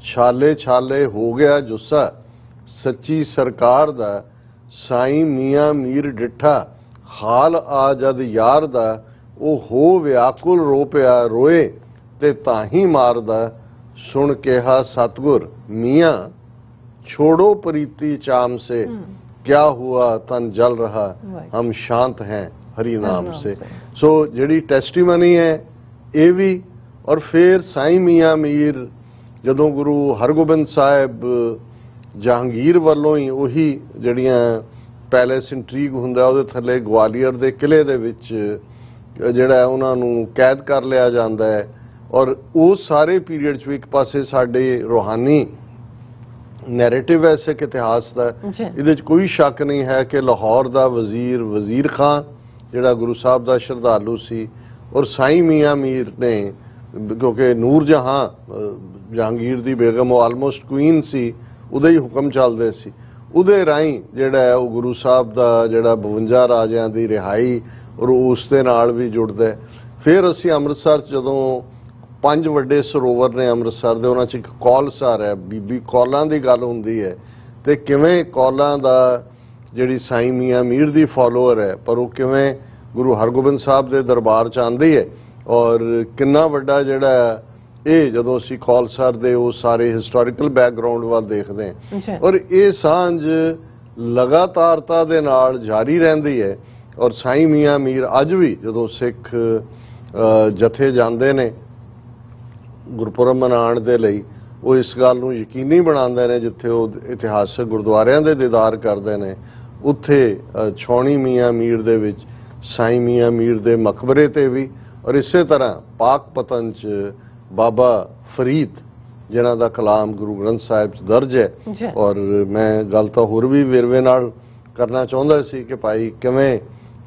ਛਾਲੇ ਛਾਲੇ ਹੋ ਗਿਆ ਜੁੱਸਾ, ਸੱਚੀ ਸਰਕਾਰ ਦਾ ਸਾਈਂ ਮੀਆਂ ਮੀਰ ਡਿੱਠਾ, ਹਾਲ ਆ ਜਦ ਯਾਰ ਦਾ, ਉਹ ਹੋ ਵਿਆਕੁਲ ਰੋ ਪਿਆ ਰੋਏ ਤੇ ਤਾਂ ਹੀ ਮਾਰਦਾ, ਸੁਣ ਕਿਹਾ ਸਤਗੁਰ ਮੀਆਂ छोड़ो प्रीति चाम से, क्या हुआ तन जल रहा, हम शांत हैं हरि नाम से। सो ਜਿਹੜੀ ਟੈਸਟੀਮਨੀ ਹੈ ਇਹ ਵੀ। ਔਰ ਫਿਰ ਸਾਈਂ ਮੀਆਂ ਮੀਰ ਜਦੋਂ ਗੁਰੂ ਹਰਗੋਬਿੰਦ ਸਾਹਿਬ ਜਹਾਂਗੀਰ ਵੱਲੋਂ ਹੀ ਉਹੀ ਜਿਹੜੀਆਂ ਪੈਲੇਸ ਇੰਟਰੀਗ ਹੁੰਦਾ ਉਹਦੇ ਥੱਲੇ ਗਵਾਲੀਅਰ ਦੇ ਕਿਲੇ ਦੇ ਵਿੱਚ ਜਿਹੜਾ ਉਹਨਾਂ ਨੂੰ ਕੈਦ ਕਰ ਲਿਆ ਜਾਂਦਾ ਹੈ। ਔਰ ਉਸ ਸਾਰੇ ਪੀਰੀਅਡ 'ਚ ਵੀ ਇੱਕ ਪਾਸੇ ਸਾਡੇ ਰੂਹਾਨੀ ਨੈਰੇਟਿਵ ਹੈ ਸਿੱਖ ਇਤਿਹਾਸ ਦਾ, ਇਹਦੇ 'ਚ ਕੋਈ ਸ਼ੱਕ ਨਹੀਂ ਹੈ ਕਿ ਲਾਹੌਰ ਦਾ ਵਜ਼ੀਰ ਖਾਂ ਜਿਹੜਾ ਗੁਰੂ ਸਾਹਿਬ ਦਾ ਸ਼ਰਧਾਲੂ ਸੀ ਔਰ ਸਾਈਂ ਮੀਆਂ ਮੀਰ ਨੇ, ਕਿਉਂਕਿ ਨੂਰ ਜਹਾਂ ਜਹਾਂਗੀਰ ਦੀ ਬੇਗਮ ਉਹ ਆਲਮੋਸਟ ਕੁਈਨ ਸੀ, ਉਹਦੇ ਹੀ ਹੁਕਮ ਚੱਲਦੇ ਸੀ, ਉਹਦੇ ਰਾਹੀਂ ਜਿਹੜਾ ਹੈ ਉਹ ਗੁਰੂ ਸਾਹਿਬ ਦਾ ਜਿਹੜਾ 52 ਰਾਜਿਆਂ ਦੀ ਰਿਹਾਈ ਔਰ ਉਸ ਦੇ ਨਾਲ ਵੀ ਜੁੜਦਾ। ਫਿਰ ਅਸੀਂ ਅੰਮ੍ਰਿਤਸਰ ਜਦੋਂ 5 ਵੱਡੇ ਸਰੋਵਰ ਨੇ ਅੰਮ੍ਰਿਤਸਰ ਦੇ, ਉਹਨਾਂ 'ਚ ਇੱਕ ਕੌਲਸਰ ਹੈ, ਬੀਬੀ ਕੌਲਾਂ ਦੀ ਗੱਲ ਹੁੰਦੀ ਹੈ ਤੇ ਕਿਵੇਂ ਕੌਲਾਂ ਦਾ ਜਿਹੜੀ ਸਾਈਂ ਮੀਆਂ ਮੀਰ ਦੀ ਫਾਲੋਅਰ ਹੈ ਪਰ ਉਹ ਕਿਵੇਂ ਗੁਰੂ ਹਰਗੋਬਿੰਦ ਸਾਹਿਬ ਦੇ ਦਰਬਾਰ 'ਚ ਆਉਂਦੀ ਹੈ ਔਰ ਕਿੰਨਾ ਵੱਡਾ ਜਿਹੜਾ ਇਹ ਜਦੋਂ ਅਸੀਂ ਕੌਲਸਰ ਦੇ ਉਹ ਸਾਰੇ ਹਿਸਟੋਰੀਕਲ ਬੈਕਗਰਾਉਂਡ ਵੱਲ ਦੇਖਦੇ ਹਾਂ ਔਰ ਇਹ ਸਾਂਝ ਲਗਾਤਾਰਤਾ ਦੇ ਨਾਲ ਜਾਰੀ ਰਹਿੰਦੀ ਹੈ। ਔਰ ਸਾਈਂ ਮੀਆਂ ਮੀਰ ਅੱਜ ਵੀ ਜਦੋਂ ਸਿੱਖ ਜਥੇ ਜਾਂਦੇ ਨੇ ਗੁਰਪੁਰਬ ਮਨਾਉਣ ਦੇ ਲਈ, ਉਹ ਇਸ ਗੱਲ ਨੂੰ ਯਕੀਨੀ ਬਣਾਉਂਦੇ ਨੇ ਜਿੱਥੇ ਉਹ ਇਤਿਹਾਸਕ ਗੁਰਦੁਆਰਿਆਂ ਦੇ ਦੀਦਾਰ ਕਰਦੇ ਨੇ ਉੱਥੇ ਛਾਉਣੀ ਮੀਆਂ ਮੀਰ ਦੇ ਵਿੱਚ ਸਾਈਂ ਮੀਆਂ ਮੀਰ ਦੇ ਮਕਬਰੇ ਤੇ ਵੀ। ਔਰ ਇਸੇ ਤਰ੍ਹਾਂ ਪਾਕ ਪਤਨ 'ਚ ਬਾਬਾ ਫਰੀਦ ਜਿਨ੍ਹਾਂ ਦਾ ਕਲਾਮ ਗੁਰੂ ਗ੍ਰੰਥ ਸਾਹਿਬ 'ਚ ਦਰਜ ਹੈ। ਜੀ। ਔਰ ਮੈਂ ਗੱਲ ਤਾਂ ਹੋਰ ਵੀ ਵੇਰਵੇ ਨਾਲ ਕਰਨਾ ਚਾਹੁੰਦਾ ਸੀ ਕਿ ਭਾਈ ਕਿਵੇਂ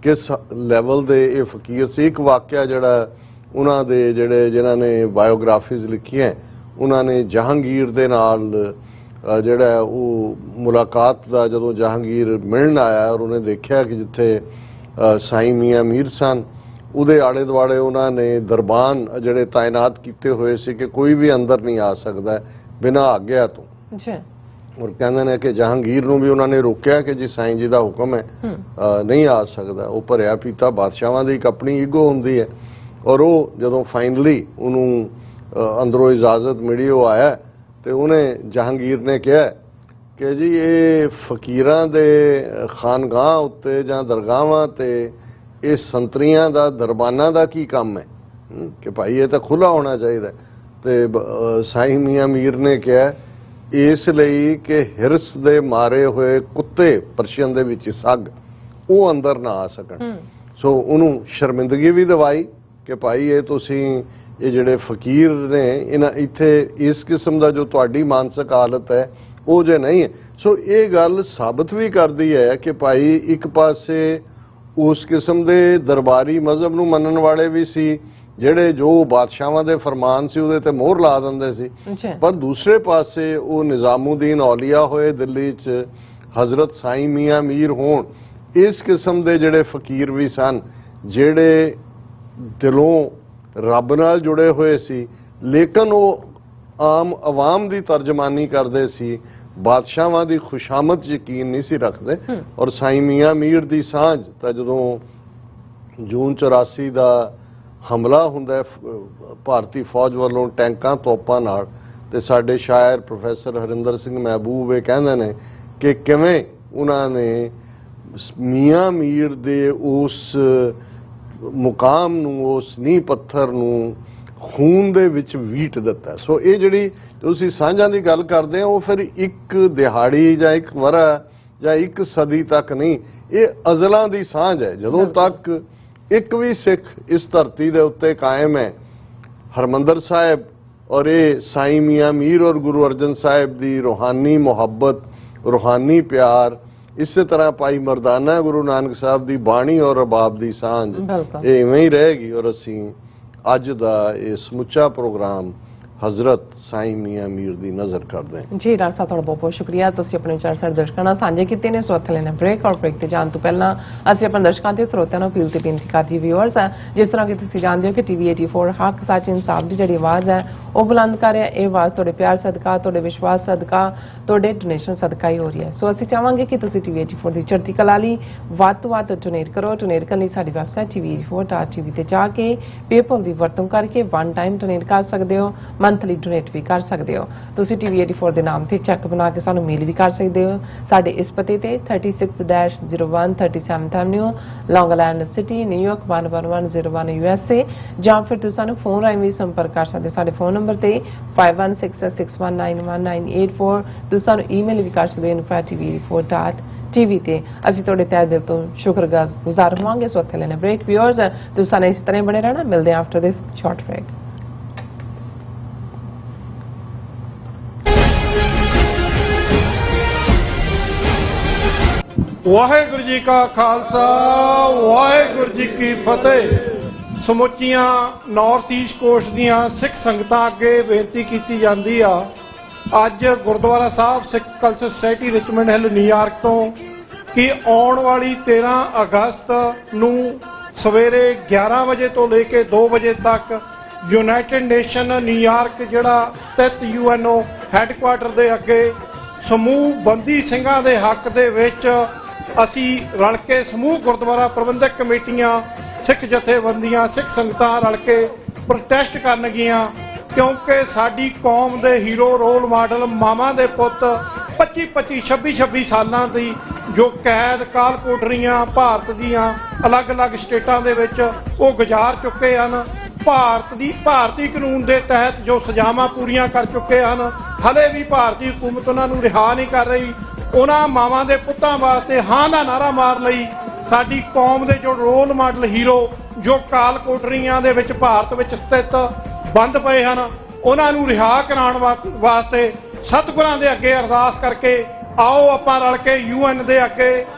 ਕਿਸ ਲੈਵਲ ਦੇ ਇਹ ਫਕੀਰ ਸੀ। ਇੱਕ ਵਾਕਿਆ ਜਿਹੜਾ ਉਹਨਾਂ ਦੇ ਜਿਨ੍ਹਾਂ ਨੇ ਬਾਇਓਗ੍ਰਾਫੀਜ਼ ਲਿਖੀਆਂ, ਉਹਨਾਂ ਨੇ ਜਹਾਂਗੀਰ ਦੇ ਨਾਲ ਜਿਹੜਾ ਉਹ ਮੁਲਾਕਾਤ ਦਾ ਜਦੋਂ ਜਹਾਂਗੀਰ ਮਿਲਣ ਆਇਆ ਔਰ ਉਹਨੇ ਦੇਖਿਆ ਕਿ ਜਿੱਥੇ ਸਾਈਂ ਮੀਆਂ ਮੀਰ ਸਨ, ਉਹਦੇ ਆਲੇ ਦੁਆਲੇ ਉਹਨਾਂ ਨੇ ਦਰਬਾਨ ਜਿਹੜੇ ਤਾਇਨਾਤ ਕੀਤੇ ਹੋਏ ਸੀ ਕਿ ਕੋਈ ਵੀ ਅੰਦਰ ਨਹੀਂ ਆ ਸਕਦਾ ਬਿਨਾਂ ਆਗਿਆ ਤੋਂ। ਜੀ। ਔਰ ਕਹਿੰਦੇ ਨੇ ਕਿ ਜਹਾਂਗੀਰ ਨੂੰ ਵੀ ਉਹਨਾਂ ਨੇ ਰੋਕਿਆ ਕਿ ਜੀ ਸਾਈਂ ਜੀ ਦਾ ਹੁਕਮ ਹੈ, ਨਹੀਂ ਆ ਸਕਦਾ। ਉਹ ਭਰਿਆ ਪੀਤਾ ਬਾਦਸ਼ਾਹਾਂ ਦੀ ਇੱਕ ਆਪਣੀ ਈਗੋ ਹੁੰਦੀ ਹੈ। ਔਰ ਉਹ ਜਦੋਂ ਫਾਈਨਲੀ ਉਹਨੂੰ ਅੰਦਰੋਂ ਇਜਾਜ਼ਤ ਮਿਲੀ, ਉਹ ਆਇਆ ਤੇ ਉਹਨੇ ਜਹਾਂਗੀਰ ਨੇ ਕਿਹਾ ਕਿ ਜੀ ਇਹ ਫਕੀਰਾਂ ਦੇ ਖਾਨਗਾਹ ਉੱਤੇ ਜਾਂ ਦਰਗਾਹਾਂ ਤੇ ਇਹ ਸੰਤਰੀਆਂ ਦਾ ਦਰਬਾਨਾਂ ਦਾ ਕੀ ਕੰਮ ਹੈ ਕਿ ਭਾਈ ਇਹ ਤਾਂ ਖੁੱਲ੍ਹਾ ਹੋਣਾ ਚਾਹੀਦਾ। ਤੇ ਸਾਈਂ ਮੀਆਂ ਮੀਰ ਨੇ ਕਿਹਾ ਇਸ ਲਈ ਕਿ ਹਿਰਸ ਦੇ ਮਾਰੇ ਹੋਏ ਕੁੱਤੇ ਪਰਸ਼ੀਅਨ ਦੇ ਵਿੱਚ ਸੱਗ ਉਹ ਅੰਦਰ ਨਾ ਆ ਸਕਣ। ਸੋ ਉਹਨੂੰ ਸ਼ਰਮਿੰਦਗੀ ਵੀ ਦਿਵਾਈ ਕਿ ਭਾਈ ਇਹ ਤੁਸੀਂ ਇਹ ਜਿਹੜੇ ਫਕੀਰ ਨੇ ਇਹਨਾਂ ਇੱਥੇ ਇਸ ਕਿਸਮ ਦਾ ਜੋ ਤੁਹਾਡੀ ਮਾਨਸਿਕ ਹਾਲਤ ਹੈ ਉਹ ਜੇ ਨਹੀਂ ਹੈ। ਸੋ ਇਹ ਗੱਲ ਸਾਬਤ ਵੀ ਕਰਦੀ ਹੈ ਕਿ ਭਾਈ ਇੱਕ ਪਾਸੇ ਉਸ ਕਿਸਮ ਦੇ ਦਰਬਾਰੀ ਮਜ਼ਹਬ ਨੂੰ ਮੰਨਣ ਵਾਲੇ ਵੀ ਸੀ ਜਿਹੜੇ ਜੋ ਬਾਦਸ਼ਾਹਾਂ ਦੇ ਫਰਮਾਨ ਸੀ ਉਹਦੇ ਤੇ ਮੋਹਰ ਲਾ ਦਿੰਦੇ ਸੀ, ਪਰ ਦੂਸਰੇ ਪਾਸੇ ਉਹ ਨਿਜ਼ਾਮੁਦੀਨ ਔਲੀਆ ਹੋਏ ਦਿੱਲੀ 'ਚ, ਹਜ਼ਰਤ ਸਾਈਂ ਮੀਆਂ ਮੀਰ ਹੋਣ, ਇਸ ਕਿਸਮ ਦੇ ਜਿਹੜੇ ਫਕੀਰ ਵੀ ਸਨ ਜਿਹੜੇ ਦਿਲੋਂ ਰੱਬ ਨਾਲ ਜੁੜੇ ਹੋਏ ਸੀ, ਲੇਕਿਨ ਉਹ ਆਮ ਆਵਾਮ ਦੀ ਤਰਜਮਾਨੀ ਕਰਦੇ ਸੀ, ਬਾਦਸ਼ਾਹਾਂ ਦੀ ਖੁਸ਼ਾਮਦ 'ਚ ਯਕੀਨ ਨਹੀਂ ਸੀ ਰੱਖਦੇ। ਔਰ ਸਾਈਂ ਮੀਆਂ ਮੀਰ ਦੀ ਸਾਂਝ ਤਾਂ ਜਦੋਂ ਜੂਨ 84 ਦਾ ਹਮਲਾ ਹੁੰਦਾ ਭਾਰਤੀ ਫੌਜ ਵੱਲੋਂ ਟੈਂਕਾਂ ਤੋਪਾਂ ਨਾਲ, ਤੇ ਸਾਡੇ ਸ਼ਾਇਰ ਪ੍ਰੋਫੈਸਰ ਹਰਿੰਦਰ ਸਿੰਘ ਮਹਿਬੂਬ ਇਹ ਕਹਿੰਦੇ ਨੇ ਕਿ ਕਿਵੇਂ ਉਹਨਾਂ ਨੇ ਮੀਆਂ ਮੀਰ ਦੇ ਉਸ ਮੁਕਾਮ ਨੂੰ, ਉਸ ਨੀਂਹ ਪੱਥਰ ਨੂੰ ਖੂਨ ਦੇ ਵਿੱਚ ਵੀਟ ਦਿੱਤਾ। ਸੋ ਇਹ ਜਿਹੜੀ ਤੁਸੀਂ ਸਾਂਝਾਂ ਦੀ ਗੱਲ ਕਰਦੇ ਹੋ, ਉਹ ਫਿਰ ਇੱਕ ਦਿਹਾੜੀ ਜਾਂ ਇੱਕ ਵਰ੍ਹਾ ਜਾਂ ਇੱਕ ਸਦੀ ਤੱਕ ਨਹੀਂ, ਇਹ ਅਜ਼ਲਾਂ ਦੀ ਸਾਂਝ ਹੈ। ਜਦੋਂ ਤੱਕ ਇੱਕ ਵੀ ਸਿੱਖ ਇਸ ਧਰਤੀ ਦੇ ਉੱਤੇ ਕਾਇਮ ਹੈ, ਹਰਮੰਦਰ ਸਾਹਿਬ ਔਰ ਇਹ ਸਾਈਂ ਮੀਆਂ ਮੀਰ ਔਰ ਗੁਰੂ ਅਰਜਨ ਸਾਹਿਬ ਦੀ ਰੂਹਾਨੀ ਮੁਹੱਬਤ, ਰੂਹਾਨੀ ਪਿਆਰ, ਇਸੇ ਤਰ੍ਹਾਂ ਭਾਈ ਮਰਦਾਨਾ ਗੁਰੂ ਨਾਨਕ ਸਾਹਿਬ ਦੀ ਬਾਣੀ ਔਰ ਰਬਾਬ ਦੀ ਸਾਂਝ ਇਹ ਇਵੇਂ ਹੀ ਰਹੇਗੀ। ਔਰ ਅਸੀਂ ਅੱਜ ਦਾ ਇਹ ਸਮੁੱਚਾ ਪ੍ਰੋਗਰਾਮ ਹਜ਼ਰਤ ਸਾਈਂ ਮੀਆਂ ਮੀਰ ਦੀ ਨਜ਼ਰ ਕਰਦੇ ਹਾਂ। ਜੀ ਡਾਕਟਰ ਸਾਹਿਬ, ਤੁਹਾਡਾ ਬਹੁਤ ਬਹੁਤ ਸ਼ੁਕਰੀਆ। ਤੁਸੀਂ ਆਪਣੇ ਵਿਚਾਰ ਸਾਡੇ ਦਰਸ਼ਕਾਂ ਨਾਲ ਸਾਂਝੇ ਕੀਤੇ ਨੇ। ਸੋ ਇੱਥੇ ਲੈਣਾ ਬ੍ਰੇਕ, ਔਰ ਬ੍ਰੇਕ ਤੇ ਜਾਣ ਤੋਂ ਪਹਿਲਾਂ ਅਸੀਂ ਆਪਣੇ ਦਰਸ਼ਕਾਂ ਤੇ ਸਰੋਤਿਆਂ ਨੂੰ ਅਪੀਲ ਤੇ ਬੇਨਤੀ ਕਰਦੀ ਵਿਊਅਰਸ ਹੈ, ਜਿਸ ਤਰ੍ਹਾਂ ਕਿ ਤੁਸੀਂ ਜਾਣਦੇ ਹੋ ਕਿ ਟੀਵੀ 84 ਹੱਕ ਸੱਚ ਇਨਸਾਫ ਦੀ ਜਿਹੜੀ ਆਵਾਜ਼ ਹੈ ਉਹ ਬੁਲੰਦ ਕਰ ਰਿਹਾ। ਇਹ ਆਵਾਜ਼ ਤੁਹਾਡੇ ਪਿਆਰ ਸਦਕਾ, ਤੁਹਾਡੇ ਵਿਸ਼ਵਾਸ ਸਦਕਾ, ਤੁਹਾਡੇ ਡੋਨੇਸ਼ਨ ਸਦਕਾ ਹੀ ਹੋ ਰਹੀ ਹੈ। ਸੋ ਅਸੀਂ ਚਾਹਾਂਗੇ ਕਿ ਤੁਸੀਂ ਟੀਵੀ 84 ਦੀ ਚੜ੍ਹਦੀ ਕਲਾ ਲਈ ਵੱਧ ਤੋਂ ਵੱਧ ਡੋਨੇਟ ਕਰੋ। ਡੋਨੇਟ ਕਰਨ ਲਈ ਸਾਡੀ ਵੈਬਸਾਈਟ tv84.tv ਤੇ ਜਾ ਕੇ ਪੇਪਲ ਦੀ ਵਰਤੋਂ ਕਰਕੇ ਵਨ ਟਾਈਮ ਡੋਨੇਟ ਕਰ ਸਕਦੇ ਹੋ, ਮੰਥਲੀ ਡੋਨੇਟ ਵੀ ਕਰ ਸਕਦੇ ਹੋ। ਤੁਸੀਂ ਟੀਵੀ 84 ਦੇ ਨਾਮ ਤੇ ਚੈੱਕ ਬਣਾ ਕੇ ਸਾਨੂੰ ਮੇਲ ਵੀ ਕਰ ਸਕਦੇ ਹੋ ਸਾਡੇ ਇਸ ਪਤੇ ਤੇ 36-01 37th ਐਵਨਿਊ, ਲੌਂਗ ਆਈਲੈਂਡ ਸਿਟੀ, ਨਿਊਯਾਰਕ 11101 USA, ਜਾਂ ਫਿਰ ਤੁਸੀਂ ਸਾਨੂੰ ਫੋਨ ਰਾਹੀਂ ਵੀ ਸੰਪਰਕ ਕਰ ਸਕਦੇ। ਸਾਡੇ ਫੋਨ ਨੰਬਰ ਤੇ 5166191984। ਤੁਸੀਂ ਸਾਨੂੰ ਈਮੇਲ ਵੀ ਕਰ ਸਕਦੇ ਹੋ info@tv84.tv ਤੇ। ਅਸੀਂ ਤੁਹਾਡੇ ਤਹਿ ਦਿਲ ਤੋਂ ਸ਼ੁਕਰਗੁਜ਼ਾਰ ਹੋਵਾਂਗੇ। ਸੋ ਇੱਥੇ ਲੈਣਾ ਬ੍ਰੇਕ ਵਿਊਅਰਸ, ਤੁਸੀਂ ਸਾਨੂੰ ਇਸ ਤਰ੍ਹਾਂ ਬਣੇ ਰਹਿਣਾ। ਮਿਲਦੇ ਹਾਂ after this short break. Waheguru ji ਕਾ ਖਾਲਸਾ, ਵਾਹਿਗੁਰੂ ਜੀ ਕੀ ਫਤਿਹ। ਸਮੁੱਚੀਆਂ ਨਾਰਥ ਈਸਟ ਕੋਸਟ ਦੀਆਂ ਸਿੱਖ ਸੰਗਤਾਂ ਅੱਗੇ ਬੇਨਤੀ ਕੀਤੀ ਜਾਂਦੀ ਆ, ਅੱਜ Gurdwara Sahib Sikh culture society Richmond Hill New York ਤੋਂ, ਕਿ ਆਉਣ ਵਾਲੀ 13 ਅਗਸਤ ਨੂੰ ਸਵੇਰੇ 11 ਵਜੇ ਤੋਂ ਲੈ ਕੇ 2 ਵਜੇ ਤੱਕ ਯੂਨਾਈਟਿਡ ਨੇਸ਼ਨ ਨਿਊਯਾਰਕ ਜਿਹੜਾ ਸਥਿਤ UNO ਹੈੱਡਕੁਆਰਟਰ ਦੇ ਅੱਗੇ ਸਮੂਹ ਬੰਦੀ ਸਿੰਘਾਂ ਦੇ ਹੱਕ ਦੇ ਵਿੱਚ ਅਸੀਂ ਰਲ ਕੇ ਸਮੂਹ ਗੁਰਦੁਆਰਾ ਪ੍ਰਬੰਧਕ ਕਮੇਟੀਆਂ, ਸਿੱਖ ਜਥੇਬੰਦੀਆਂ, ਸਿੱਖ ਸੰਗਤਾਂ ਰਲ ਕੇ ਪ੍ਰੋਟੈਸਟ ਕਰਨਗੀਆਂ, ਕਿਉਂਕਿ ਸਾਡੀ ਕੌਮ ਦੇ ਹੀਰੋ ਰੋਲ ਮਾਡਲ ਮਾਵਾਂ ਦੇ ਪੁੱਤ 25-25, 26-26 ਸਾਲਾਂ ਦੀ ਜੋ ਕੈਦ ਕਾਲ ਕੋਠਰੀਆਂ ਭਾਰਤ ਦੀਆਂ ਅਲੱਗ-ਅਲੱਗ ਸਟੇਟਾਂ ਦੇ ਵਿੱਚ ਉਹ ਗੁਜ਼ਾਰ ਚੁੱਕੇ ਹਨ। ਭਾਰਤੀ ਕਾਨੂੰਨ ਦੇ ਤਹਿਤ ਜੋ ਸਜ਼ਾਵਾਂ ਪੂਰੀਆਂ ਕਰ ਚੁੱਕੇ ਹਨ, ਹਲੇ ਵੀ ਭਾਰਤੀ ਹਕੂਮਤ ਉਹਨਾਂ ਨੂੰ ਰਿਹਾ ਨਹੀਂ ਕਰ ਰਹੀ। ਉਹਨਾਂ ਮਾਵਾਂ ਦੇ ਪੁੱਤਾਂ ਵਾਸਤੇ ਹਾਂ ਦਾ ਨਾਰਾ ਮਾਰ ਲਈ ਸਾਡੀ ਕੌਮ ਦੇ ਜੋ ਰੋਲ ਮਾਡਲ ਹੀਰੋ ਜੋ ਕਾਲ ਕੋਠਰੀਆਂ ਦੇ ਵਿੱਚ ਭਾਰਤ ਵਿੱਚ ਸਥਿਤ ਬੰਦ ਪਏ ਹਨ, ਉਹਨਾਂ ਨੂੰ ਰਿਹਾ ਕਰਾਉਣ ਵਾਸਤੇ ਸਤਿਗੁਰਾਂ ਦੇ ਅੱਗੇ ਅਰਦਾਸ ਕਰਕੇ ਆਓ ਆਪਾਂ ਰਲ ਕੇ UN ਦੇ ਅੱਗੇ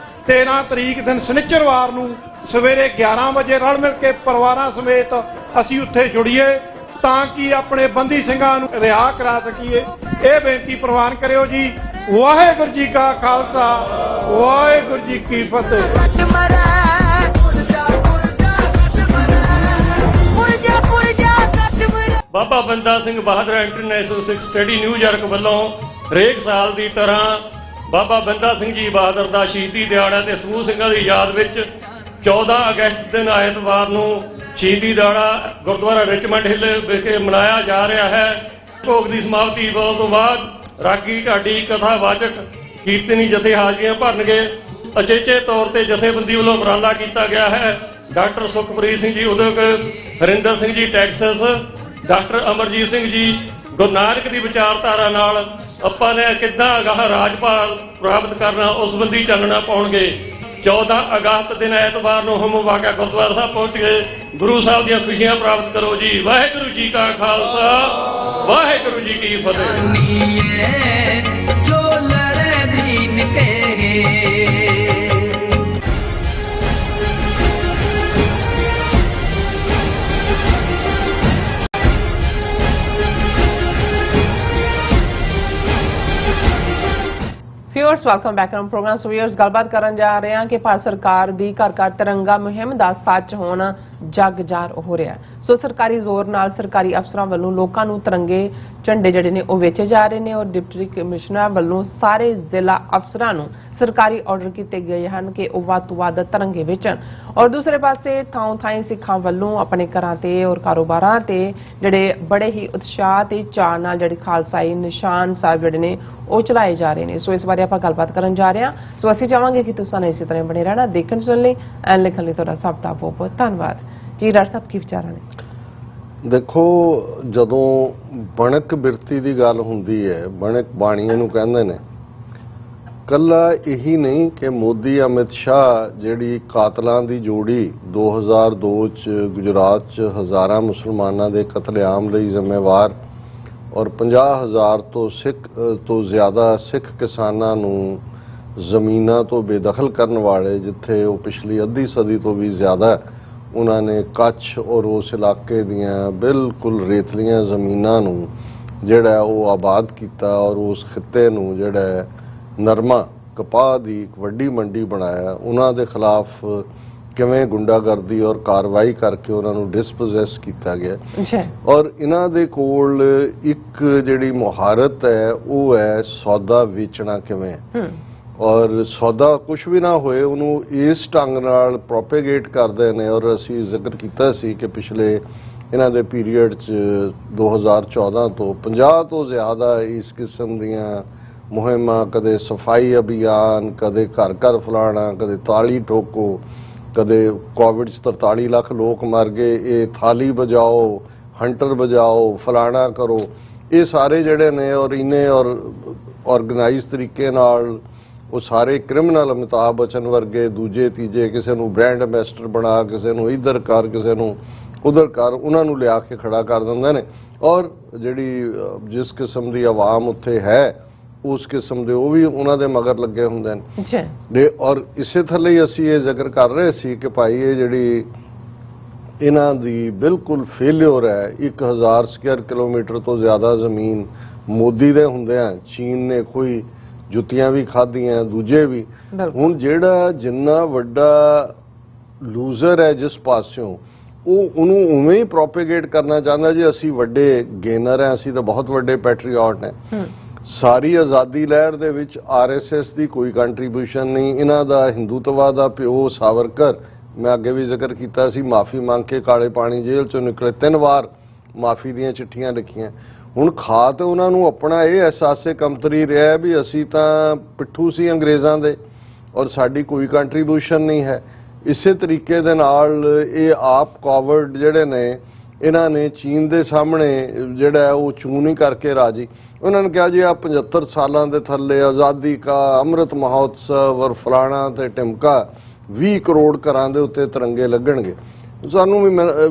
13 ਤਰੀਕ ਦਿਨ ਸ਼ਨਿਚਰਵਾਰ ਨੂੰ ਸਵੇਰੇ 11 ਵਜੇ ਰਲ ਮਿਲ ਕੇ ਪਰਿਵਾਰਾਂ ਸਮੇਤ ਅਸੀਂ ਉੱਥੇ ਜੁੜੀਏ ਤਾਂ ਕਿ ਆਪਣੇ ਬੰਦੀ ਸਿੰਘਾਂ ਨੂੰ ਰਿਹਾ ਕਰਾ ਸਕੀਏ। ਇਹ ਬੇਨਤੀ ਪ੍ਰਵਾਨ ਕਰਿਓ ਜੀ। ਵਾਹਿਗੁਰੂ ਜੀ ਕਾ ਖਾਲਸਾ, ਵਾਹਿਗੁਰੂ ਜੀ ਕੀ ਫਤਿਹ। ਬਾਬਾ ਬੰਦਾ ਸਿੰਘ ਬਹਾਦਰ ਇੰਟਰਨੈਸ਼ਨਲ ਸਿੱਖ ਸਟੱਡੀ ਨਿਊਯਾਰਕ ਵੱਲੋਂ ਹਰੇਕ ਸਾਲ ਦੀ ਤਰ੍ਹਾਂ ਬਾਬਾ ਬੰਦਾ ਸਿੰਘ ਜੀ ਬਹਾਦਰ ਦਾ ਸ਼ਹੀਦੀ ਦਿਹਾੜਾ ਤੇ ਸਮੂਹ ਸਿੰਘਾਂ ਦੀ ਯਾਦ ਵਿੱਚ 14 ਅਗਸਤ ਦਿਨ ਐਤਵਾਰ ਨੂੰ ਸ਼ਹੀਦੀ ਦਿਹਾੜਾ ਗੁਰਦੁਆਰਾ ਰਿਚਮੰਡ ਹਿੱਲ ਵਿਖੇ ਮਨਾਇਆ ਜਾ ਰਿਹਾ ਹੈ। ਭੋਗ ਦੀ ਸਮਾਪਤੀ ਤੋਂ ਬਾਅਦ ਰਾਗੀ ਢਾਡੀ ਕਥਾਵਾਚਕ ਕੀਰਤਨੀ ਜਥੇ ਹਾਜ਼ਰੀਆਂ ਭਰਨਗੇ। ਅਚੇਚੇ ਤੌਰ ਤੇ ਜਥੇਬੰਦੀ ਵੱਲੋਂ ਉਪਰਾਲਾ ਕੀਤਾ ਗਿਆ ਹੈ। ਡਾਕਟਰ ਸੁਖਪ੍ਰੀਤ ਸਿੰਘ ਜੀ ਉਦਯੋਗ, ਹਰਿੰਦਰ ਸਿੰਘ ਜੀ ਟੈਕਸਸ, ਡਾਕਟਰ ਅਮਰਜੀਤ ਸਿੰਘ ਜੀ ਗੁਰੂ ਨਾਨਕ ਦੀ ਵਿਚਾਰਧਾਰਾ ਨਾਲ ਆਪਾਂ ਨੇ ਕਿੱਦਾਂ ਅਗਾਹ ਰਾਜਪਾਲ ਪ੍ਰਾਪਤ ਕਰਨਾ ਉਸ ਸੰਬੰਧੀ ਚਾਨਣਾ ਪਾਉਣਗੇ। 14 ਅਗਸਤ ਦਿਨ ਐਤਵਾਰ ਨੂੰ ਹਮ ਵਾਕਿਆ ਗੁਰਦੁਆਰਾ ਸਾਹਿਬ ਪਹੁੰਚ ਗਏ। ਗੁਰੂ ਸਾਹਿਬ ਦੀਆਂ ਖੁਸ਼ੀਆਂ ਪ੍ਰਾਪਤ ਕਰੋ ਜੀ। ਵਾਹਿਗੁਰੂ ਜੀ ਕਾ ਖਾਲਸਾ, ਵਾਹਿਗੁਰੂ ਜੀ ਕੀ ਫਤਿਹ। Viewers welcome back on program. So viewers गलबात करन जा रहे हैं कि भारत सरकार दी घर घर तिरंगा मुहिम दा सच होना जग जार हो रहा है। सो सरकारी जोर नाल सरकारी अफसरां वालों लोकां नूं तिरंगे झंडे जिहड़े ने ओह वेचे जा रहे हैं और डिप्टी कमिश्नर वालों सारे जिला अफसरां नूं सरकारी ऑर्डर किए गए हैं कि वह वध तों वध तिरंगे वेचण। और दूसरे पासे थां थाई सिखां वालों अपने घरां ते और कारोबारां ते जिहड़े बड़े ही उत्साह ते चाअ नाल जिहड़े खालसाई निशान साहिब जिहड़े ने ਉਹ ਚਲਾਏ ਜਾ ਰਹੇ ਨੇ। ਸੋ ਇਸ ਬਾਰੇ ਆਪਾਂ ਗੱਲਬਾਤ ਕਰਨ ਜਾ ਰਹੇ ਹਾਂ। ਸੋ ਅਸੀਂ ਚਾਹਾਂਗੇ ਕਿ ਤੁਸੀਂ ਸਾਨੂੰ ਇਸੇ ਤਰ੍ਹਾਂ ਬਣੇ ਰਹਿਣਾ, ਦੇਖਣ ਸੁਣ ਲਈ ਐਂਡ ਲਿਖਣ ਲਈ ਤੁਹਾਡਾ ਸਭ ਦਾ ਬਹੁਤ ਬਹੁਤ ਧੰਨਵਾਦ ਜੀ। ਡਾਕਟਰ ਸਾਹਿਬ ਕੀ ਵਿਚਾਰਾਂ ਨੇ? ਦੇਖੋ, ਜਦੋਂ ਬਣਕ ਬਿਰਤੀ ਦੀ ਗੱਲ ਹੁੰਦੀ ਹੈ, ਬਣਕ ਬਾਣੀਏ ਨੂੰ ਕਹਿੰਦੇ ਨੇ, ਕੱਲਾ ਇਹੀ ਨਹੀਂ ਕਿ ਮੋਦੀ ਅਮਿਤ ਸ਼ਾਹ ਜਿਹੜੀ ਕਾਤਲਾਂ ਦੀ ਜੋੜੀ 2002 ਚ ਗੁਜਰਾਤ ਚ ਹਜ਼ਾਰਾਂ ਮੁਸਲਮਾਨਾਂ ਦੇ ਕਤਲੇਆਮ ਲਈ ਜ਼ਿੰਮੇਵਾਰ और 50,000 ਤੋਂ ਜ਼ਿਆਦਾ ਸਿੱਖ ਕਿਸਾਨਾਂ ਨੂੰ ਜ਼ਮੀਨਾਂ ਤੋਂ ਬੇਦਖਲ ਕਰਨ ਵਾਲੇ, ਜਿੱਥੇ ਉਹ ਪਿਛਲੀ ਅੱਧੀ ਸਦੀ ਤੋਂ ਵੀ ਜ਼ਿਆਦਾ ਉਹਨਾਂ ਨੇ ਕੱਛ ਔਰ ਉਸ ਇਲਾਕੇ ਦੀਆਂ ਬਿਲਕੁਲ ਰੇਤਲੀਆਂ ਜ਼ਮੀਨਾਂ ਨੂੰ ਜਿਹੜਾ ਉਹ ਆਬਾਦ ਕੀਤਾ ਔਰ ਉਸ ਖਿੱਤੇ ਨੂੰ ਜਿਹੜਾ ਨਰਮਾ ਕਪਾਹ ਦੀ ਇੱਕ ਵੱਡੀ ਮੰਡੀ ਬਣਾਇਆ। ਉਹਨਾਂ ਦੇ ਖਿਲਾਫ ਕਿਵੇਂ ਗੁੰਡਾਗਰਦੀ ਔਰ ਕਾਰਵਾਈ ਕਰਕੇ ਉਹਨਾਂ ਨੂੰ ਡਿਸਪੋਜ਼ੈਸ ਕੀਤਾ ਗਿਆ। ਔਰ ਇਹਨਾਂ ਦੇ ਕੋਲ ਇੱਕ ਜਿਹੜੀ ਮੁਹਾਰਤ ਹੈ ਉਹ ਹੈ ਸੌਦਾ ਵੇਚਣਾ ਕਿਵੇਂ, ਔਰ ਸੌਦਾ ਕੁਝ ਵੀ ਨਾ ਹੋਏ ਉਹਨੂੰ ਇਸ ਢੰਗ ਨਾਲ ਪ੍ਰੋਪੇਗੇਟ ਕਰਦੇ ਨੇ। ਔਰ ਅਸੀਂ ਜ਼ਿਕਰ ਕੀਤਾ ਸੀ ਕਿ ਪਿਛਲੇ ਇਹਨਾਂ ਦੇ ਪੀਰੀਅਡ 'ਚ 2014 ਤੋਂ 50 ਤੋਂ ਜ਼ਿਆਦਾ ਇਸ ਕਿਸਮ ਦੀਆਂ ਮੁਹਿੰਮਾਂ, ਕਦੇ ਸਫਾਈ ਅਭਿਆਨ, ਕਦੇ ਘਰ ਘਰ ਫਲਾਣਾ, ਕਦੇ ਤਾਲੀ ਠੋਕੋ, ਕਦੇ ਕੋਵਿਡ 'ਚ 43 ਲੱਖ ਲੋਕ ਮਰ ਗਏ, ਇਹ ਥਾਲੀ ਬਜਾਓ, ਹੰਟਰ ਬਜਾਓ, ਫਲਾਣਾ ਕਰੋ, ਇਹ ਸਾਰੇ ਜਿਹੜੇ ਨੇ ਔਰ ਇਹਨੇ ਔਰ ਆਰਗੇਨਾਈਜ਼ ਤਰੀਕੇ ਨਾਲ ਉਹ ਸਾਰੇ ਕ੍ਰਿਮੀਨਲ ਅਮਿਤਾਭ ਬੱਚਨ ਵਰਗੇ ਦੂਜੇ ਤੀਜੇ ਕਿਸੇ ਨੂੰ ਬ੍ਰਾਂਡ ਐਂਬੈਸਡਰ ਬਣਾ, ਕਿਸੇ ਨੂੰ ਇੱਧਰ ਕਰ, ਕਿਸੇ ਨੂੰ ਉਧਰ ਕਰ, ਉਹਨਾਂ ਨੂੰ ਲਿਆ ਕੇ ਖੜਾ ਕਰ ਦਿੰਦੇ ਨੇ। ਔਰ ਜਿਹੜੀ ਜਿਸ ਕਿਸਮ ਦੀ ਆਵਾਮ ਉੱਥੇ ਹੈ ਉਸ ਕਿਸਮ ਦੇ ਉਹ ਵੀ ਉਹਨਾਂ ਦੇ ਮਗਰ ਲੱਗੇ ਹੁੰਦੇ ਨੇ। ਔਰ ਇਸੇ ਥੱਲੇ ਹੀ ਅਸੀਂ ਇਹ ਜ਼ਿਕਰ ਕਰ ਰਹੇ ਸੀ ਕਿ ਭਾਈ ਇਹ ਜਿਹੜੀ ਇਹਨਾਂ ਦੀ ਬਿਲਕੁਲ ਫੇਲਿਅਰ ਹੈ। 1000 ਸਕੁਅਰ ਕਿਲੋਮੀਟਰ ਤੋਂ ਜ਼ਿਆਦਾ ਜ਼ਮੀਨ ਮੋਦੀ ਦੇ ਹੁੰਦਿਆਂ ਚੀਨ ਨੇ ਕੋਈ ਜੁੱਤੀਆਂ ਵੀ ਖਾਧੀਆਂ, ਦੂਜੇ ਵੀ। ਹੁਣ ਜਿਹੜਾ ਜਿੰਨਾ ਵੱਡਾ ਲੂਜ਼ਰ ਹੈ ਜਿਸ ਪਾਸਿਓਂ, ਉਹ ਉਹਨੂੰ ਉਵੇਂ ਹੀ ਪ੍ਰੋਪੇਗੇਟ ਕਰਨਾ ਚਾਹੁੰਦਾ ਜੀ ਅਸੀਂ ਵੱਡੇ ਗੇਨਰ ਹਾਂ, ਅਸੀਂ ਤਾਂ ਬਹੁਤ ਵੱਡੇ ਪੈਟਰੀਓਟ ਨੇ। ਸਾਰੀ ਆਜ਼ਾਦੀ ਲਹਿਰ ਦੇ ਵਿੱਚ RSS ਦੀ ਕੋਈ ਕੰਟਰੀਬਿਊਸ਼ਨ ਨਹੀਂ। ਇਹਨਾਂ ਦਾ ਹਿੰਦੂਤਵਾ ਦਾ ਪਿਓ ਸਾਵਰਕਰ, ਮੈਂ ਅੱਗੇ ਵੀ ਜ਼ਿਕਰ ਕੀਤਾ ਸੀ, ਮਾਫੀ ਮੰਗ ਕੇ ਕਾਲੇ ਪਾਣੀ ਜੇਲ੍ਹ ਚੋਂ ਨਿਕਲੇ, 3 ਵਾਰ ਮਾਫੀ ਦੀਆਂ ਚਿੱਠੀਆਂ ਲਿਖੀਆਂ। ਹੁਣ ਖਾ ਤੇ ਉਹਨਾਂ ਨੂੰ ਆਪਣਾ ਇਹ ਅਹਿਸਾਸੇ ਕਮਤਰੀ ਰਿਹਾ ਵੀ ਅਸੀਂ ਤਾਂ ਪਿੱਠੂ ਸੀ ਅੰਗਰੇਜ਼ਾਂ ਦੇ ਔਰ ਸਾਡੀ ਕੋਈ ਕੰਟਰੀਬਿਊਸ਼ਨ ਨਹੀਂ ਹੈ। ਇਸੇ ਤਰੀਕੇ ਦੇ ਨਾਲ ਇਹ ਆਪ ਕੋਵਿਡ ਜਿਹੜੇ ਨੇ ਇਹਨਾਂ ਨੇ ਚੀਨ ਦੇ ਸਾਹਮਣੇ ਜਿਹੜਾ ਉਹ ਚੂੰ ਨਹੀਂ ਕਰਕੇ ਰਾਜੀ। ਉਹਨਾਂ ਨੇ ਕਿਹਾ ਜੀ ਆ 75 ਸਾਲਾਂ ਦੇ ਥੱਲੇ ਆਜ਼ਾਦੀ ਕਾ ਅੰਮ੍ਰਿਤ ਮਹੋਤਸਵ ਔਰ ਫਲਾਣਾ ਤੇ ਟਿਮਕਾ 20 ਕਰੋੜ ਘਰਾਂ ਦੇ ਉੱਤੇ ਤਿਰੰਗੇ ਲੱਗਣਗੇ। ਸਾਨੂੰ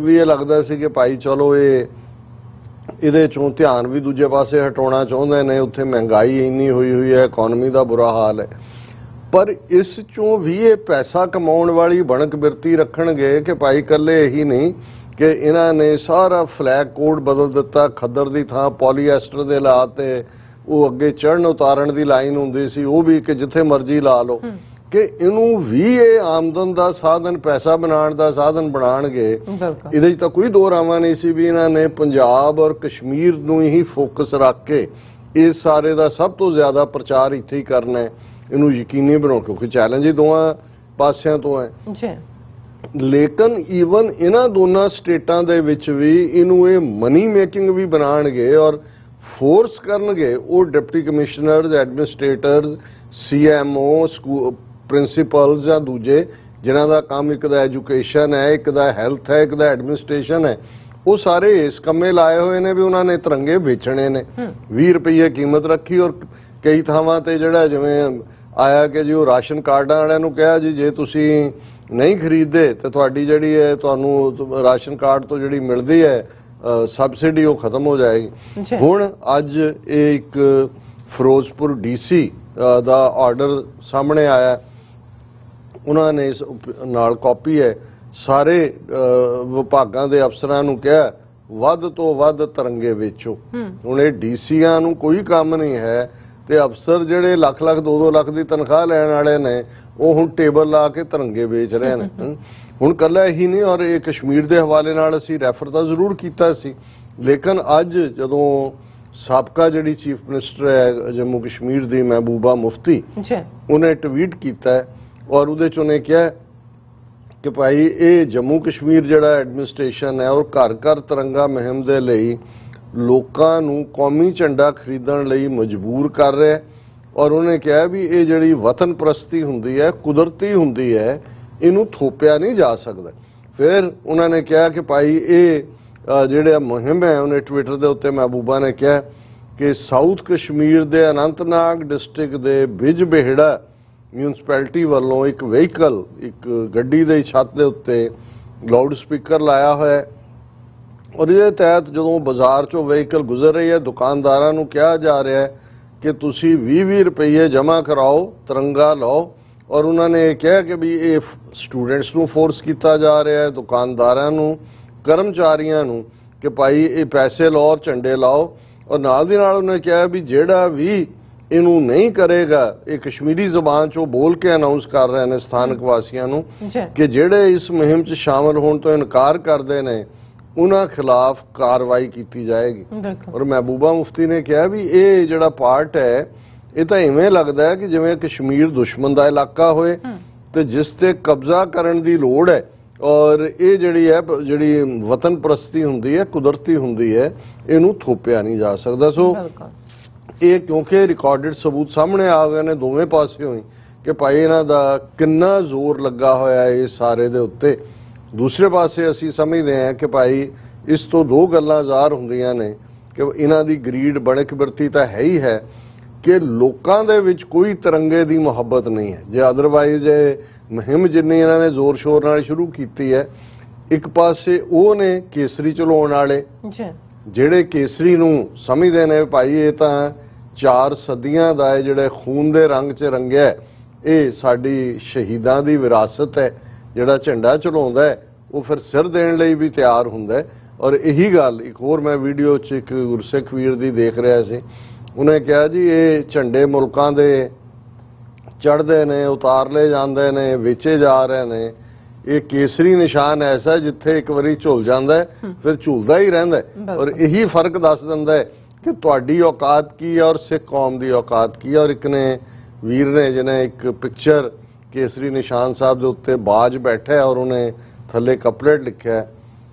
ਵੀ ਇਹ ਲੱਗਦਾ ਸੀ ਕਿ ਭਾਈ ਚਲੋ ਇਹ ਇਹਦੇ ਚੋਂ ਧਿਆਨ ਵੀ ਦੂਜੇ ਪਾਸੇ ਹਟਾਉਣਾ ਚਾਹੁੰਦੇ ਨੇ। ਉੱਥੇ ਮਹਿੰਗਾਈ ਇੰਨੀ ਹੋਈ ਹੈ, ਇਕਨੋਮੀ ਦਾ ਬੁਰਾ ਹਾਲ ਹੈ, ਪਰ ਇਸ ਚੋਂ ਵੀ ਇਹ ਪੈਸਾ ਕਮਾਉਣ ਵਾਲੀ ਬਣਕ ਬਿਰਤੀ ਰੱਖਣਗੇ ਕਿ ਭਾਈ ਇਕੱਲੇ ਇਹੀ ਨਹੀਂ ਕਿ ਇਹਨਾਂ ਨੇ ਸਾਰਾ ਫਲੈਗ ਕੋਡ ਬਦਲ ਦਿੱਤਾ, ਖੱਦਰ ਦੀ ਥਾਂ ਪੋਲੀਐਸਟਰ ਦੇ ਲਾ ਤੇ ਉਹ ਅੱਗੇ ਚੜ੍ਹਨ ਉਤਾਰਨ ਦੀ ਲਾਈਨ ਹੁੰਦੀ ਸੀ ਉਹ ਵੀ ਕਿ ਜਿੱਥੇ ਮਰਜ਼ੀ ਲਾ ਲਓ, ਕਿ ਇਹਨੂੰ ਵੀ ਇਹ ਆਮਦਨ ਦਾ ਸਾਧਨ, ਪੈਸਾ ਬਣਾਉਣ ਦਾ ਸਾਧਨ ਬਣਾਉਣਗੇ। ਇਹਦੇ 'ਚ ਤਾਂ ਕੋਈ ਦੋ ਰਾਵਾਂ ਨਹੀਂ ਸੀ ਵੀ ਇਹਨਾਂ ਨੇ ਪੰਜਾਬ ਔਰ ਕਸ਼ਮੀਰ ਨੂੰ ਹੀ ਫੋਕਸ ਰੱਖ ਕੇ ਇਸ ਸਾਰੇ ਦਾ ਸਭ ਤੋਂ ਜ਼ਿਆਦਾ ਪ੍ਰਚਾਰ ਇੱਥੇ ਹੀ ਕਰਨਾ ਹੈ, ਇਹਨੂੰ ਯਕੀਨੀ ਬਣਾਓ, ਕਿਉਂਕਿ ਚੈਲੰਜ ਹੀ ਦੋਵਾਂ ਪਾਸਿਆਂ ਤੋਂ ਹੈ ਜੀ। ਲੇਕਿਨ ਈਵਨ ਇਹਨਾਂ ਦੋਨਾਂ ਸਟੇਟਾਂ ਦੇ ਵਿੱਚ ਵੀ ਇਹਨੂੰ ਇਹ ਮਨੀ ਮੇਕਿੰਗ ਵੀ ਬਣਾਉਣਗੇ ਔਰ ਫੋਰਸ ਕਰਨਗੇ ਉਹ ਡਿਪਟੀ ਕਮਿਸ਼ਨਰਜ਼, ਐਡਮਿਨਿਸਟ੍ਰੇਟਰਜ਼, CMO, ਸਕੂਲ ਪ੍ਰਿੰਸੀਪਲ ਜਾਂ ਦੂਜੇ ਜਿਨ੍ਹਾਂ ਦਾ ਕੰਮ ਇੱਕ ਦਾ ਐਜੂਕੇਸ਼ਨ ਹੈ, ਇੱਕ ਦਾ ਹੈਲਥ ਹੈ, ਇੱਕ ਦਾ ਐਡਮਿਨਿਸਟ੍ਰੇਸ਼ਨ ਹੈ, ਉਹ ਸਾਰੇ ਇਸ ਕੰਮੇ ਲਾਏ ਹੋਏ ਨੇ ਵੀ ਉਹਨਾਂ ਨੇ ਤਿਰੰਗੇ ਵੇਚਣੇ ਨੇ। 20 ਰੁਪਏ ਕੀਮਤ ਰੱਖੀ ਔਰ ਕਈ ਥਾਵਾਂ ਤੇ ਜਿਹੜਾ ਜਿਵੇਂ ਆਇਆ ਕਿ ਜੀ ਉਹ ਰਾਸ਼ਨ ਕਾਰਡਾਂ ਵਾਲਿਆਂ ਨੂੰ ਕਿਹਾ ਜੀ ਜੇ ਤੁਸੀਂ ਨਹੀਂ ਖਰੀਦਦੇ ਤੇ ਤੁਹਾਡੀ ਜਿਹੜੀ ਹੈ ਤੁਹਾਨੂੰ ਰਾਸ਼ਨ ਕਾਰਡ ਤੋਂ ਜਿਹੜੀ ਮਿਲਦੀ ਹੈ ਸਬਸਿਡੀ ਉਹ ਖਤਮ ਹੋ ਜਾਏਗੀ। ਹੁਣ ਅੱਜ ਇਹ ਇੱਕ ਫਿਰੋਜ਼ਪੁਰ DC ਦਾ ਆਰਡਰ ਸਾਹਮਣੇ ਆਇਆ, ਉਹਨਾਂ ਨੇ ਇਸ ਨਾਲ ਕਾਪੀ ਹੈ, ਸਾਰੇ ਵਿਭਾਗਾਂ ਦੇ ਅਫਸਰਾਂ ਨੂੰ ਕਿਹਾ ਵੱਧ ਤੋਂ ਵੱਧ ਤਿਰੰਗੇ ਵੇਚੋ। ਹੁਣ ਇਹ DCਆਂ ਨੂੰ ਕੋਈ ਕੰਮ ਨਹੀਂ ਹੈ ਤੇ ਅਫਸਰ ਜਿਹੜੇ ਲੱਖ 2-2 ਲੱਖ ਦੀ ਤਨਖਾਹ ਲੈਣ ਵਾਲੇ ਨੇ ਉਹ ਹੁਣ ਟੇਬਲ ਲਾ ਕੇ ਤਿਰੰਗੇ ਵੇਚ ਰਹੇ ਨੇ। ਹੁਣ ਕੱਲਾ ਇਹੀ ਨਹੀਂ, ਔਰ ਇਹ ਕਸ਼ਮੀਰ ਦੇ ਹਵਾਲੇ ਨਾਲ ਅਸੀਂ ਰੈਫਰ ਤਾਂ ਜ਼ਰੂਰ ਕੀਤਾ ਸੀ, ਲੇਕਿਨ ਅੱਜ ਜਦੋਂ ਸਾਬਕਾ ਜਿਹੜੀ ਚੀਫ ਮਿਨਿਸਟਰ ਹੈ ਜੰਮੂ ਕਸ਼ਮੀਰ ਦੀ ਮਹਿਬੂਬਾ ਮੁਫਤੀ, ਉਹਨੇ ਟਵੀਟ ਕੀਤਾ ਔਰ ਉਹਦੇ 'ਚ ਉਹਨੇ ਕਿਹਾ ਕਿ ਭਾਈ ਇਹ ਜੰਮੂ ਕਸ਼ਮੀਰ ਜਿਹੜਾ ਐਡਮਿਨਿਸਟ੍ਰੇਸ਼ਨ ਹੈ ਉਹ ਘਰ ਘਰ ਤਿਰੰਗਾ ਮੁਹਿੰਮ ਦੇ ਲਈ ਲੋਕਾਂ ਨੂੰ ਕੌਮੀ ਝੰਡਾ ਖਰੀਦਣ ਲਈ ਮਜਬੂਰ ਕਰ ਰਿਹਾ ਔਰ ਉਹਨੇ ਕਿਹਾ ਵੀ ਇਹ ਜਿਹੜੀ ਵਤਨ ਪ੍ਰਸਤੀ ਹੁੰਦੀ ਹੈ, ਕੁਦਰਤੀ ਹੁੰਦੀ ਹੈ, ਇਹਨੂੰ ਥੋਪਿਆ ਨਹੀਂ ਜਾ ਸਕਦਾ। ਫਿਰ ਉਹਨਾਂ ਨੇ ਕਿਹਾ ਕਿ ਭਾਈ ਇਹ ਜਿਹੜਾ ਮੁਹਿੰਮ ਹੈ, ਉਹਨੇ ਟਵਿੱਟਰ ਦੇ ਉੱਤੇ ਮਹਿਬੂਬਾ ਨੇ ਕਿਹਾ ਕਿ ਸਾਊਥ ਕਸ਼ਮੀਰ ਦੇ ਅਨੰਤਨਾਗ ਡਿਸਟ੍ਰਿਕਟ ਦੇ ਬਿਜਬਿਹੜਾ ਮਿਊਨਿਸਪੈਲਿਟੀ ਵੱਲੋਂ ਇੱਕ ਵਹੀਕਲ, ਇੱਕ ਗੱਡੀ ਦੀ ਛੱਤ ਦੇ ਉੱਤੇ ਲਾਊਡ ਸਪੀਕਰ ਲਾਇਆ ਹੋਇਆ ਔਰ ਇਹਦੇ ਤਹਿਤ ਜਦੋਂ ਬਾਜ਼ਾਰ 'ਚੋਂ ਵਹੀਕਲ ਗੁਜ਼ਰ ਰਹੀ ਹੈ ਦੁਕਾਨਦਾਰਾਂ ਨੂੰ ਕਿਹਾ ਜਾ ਰਿਹਾ ਹੈ ਕਿ ਤੁਸੀਂ 20-20 ਰੁਪਏ ਜਮ੍ਹਾਂ ਕਰਾਓ, ਤਿਰੰਗਾ ਲਾਓ। ਔਰ ਉਹਨਾਂ ਨੇ ਇਹ ਕਿਹਾ ਕਿ ਵੀ ਇਹ ਸਟੂਡੈਂਟਸ ਨੂੰ ਫੋਰਸ ਕੀਤਾ ਜਾ ਰਿਹਾ ਹੈ, ਦੁਕਾਨਦਾਰਾਂ ਨੂੰ, ਕਰਮਚਾਰੀਆਂ ਨੂੰ ਕਿ ਭਾਈ ਇਹ ਪੈਸੇ ਲਾਓ ਔਰ ਝੰਡੇ ਲਾਓ। ਔਰ ਨਾਲ ਦੀ ਨਾਲ ਉਹਨੇ ਕਿਹਾ ਵੀ ਜਿਹੜਾ ਵੀ ਇਹਨੂੰ ਨਹੀਂ ਕਰੇਗਾ, ਇਹ ਕਸ਼ਮੀਰੀ ਜ਼ੁਬਾਨ 'ਚੋਂ ਬੋਲ ਕੇ ਅਨਾਉਂਸ ਕਰ ਰਹੇ ਨੇ ਸਥਾਨਕ ਵਾਸੀਆਂ ਨੂੰ ਕਿ ਜਿਹੜੇ ਇਸ ਮੁਹਿੰਮ 'ਚ ਸ਼ਾਮਲ ਹੋਣ ਤੋਂ ਇਨਕਾਰ ਕਰਦੇ ਨੇ ਉਹਨਾਂ ਖਿਲਾਫ ਕਾਰਵਾਈ ਕੀਤੀ ਜਾਏਗੀ। ਔਰ ਮਹਿਬੂਬਾ ਮੁਫਤੀ ਨੇ ਕਿਹਾ ਵੀ ਇਹ ਜਿਹੜਾ ਪਾਰਟ ਹੈ ਇਹ ਤਾਂ ਇਵੇਂ ਲੱਗਦਾ ਹੈ ਕਿ ਜਿਵੇਂ ਕਸ਼ਮੀਰ ਦੁਸ਼ਮਣ ਦਾ ਇਲਾਕਾ ਹੋਏ ਤੇ ਜਿਸ ਤੇ ਕਬਜ਼ਾ ਕਰਨ ਦੀ ਲੋੜ ਹੈ ਔਰ ਇਹ ਜਿਹੜੀ ਵਤਨ ਪ੍ਰਸਤੀ ਹੁੰਦੀ ਹੈ, ਕੁਦਰਤੀ ਹੁੰਦੀ ਹੈ, ਇਹਨੂੰ ਥੋਪਿਆ ਨਹੀਂ ਜਾ ਸਕਦਾ। ਸੋ ਇਹ ਕਿਉਂਕਿ ਰਿਕਾਰਡਡ ਸਬੂਤ ਸਾਹਮਣੇ ਆ ਗਏ ਨੇ ਦੋਵੇਂ ਪਾਸਿਓਂ ਹੀ ਕਿ ਭਾਈ ਇਹਨਾਂ ਦਾ ਕਿੰਨਾ ਜ਼ੋਰ ਲੱਗਾ ਹੋਇਆ ਹੈ ਇਸ ਸਾਰੇ ਦੇ ਉੱਤੇ। ਦੂਸਰੇ ਪਾਸੇ ਅਸੀਂ ਸਮਝਦੇ ਹਾਂ ਕਿ ਭਾਈ ਇਸ ਤੋਂ ਦੋ ਗੱਲਾਂ ਜ਼ਾਹਰ ਹੁੰਦੀਆਂ ਨੇ ਕਿ ਇਹਨਾਂ ਦੀ ਗਰੀਡ ਬਣਕ ਬਿਰਤੀ ਤਾਂ ਹੈ ਹੀ ਹੈ ਕਿ ਲੋਕਾਂ ਦੇ ਵਿੱਚ ਕੋਈ ਤਿਰੰਗੇ ਦੀ ਮੁਹੱਬਤ ਨਹੀਂ ਹੈ। ਜੇ ਅਦਰਵਾਈਜ਼ ਇਹ ਮੁਹਿੰਮ ਜਿੰਨੀ ਇਹਨਾਂ ਨੇ ਜ਼ੋਰ ਸ਼ੋਰ ਨਾਲ ਸ਼ੁਰੂ ਕੀਤੀ ਹੈ, ਇੱਕ ਪਾਸੇ ਉਹ ਨੇ ਕੇਸਰੀ ਚਲਾਉਣ ਵਾਲੇ ਜਿਹੜੇ ਕੇਸਰੀ ਨੂੰ ਸਮਝਦੇ ਨੇ ਭਾਈ ਇਹ ਤਾਂ 4 ਸਦੀਆਂ ਦਾ ਹੈ, ਜਿਹੜੇ ਖੂਨ ਦੇ ਰੰਗ 'ਚ ਰੰਗਿਆ, ਇਹ ਸਾਡੀ ਸ਼ਹੀਦਾਂ ਦੀ ਵਿਰਾਸਤ ਹੈ। ਜਿਹੜਾ ਝੰਡਾ ਚਲਾਉਂਦਾ ਹੈ ਉਹ ਫਿਰ ਸਿਰ ਦੇਣ ਲਈ ਵੀ ਤਿਆਰ ਹੁੰਦਾ ਹੈ। ਔਰ ਇਹੀ ਗੱਲ ਇੱਕ ਹੋਰ ਮੈਂ ਵੀਡੀਓ 'ਚ ਇੱਕ ਗੁਰਸਿੱਖ ਵੀਰ ਦੀ ਦੇਖ ਰਿਹਾ ਸੀ, ਉਹਨੇ ਕਿਹਾ ਜੀ ਇਹ ਝੰਡੇ ਮੁਲਕਾਂ ਦੇ ਚੜ੍ਹਦੇ ਨੇ, ਉਤਾਰ ਲਏ ਜਾਂਦੇ ਨੇ, ਵੇਚੇ ਜਾ ਰਹੇ ਨੇ। ਇਹ ਕੇਸਰੀ ਨਿਸ਼ਾਨ ਐਸਾ ਜਿੱਥੇ ਇੱਕ ਵਾਰੀ ਝੁੱਲ ਜਾਂਦਾ ਹੈ ਫਿਰ ਝੁੱਲਦਾ ਹੀ ਰਹਿੰਦਾ ਹੈ। ਔਰ ਇਹੀ ਫਰਕ ਦੱਸ ਦਿੰਦਾ ਹੈ ਕਿ ਤੁਹਾਡੀ ਔਕਾਤ ਕੀ ਹੈ ਔਰ ਸਿੱਖ ਕੌਮ ਦੀ ਔਕਾਤ ਕੀ ਹੈ। ਔਰ ਇੱਕ ਨੇ ਵੀਰ ਨੇ ਜਿਹਨੇ ਇੱਕ ਪਿਕਚਰ ਕੇਸਰੀ ਨਿਸ਼ਾਨ ਸਾਹਿਬ ਦੇ ਉੱਤੇ ਬਾਜ ਬੈਠਾ ਔਰ ਉਹਨੇ ਥੱਲੇ ਕਪਲੇਟ ਲਿਖਿਆ,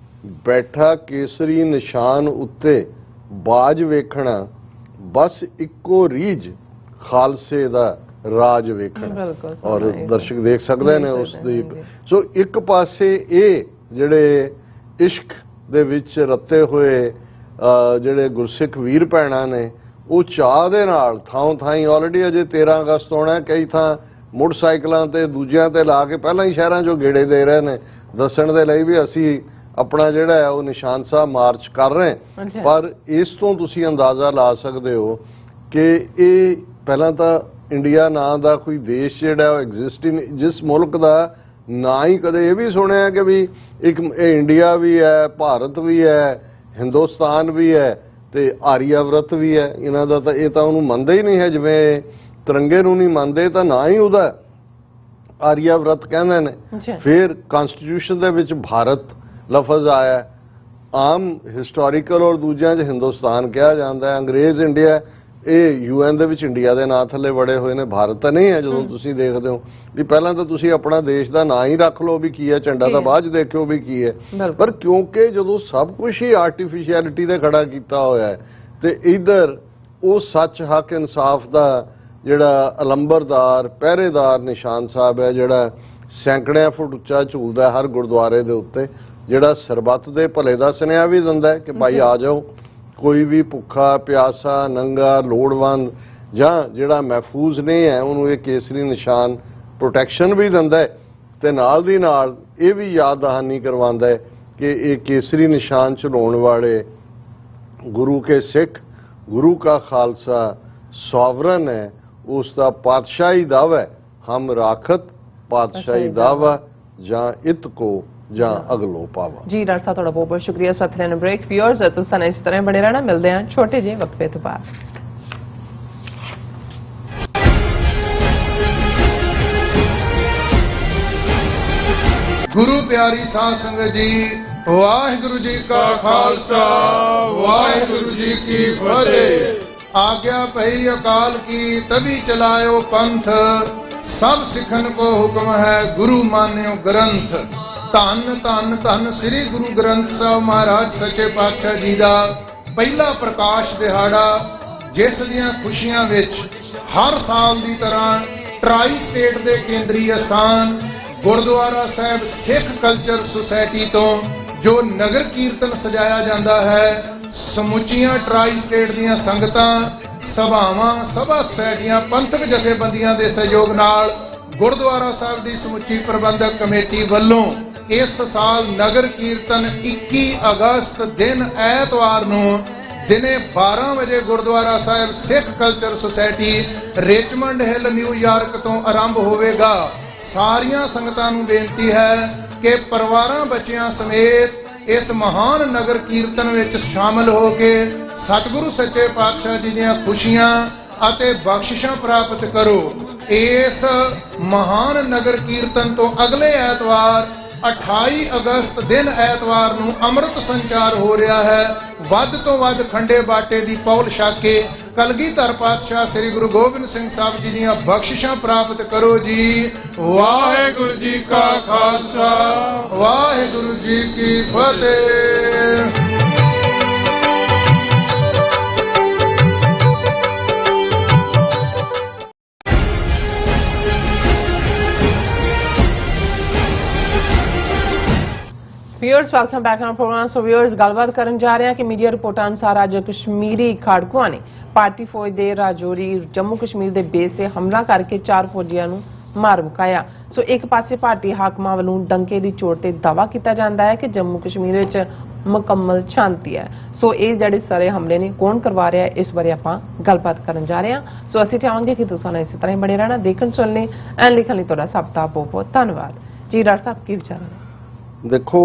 ਬੈਠਾ ਕੇਸਰੀ ਨਿਸ਼ਾਨ ਉੱਤੇ ਬਾਜ ਵੇਖਣਾ, ਬਸ ਇੱਕੋ ਰੀਝ ਖਾਲਸੇ ਦਾ ਰਾਜ ਵੇਖਣਾ। ਔਰ ਦਰਸ਼ਕ ਦੇਖ ਸਕਦੇ ਨੇ ਉਸ ਦੀ। ਸੋ ਇੱਕ ਪਾਸੇ ਇਹ ਜਿਹੜੇ ਇਸ਼ਕ ਦੇ ਵਿੱਚ ਰੱਤੇ ਹੋਏ ਜਿਹੜੇ ਗੁਰਸਿੱਖ ਵੀਰ ਭੈਣਾਂ ਨੇ ਉਹ ਚਾਹ ਦੇ ਨਾਲ ਥਾਂ ਥਾਈਂ ਆਲਰੇਡੀ ਅਜੇ 13 ਅਗਸਤ ਆਉਣਾ, ਕਈ ਥਾਂ ਮੋਟਰਸਾਈਕਲਾਂ ਤੇ ਦੂਜਿਆਂ ਤੇ ਲਾ ਕੇ ਪਹਿਲਾਂ ਹੀ ਸ਼ਹਿਰਾਂ 'ਚੋਂ ਗੇੜੇ ਦੇ ਰਹੇ ਨੇ ਦੱਸਣ ਦੇ ਲਈ ਵੀ ਅਸੀਂ ਆਪਣਾ ਜਿਹੜਾ ਹੈ ਉਹ ਨਿਸ਼ਾਨ ਸਾਹਿਬ ਮਾਰਚ ਕਰ ਰਹੇ ਅੱਛਾ। ਪਰ ਇਸ ਤੋਂ ਤੁਸੀਂ ਅੰਦਾਜ਼ਾ ਲਾ ਸਕਦੇ ਹੋ ਕਿ ਇਹ ਪਹਿਲਾਂ ਤਾਂ ਇੰਡੀਆ ਨਾਂ ਦਾ ਕੋਈ ਦੇਸ਼ ਜਿਹੜਾ ਉਹ ਐਗਜ਼ਿਸਟ ਹੀ ਨਹੀਂ, ਜਿਸ ਮੁਲਕ ਦਾ ਨਾ ਹੀ ਕਦੇ ਇਹ ਵੀ ਸੁਣਿਆ ਕਿ ਵੀ ਇੱਕ ਇਹ ਇੰਡੀਆ ਵੀ ਹੈ, ਭਾਰਤ ਵੀ ਹੈ, ਹਿੰਦੁਸਤਾਨ ਵੀ ਹੈ ਤੇ ਆਰੀਆਵਰਤ ਵੀ ਹੈ। ਇਹਨਾਂ ਦਾ ਤਾਂ ਇਹ ਤਾਂ ਉਹਨੂੰ ਮੰਨਦੇ ਹੀ ਨਹੀਂ ਹੈ, ਜਿਵੇਂ ਤਿਰੰਗੇ ਨੂੰ ਨਹੀਂ ਮੰਨਦੇ ਤਾਂ ਨਾ ਹੀ ਉਹਦਾ ਆਰੀਆਵਰਤ ਕਹਿੰਦੇ ਨੇ। ਅੱਛਾ। ਫਿਰ ਕਨਸਟੀਟਿਊਸ਼ਨ ਦੇ ਵਿੱਚ ਭਾਰਤ ਲਫ਼ਜ਼ ਆਇਆ ਹੈ। ਆਮ ਹਿਸਟੋਰੀਕਲ ਔਰ ਦੂਜਿਆਂ 'ਚ ਹਿੰਦੁਸਤਾਨ ਕਿਹਾ ਜਾਂਦਾ ਹੈ। ਅੰਗਰੇਜ਼ ਇੰਡੀਆ ਇਹ ਯੂਐਨ ਦੇ ਵਿੱਚ ਇੰਡੀਆ ਦੇ ਨਾਂ ਥੱਲੇ ਬੜੇ ਹੋਏ ਨੇ, ਭਾਰਤ ਤਾਂ ਨਹੀਂ ਹੈ। ਜਦੋਂ ਤੁਸੀਂ ਦੇਖਦੇ ਹੋ ਵੀ ਪਹਿਲਾਂ ਤਾਂ ਤੁਸੀਂ ਆਪਣਾ ਦੇਸ਼ ਦਾ ਨਾਂ ਹੀ ਰੱਖ ਲਓ ਵੀ ਕੀ ਹੈ, ਝੰਡਾ ਤਾਂ ਬਾਅਦ 'ਚ ਦੇਖਿਓ ਵੀ ਕੀ ਹੈ। ਪਰ ਕਿਉਂਕਿ ਜਦੋਂ ਸਭ ਕੁਝ ਹੀ ਆਰਟੀਫੀਸ਼ੀਅਲਿਟੀ ਤੇ ਖੜਾ ਕੀਤਾ ਹੋਇਆ ਹੈ ਤੇ ਇਧਰ ਉਹ ਸੱਚ ਹੱਕ ਇਨਸਾਫ ਦਾ ਜਿਹੜਾ ਅਲੰਬਰਦਾਰ ਪਹਿਰੇਦਾਰ ਨਿਸ਼ਾਨ ਸਾਹਿਬ ਹੈ, ਜਿਹੜਾ ਸੈਂਕੜਿਆਂ ਫੁੱਟ ਉੱਚਾ ਝੂਲਦਾ ਹਰ ਗੁਰਦੁਆਰੇ ਦੇ ਉੱਤੇ, ਜਿਹੜਾ ਸਰਬੱਤ ਦੇ ਭਲੇ ਦਾ ਸੁਨੇਹਾ ਵੀ ਦਿੰਦਾ ਕਿ ਭਾਈ ਆ ਜਾਓ, ਕੋਈ ਵੀ ਭੁੱਖਾ ਪਿਆਸਾ ਨੰਗਾ ਲੋੜਵੰਦ ਜਾਂ ਜਿਹੜਾ ਮਹਿਫੂਜ਼ ਨਹੀਂ ਹੈ ਉਹਨੂੰ ਇਹ ਕੇਸਰੀ ਨਿਸ਼ਾਨ ਪ੍ਰੋਟੈਕਸ਼ਨ ਵੀ ਦਿੰਦਾ ਹੈ ਤੇ ਨਾਲ ਦੀ ਨਾਲ ਇਹ ਵੀ ਯਾਦ ਦਹਾਨੀ ਕਰਵਾਉਂਦਾ ਹੈ ਕਿ ਇਹ ਕੇਸਰੀ ਨਿਸ਼ਾਨ ਚਲਾਉਣ ਵਾਲੇ ਗੁਰੂ ਕੇ ਸਿੱਖ, ਗੁਰੂ ਕਾ ਖਾਲਸਾ ਸੋਵਰਨ ਹੈ, ਉਸ ਦਾ ਪਾਤਸ਼ਾਹੀ ਦਾਵਾ ਹੈ, ਹਮ ਰਾਖਤ ਪਾਤਸ਼ਾਹੀ ਦਾਵਾ ਜਾਂ ਇਤ ਕੋ ਜਾਂ ਅਗਲੋ ਪਾਵਾ। ਜੀ ਡਾਕਟਰ ਸਾਹਿਬ ਤੁਹਾਡਾ ਬਹੁਤ ਬਹੁਤ ਸ਼ੁਕਰੀਆ। ਸਾਥੀਆਂ ਨੂੰ ਬ੍ਰੇਕ ਵਿਊਅਰਸ ਤੁਸੀਂ ਇਸ ਤਰ੍ਹਾਂ ਬਣੇ ਰਹਿਣਾ, ਮਿਲਦੇ ਹਾਂ ਛੋਟੇ ਜਿਹੇ ਵਕਫੇ ਤੋਂ ਬਾਅਦ। ਗੁਰੂ ਪਿਆਰੀ ਸਾਧ ਸੰਗਤ ਜੀ, ਵਾਹਿਗੁਰੂ ਜੀ ਕਾ ਖਾਲਸਾ ਵਾਹਿਗੁਰੂ ਜੀ ਕੀ ਫਤਿਹ। ਆਗਿਆ ਭਈ ਅਕਾਲ ਕੀ ਤਭੀ ਚਲਾਇਓ ਪੰਥ, ਸਭ ਸਿੱਖਨ ਕੋ ਹੁਕਮ ਹੈ ਗੁਰੂ ਮਾਨਿਓ ਗ੍ਰੰਥ। ਧੰਨ ਧੰਨ ਧੰਨ ਸ੍ਰੀ ਗੁਰੂ ਗ੍ਰੰਥ ਸਾਹਿਬ ਮਹਾਰਾਜ ਸੱਚੇ ਪਾਤਸ਼ਾਹ ਜੀ ਦਾ ਪਹਿਲਾ ਪ੍ਰਕਾਸ਼ ਦਿਹਾੜਾ, ਜਿਸ ਦੀਆਂ ਖੁਸ਼ੀਆਂ ਵਿੱਚ ਹਰ ਸਾਲ ਦੀ ਤਰ੍ਹਾਂ ਟਰਾਈ ਸਟੇਟ ਦੇ ਕੇਂਦਰੀ ਅਸਥਾਨ ਗੁਰਦੁਆਰਾ ਸਾਹਿਬ ਸਿੱਖ ਕਲਚਰ ਸੁਸਾਇਟੀ ਤੋਂ ਜੋ ਨਗਰ ਕੀਰਤਨ ਸਜਾਇਆ ਜਾਂਦਾ ਹੈ, ਸਮੁੱਚੀਆਂ ਟਰਾਈ ਸਟੇਟ ਦੀਆਂ ਸੰਗਤਾਂ, ਸਭਾਵਾਂ, ਸਭਾ ਸੁਸਾਇਟੀਆਂ, ਪੰਥਕ ਜਥੇਬੰਦੀਆਂ ਦੇ ਸਹਿਯੋਗ ਨਾਲ ਗੁਰਦੁਆਰਾ ਸਾਹਿਬ ਦੀ ਸਮੁੱਚੀ ਪ੍ਰਬੰਧਕ ਕਮੇਟੀ ਵੱਲੋਂ ਇਸ ਸਾਲ ਨਗਰ ਕੀਰਤਨ 21 ਅਗਸਤ ਦਿਨ ਐਤਵਾਰ ਨੂੰ ਦਿਨੇ 12 ਵਜੇ Gurdwara Sahib Sikh culture society Richmond Hill New York ਤੋਂ ਆਰੰਭ ਹੋਵੇਗਾ। ਸਾਰੀਆਂ ਸੰਗਤਾਂ ਨੂੰ ਬੇਨਤੀ ਹੈ ਕਿ ਪਰਿਵਾਰਾਂ ਬੱਚਿਆਂ ਸਮੇਤ ਇਸ ਮਹਾਨ ਨਗਰ ਕੀਰਤਨ ਵਿੱਚ ਸ਼ਾਮਲ ਹੋ ਕੇ ਸਤਿਗੁਰੂ ਸੱਚੇ ਪਾਤਸ਼ਾਹ ਜੀ ਦੀਆਂ ਖੁਸ਼ੀਆਂ ਅਤੇ ਬਖਸ਼ਿਸ਼ਾਂ ਪ੍ਰਾਪਤ ਕਰੋ। ਇਸ ਮਹਾਨ ਨਗਰ ਕੀਰਤਨ ਤੋਂ ਅਗਲੇ ਐਤਵਾਰ 28 ਅਗਸਤ ਦਿਨ ਐਤਵਾਰ ਨੂੰ ਅੰਮ੍ਰਿਤ ਸੰਚਾਰ ਹੋ ਰਿਹਾ ਹੈ। ਵੱਧ ਤੋਂ ਵੱਧ ਖੰਡੇ ਬਾਟੇ ਦੀ ਪੌਲ ਛਕ ਕੇ ਕਲਗੀਧਰ ਪਾਤਸ਼ਾਹ ਸ੍ਰੀ ਗੁਰੂ ਗੋਬਿੰਦ ਸਿੰਘ ਸਾਹਿਬ ਜੀ ਦੀਆਂ ਬਖਸ਼ਿਸ਼ਾਂ ਪ੍ਰਾਪਤ ਕਰੋ ਜੀ। ਵਾਹਿਗੁਰੂ ਜੀ ਕਾ ਖਾਲਸਾ ਵਾਹਿਗੁਰੂ ਜੀ ਕੀ ਫਤਿਹ। Viewers welcome back on programme. So viewers ਗੱਲਬਾਤ ਕਰਨ ਜਾ ਰਹੇ ਹਾਂ ਕਿ ਮੀਡੀਆ ਰਿਪੋਰਟਾਂ ਅਨੁਸਾਰ ਅੱਜ ਕਸ਼ਮੀਰੀ ਖਾੜਕੂਆਂ ਨੇ ਭਾਰਤੀ ਫੌਜ ਦੇ ਰਾਜੌਰੀ ਜੰਮੂ ਕਸ਼ਮੀਰ ਦੇ ਬੇਸ ਤੇ ਹਮਲਾ ਕਰਕੇ 4 ਫੌਜੀਆਂ ਨੂੰ ਮਾਰ ਮੁਕਾਇਆ। ਸੋ ਇੱਕ ਪਾਸੇ ਭਾਰਤੀ ਹਾਕਮਾਂ ਵੱਲੋਂ ਡੰਕੇ ਦੀ ਚੋਟ ਤੇ ਦਾਅਵਾ ਕੀਤਾ ਜਾਂਦਾ ਹੈ ਕਿ ਜੰਮੂ ਕਸ਼ਮੀਰ ਵਿੱਚ ਮੁਕੰਮਲ ਸ਼ਾਂਤੀ ਹੈ। ਸੋ ਇਹ ਜਿਹੜੇ ਸਾਰੇ ਹਮਲੇ ਨੇ ਕੌਣ ਕਰਵਾ ਰਿਹਾ ਹੈ, ਇਸ ਬਾਰੇ ਆਪਾਂ ਗੱਲਬਾਤ ਕਰਨ ਜਾ ਰਹੇ ਹਾਂ। ਸੋ ਅਸੀਂ ਚਾਹਾਂਗੇ ਕਿ ਤੁਸੀਂ ਇਸੇ ਤਰ੍ਹਾਂ ਹੀ ਬਣੇ ਰਹਿਣਾ, ਦੇਖਣ ਸੁਣਨੇ ਐਂ ਲਿਖਣ ਲਈ ਤੁਹਾਡਾ ਸਭ ਦਾ ਬਹੁਤ ਬਹੁਤ ਧੰਨਵਾਦ ਜੀ। ਡਾਕਟਰ ਸਾਹਿਬ ਕੀ ਵਿਚਾਰ ਨੇ? ਦੇਖੋ,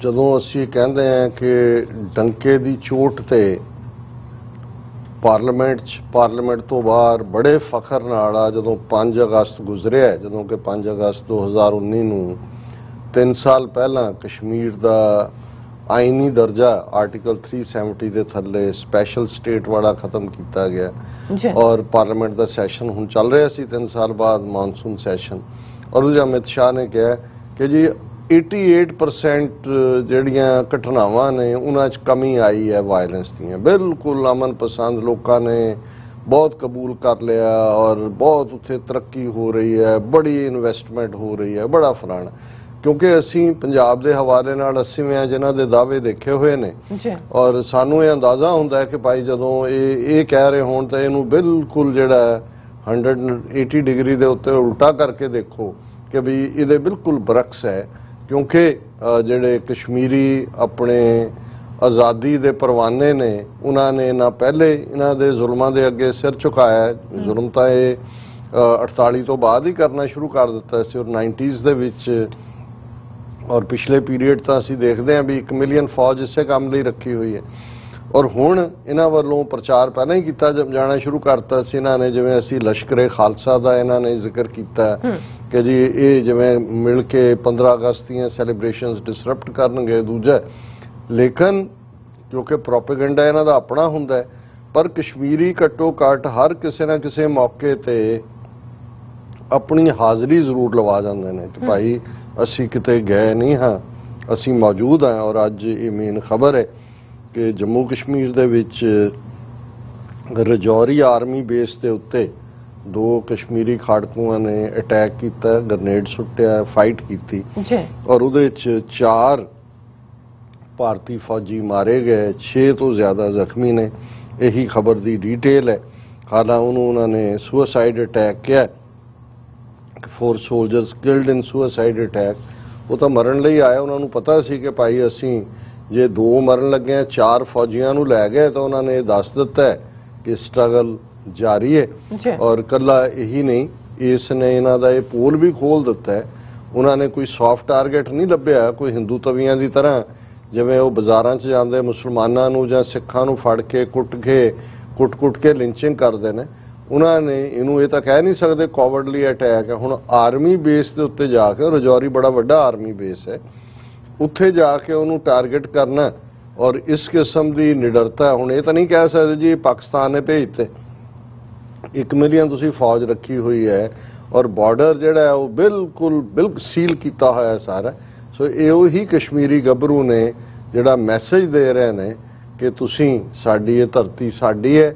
ਜਦੋਂ ਅਸੀਂ ਕਹਿੰਦੇ ਹਾਂ ਕਿ ਡੰਕੇ ਦੀ ਚੋਟ ਤੇ ਪਾਰਲੀਮੈਂਟ ਤੋਂ ਬਾਹਰ ਬੜੇ ਫਖਰ ਨਾਲ ਆ ਜਦੋਂ 5 ਅਗਸਤ ਗੁਜ਼ਰਿਆ, ਜਦੋਂ ਕਿ 5 ਅਗਸਤ 2019 ਨੂੰ 3 ਸਾਲ ਪਹਿਲਾਂ ਕਸ਼ਮੀਰ ਦਾ ਆਈਨੀ ਦਰਜਾ ਆਰਟੀਕਲ 370 ਦੇ ਥੱਲੇ ਸਪੈਸ਼ਲ ਸਟੇਟ ਵਾਲਾ ਖਤਮ ਕੀਤਾ ਗਿਆ ਔਰ ਪਾਰਲੀਮੈਂਟ ਦਾ ਸੈਸ਼ਨ ਹੁਣ ਚੱਲ ਰਿਹਾ ਸੀ 3 ਸਾਲ ਬਾਅਦ ਮਾਨਸੂਨ ਸੈਸ਼ਨ। ਔਰ ਉਹ ਅਮਿਤ ਸ਼ਾਹ ਨੇ ਕਿਹਾ ਕਿ ਜੀ 88% ਜਿਹੜੀਆਂ ਘਟਨਾਵਾਂ ਨੇ ਉਹਨਾਂ 'ਚ ਕਮੀ ਆਈ ਹੈ ਵਾਇਲੈਂਸ ਦੀਆਂ। ਬਿਲਕੁਲ ਅਮਨ ਪਸੰਦ ਲੋਕਾਂ ਨੇ ਬਹੁਤ ਕਬੂਲ ਕਰ ਲਿਆ ਔਰ ਬਹੁਤ ਉੱਥੇ ਤਰੱਕੀ ਹੋ ਰਹੀ ਹੈ, ਬੜੀ ਇਨਵੈਸਟਮੈਂਟ ਹੋ ਰਹੀ ਹੈ, ਬੜਾ ਫਲਾਣਾ। ਕਿਉਂਕਿ ਅਸੀਂ ਪੰਜਾਬ ਦੇ ਹਵਾਲੇ ਨਾਲ 80ਵੇਂ ਜਿਨ੍ਹਾਂ ਦੇ ਦਾਅਵੇ ਦੇਖੇ ਹੋਏ ਨੇ ਔਰ ਸਾਨੂੰ ਇਹ ਅੰਦਾਜ਼ਾ ਹੁੰਦਾ ਹੈ ਕਿ ਭਾਈ ਜਦੋਂ ਇਹ ਕਹਿ ਰਹੇ ਹੋਣ ਤਾਂ ਇਹਨੂੰ ਬਿਲਕੁਲ ਜਿਹੜਾ 180 ਡਿਗਰੀ ਦੇ ਉੱਤੇ ਉਲਟਾ ਕਰਕੇ ਦੇਖੋ ਕਿ ਵੀ ਇਹਦੇ ਬਿਲਕੁਲ ਬਰਕਸ ਹੈ। क्योंकि ਜਿਹੜੇ ਕਸ਼ਮੀਰੀ ਆਪਣੇ ਆਜ਼ਾਦੀ ਦੇ ਪਰਵਾਨੇ ਨੇ ਉਹਨਾਂ ਨੇ ਨਾ ਪਹਿਲੇ ਇਹਨਾਂ ਦੇ ਜ਼ੁਲਮਾਂ ਦੇ ਅੱਗੇ ਸਿਰ ਝੁਕਾਇਆ। ਜ਼ੁਲਮ ਤਾਂ ਇਹ 48 ਤੋਂ ਬਾਅਦ ਹੀ ਕਰਨਾ ਸ਼ੁਰੂ ਕਰ ਦਿੱਤਾ ਸੀ ਔਰ 90s ਦੇ ਵਿੱਚ ਔਰ ਪਿਛਲੇ ਪੀਰੀਅਡ ਤਾਂ ਅਸੀਂ ਦੇਖਦੇ ਹਾਂ ਵੀ 1 ਮਿਲੀਅਨ ਫੌਜ ਇਸੇ ਕੰਮ ਲਈ ਰੱਖੀ ਹੋਈ ਹੈ। ਔਰ ਹੁਣ ਇਹਨਾਂ ਵੱਲੋਂ ਪ੍ਰਚਾਰ ਪਹਿਲਾਂ ਹੀ ਕੀਤਾ ਜਾਣਾ ਸ਼ੁਰੂ ਕਰਤਾ ਸੀ ਇਹਨਾਂ ਨੇ, ਜਿਵੇਂ ਅਸੀਂ ਲਸ਼ਕਰੇ ਖਾਲਸਾ ਦਾ ਇਹਨਾਂ ਨੇ ਜ਼ਿਕਰ ਕੀਤਾ ਕਿ ਜੀ ਇਹ ਜਿਵੇਂ ਮਿਲ ਕੇ 15 ਅਗਸਤ ਦੀਆਂ ਸੈਲੀਬ੍ਰੇਸ਼ਨਸ ਡਿਸਰਪਟ ਕਰਨਗੇ। ਦੂਜਾ ਲੇਕਿਨ ਕਿਉਂਕਿ ਪ੍ਰੋਪੇਗੈਂਡਾ ਇਹਨਾਂ ਦਾ ਆਪਣਾ ਹੁੰਦਾ ਹੈ, ਪਰ ਕਸ਼ਮੀਰੀ ਘੱਟੋ ਘੱਟ ਹਰ ਕਿਸੇ ਨਾ ਕਿਸੇ ਮੌਕੇ ਤੇ ਆਪਣੀ ਹਾਜ਼ਰੀ ਜ਼ਰੂਰ ਲਵਾ ਜਾਂਦੇ ਨੇ ਕਿ ਭਾਈ ਅਸੀਂ ਕਿਤੇ ਗਏ ਨਹੀਂ ਹਾਂ, ਅਸੀਂ ਮੌਜੂਦ ਹਾਂ। ਔਰ ਅੱਜ ਇਹ ਮੇਨ ਖਬਰ ਹੈ ਕਿ ਜੰਮੂ ਕਸ਼ਮੀਰ ਦੇ ਵਿੱਚ ਰਜੌਰੀ ਆਰਮੀ ਬੇਸ ਦੇ ਉੱਤੇ 2 ਕਸ਼ਮੀਰੀ ਖਾੜਕੂਆਂ ਨੇ ਅਟੈਕ ਕੀਤਾ, ਗ੍ਰਨੇਡ ਸੁੱਟਿਆ, ਫਾਈਟ ਕੀਤੀ ਔਰ ਉਹਦੇ ਵਿੱਚ 4 ਭਾਰਤੀ ਫੌਜੀ ਮਾਰੇ ਗਏ, 6 ਤੋਂ ਜ਼ਿਆਦਾ ਜ਼ਖਮੀ ਨੇ। ਇਹੀ ਖਬਰ ਦੀ ਡੀਟੇਲ ਹੈ। ਹਾਲਾਂਕਿ ਉਹਨੂੰ ਉਹਨਾਂ ਨੇ ਸੁਸਾਈਡ ਅਟੈਕ ਕਿਹਾ, 4 ਸੋਲਜਰਸ ਕਿਲਡ ਇਨ ਸੁਸਾਈਡ ਅਟੈਕ। ਉਹ ਤਾਂ ਮਰਨ ਲਈ ਆਇਆ, ਉਹਨਾਂ ਨੂੰ ਪਤਾ ਸੀ ਕਿ ਭਾਈ ਅਸੀਂ ਜੇ 2 ਮਰਨ ਲੱਗੇ ਆ, 4 ਫੌਜੀਆਂ ਨੂੰ ਲੈ ਗਏ, ਤਾਂ ਉਹਨਾਂ ਨੇ ਦੱਸ ਦਿੱਤਾ ਹੈ ਕਿ ਸਟਰਗਲ ਜਾਰੀ ਹੈ। ਔਰ ਕੱਲਾ ਇਹੀ ਨਹੀਂ, ਇਸ ਨੇ ਇਹਨਾਂ ਦਾ ਇਹ ਪੋਲ ਵੀ ਖੋਲ ਦਿੱਤਾ ਹੈ। ਉਹਨਾਂ ਨੇ ਕੋਈ ਸੌਫਟ ਟਾਰਗੇਟ ਨਹੀਂ ਲੱਭਿਆ, ਕੋਈ ਹਿੰਦੂ ਤਵੀਆਂ ਦੀ ਤਰ੍ਹਾਂ ਜਿਵੇਂ ਉਹ ਬਾਜ਼ਾਰਾਂ 'ਚ ਜਾਂਦੇ ਮੁਸਲਮਾਨਾਂ ਨੂੰ ਜਾਂ ਸਿੱਖਾਂ ਨੂੰ ਫੜ ਕੇ ਕੁੱਟ ਕੇ ਲਿੰਚਿੰਗ ਕਰਦੇ ਨੇ। ਉਹਨਾਂ ਨੇ ਇਹਨੂੰ ਇਹ ਤਾਂ ਕਹਿ ਨਹੀਂ ਸਕਦੇ ਕੋਵਰਡਲੀ ਅਟੈਕ ਹੈ। ਹੁਣ ਆਰਮੀ ਬੇਸ ਦੇ ਉੱਤੇ ਜਾ ਕੇ, ਰਜੌਰੀ ਬੜਾ ਵੱਡਾ ਆਰਮੀ ਬੇਸ ਹੈ, ਉੱਥੇ ਜਾ ਕੇ ਉਹਨੂੰ ਟਾਰਗੇਟ ਕਰਨਾ ਔਰ ਇਸ ਕਿਸਮ ਦੀ ਨਿਡਰਤਾ। ਹੁਣ ਇਹ ਤਾਂ ਨਹੀਂ ਕਹਿ ਸਕਦੇ ਜੀ ਪਾਕਿਸਤਾਨ ਨੇ ਭੇਜਤੇ, 1 ਮਿਲੀਅਨ ਤੁਸੀਂ ਫੌਜ ਰੱਖੀ ਹੋਈ ਹੈ ਔਰ ਬਾਰਡਰ ਜਿਹੜਾ ਹੈ ਉਹ ਬਿਲਕੁਲ ਸੀਲ ਕੀਤਾ ਹੋਇਆ ਸਾਰਾ। ਸੋ ਇਹ ਉਹੀ ਕਸ਼ਮੀਰੀ ਗੱਭਰੂ ਨੇ ਜਿਹੜਾ ਮੈਸੇਜ ਦੇ ਰਹੇ ਨੇ ਕਿ ਤੁਸੀਂ ਸਾਡੀ ਇਹ ਧਰਤੀ ਸਾਡੀ ਹੈ,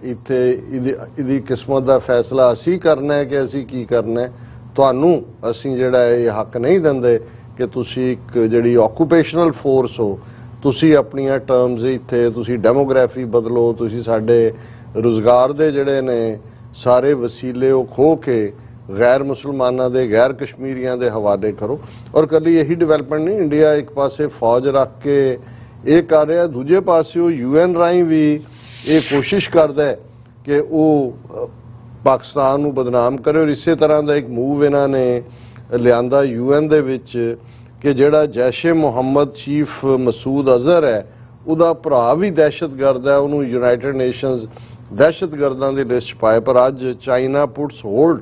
ਇੱਥੇ ਇਹਦੀ ਕਿਸਮਤ ਦਾ ਫੈਸਲਾ ਅਸੀਂ ਕਰਨਾ ਹੈ ਕਿ ਅਸੀਂ ਕੀ ਕਰਨਾ ਹੈ। ਤੁਹਾਨੂੰ ਅਸੀਂ ਜਿਹੜਾ ਇਹ ਹੱਕ ਨਹੀਂ ਦਿੰਦੇ ਕਿ ਤੁਸੀਂ ਇੱਕ ਜਿਹੜੀ ਆਕੂਪੇਸ਼ਨਲ ਫੋਰਸ ਹੋ, ਤੁਸੀਂ ਆਪਣੀਆਂ ਟਰਮਸ ਇੱਥੇ ਤੁਸੀਂ ਡੈਮੋਗ੍ਰਾਫੀ ਬਦਲੋ, ਤੁਸੀਂ ਸਾਡੇ ਰੁਜ਼ਗਾਰ ਦੇ ਜਿਹੜੇ ਨੇ ਸਾਰੇ ਵਸੀਲੇ ਉਹ ਖੋਹ ਕੇ ਗੈਰ ਮੁਸਲਮਾਨਾਂ ਦੇ, ਗੈਰ ਕਸ਼ਮੀਰੀਆਂ ਦੇ ਹਵਾਲੇ ਕਰੋ। ਔਰ ਕੱਲੀ ਇਹੀ ਡਿਵੈਲਪਮੈਂਟ ਨਹੀਂ, ਇੰਡੀਆ ਇੱਕ ਪਾਸੇ ਫੌਜ ਰੱਖ ਕੇ ਇਹ ਕਰ ਰਿਹਾ, ਦੂਜੇ ਪਾਸੇ ਉਹ UN ਰਾਹੀਂ ਵੀ ਇਹ ਕੋਸ਼ਿਸ਼ ਕਰਦਾ ਹੈ ਕਿ ਉਹ ਪਾਕਿਸਤਾਨ ਨੂੰ ਬਦਨਾਮ ਕਰੇ। ਔਰ ਇਸੇ ਤਰ੍ਹਾਂ ਦਾ ਇੱਕ ਮੂਵ ਇਹਨਾਂ ਨੇ ਲਿਆਂਦਾ UN ਦੇ ਵਿੱਚ ਕਿ ਜਿਹੜਾ ਜੈਸ਼-ਏ-ਮੁਹੰਮਦ ਚੀਫ ਮਸੂਦ ਅਜ਼ਹਰ ਹੈ, ਉਹਦਾ ਭਰਾ ਵੀ ਦਹਿਸ਼ਤਗਰਦ ਹੈ, ਉਹਨੂੰ ਯੂਨਾਈਟਿਡ ਨੇਸ਼ਨਸ ਦਹਿਸ਼ਤਗਰਦਾਂ ਦੀ ਲਿਸਟ ਪਾਏ। ਪਰ ਅੱਜ China puts hold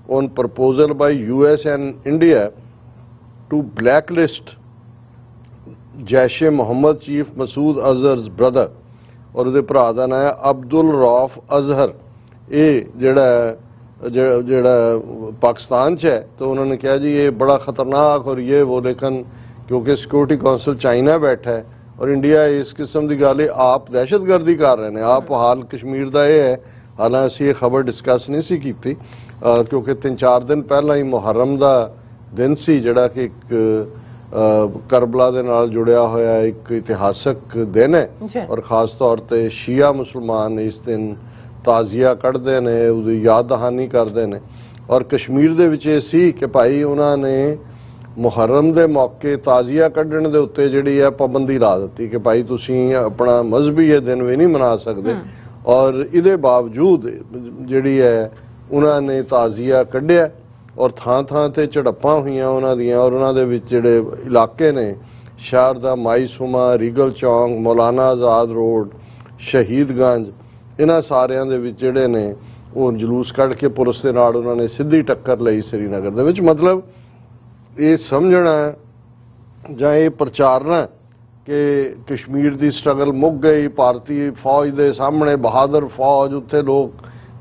on proposal by US and India to blacklist Jaish-e-Mohammed chief Masood Azhar's brother ਔਰ ਉਹਦੇ ਭਰਾ ਦਾ ਨਾਮ ਹੈ ਅਬਦੁਲ ਰੌਫ ਅਜ਼ਹਰ। ਇਹ ਜਿਹੜਾ ਪਾਕਿਸਤਾਨ 'ਚ ਹੈ ਤਾਂ ਉਹਨਾਂ ਨੇ ਕਿਹਾ ਜੀ ਇਹ ਬੜਾ ਖਤਰਨਾਕ ਔਰ ਇਹ ਉਹ, ਲੇਕਿਨ ਕਿਉਂਕਿ ਸਿਕਿਉਰਿਟੀ ਕਾਉਂਸਲ ਚਾਈਨਾ ਬੈਠਾ ਹੈ ਔਰ ਇੰਡੀਆ ਇਸ ਕਿਸਮ ਦੀ ਗੱਲ ਆਪ ਦਹਿਸ਼ਤਗਰਦੀ ਕਰ ਰਹੇ ਨੇ। ਆਪ ਹਾਲ ਕਸ਼ਮੀਰ ਦਾ ਇਹ ਹੈ, ਹਾਲਾਂਕਿ ਅਸੀਂ ਇਹ ਖਬਰ ਡਿਸਕਸ ਨਹੀਂ ਸੀ ਕੀਤੀ ਕਿਉਂਕਿ 3-4 ਦਿਨ ਪਹਿਲਾਂ ਹੀ ਮੁਹਰਮ ਦਾ ਦਿਨ ਸੀ, ਜਿਹੜਾ ਕਿ ਇੱਕ ਕਰਬਲਾ ਦੇ ਨਾਲ ਜੁੜਿਆ ਹੋਇਆ ਇੱਕ ਇਤਿਹਾਸਕ ਦਿਨ ਹੈ ਔਰ ਖਾਸ ਤੌਰ ਤੇ ਸ਼ੀਆ ਮੁਸਲਮਾਨ ਇਸ ਦਿਨ ਤਾਜ਼ੀਆ ਕੱਢਦੇ ਨੇ, ਉਹਦੀ ਯਾਦ ਦਹਾਨੀ ਕਰਦੇ ਨੇ। ਔਰ ਕਸ਼ਮੀਰ ਦੇ ਵਿੱਚ ਇਹ ਸੀ ਕਿ ਭਾਈ ਉਹਨਾਂ ਨੇ ਮੁਹਰਮ ਦੇ ਮੌਕੇ ਤਾਜ਼ੀਆ ਕੱਢਣ ਦੇ ਉੱਤੇ ਜਿਹੜੀ ਹੈ ਪਾਬੰਦੀ ਲਾ ਦਿੱਤੀ ਕਿ ਭਾਈ ਤੁਸੀਂ ਆਪਣਾ ਮਜ਼ਹਬੀ ਇਹ ਦਿਨ ਵੀ ਨਹੀਂ ਮਨਾ ਸਕਦੇ। ਔਰ ਇਹਦੇ ਬਾਵਜੂਦ ਜਿਹੜੀ ਹੈ ਉਹਨਾਂ ਨੇ ਤਾਜ਼ੀਆ ਕੱਢਿਆ ਔਰ ਥਾਂ ਤੇ ਝੜਪਾਂ ਹੋਈਆਂ ਉਹਨਾਂ ਦੀਆਂ। ਔਰ ਉਹਨਾਂ ਦੇ ਵਿੱਚ ਜਿਹੜੇ ਇਲਾਕੇ ਨੇ ਸ਼ਹਿਰ ਦਾ ਮਾਈਸੂਮਾ, ਰੀਗਲ ਚੌਂਕ, ਮੌਲਾਨਾ ਆਜ਼ਾਦ ਰੋਡ, ਸ਼ਹੀਦਗੰਜ, ਇਹਨਾਂ ਸਾਰਿਆਂ ਦੇ ਵਿੱਚ ਜਿਹੜੇ ਨੇ ਉਹ ਜਲੂਸ ਕੱਢ ਕੇ ਪੁਲਿਸ ਦੇ ਨਾਲ ਉਹਨਾਂ ਨੇ ਸਿੱਧੀ ਟੱਕਰ ਲਈ ਸ੍ਰੀਨਗਰ ਦੇ ਵਿੱਚ। ਮਤਲਬ ਇਹ ਸਮਝਣਾ ਜਾਂ ਇਹ ਪ੍ਰਚਾਰਨਾ ਕਿ ਕਸ਼ਮੀਰ ਦੀ ਸਟਰਗਲ ਮੁੱਕ ਗਈ, ਭਾਰਤੀ ਫੌਜ ਦੇ ਸਾਹਮਣੇ ਬਹਾਦਰ ਫੌਜ, ਉੱਥੇ ਲੋਕ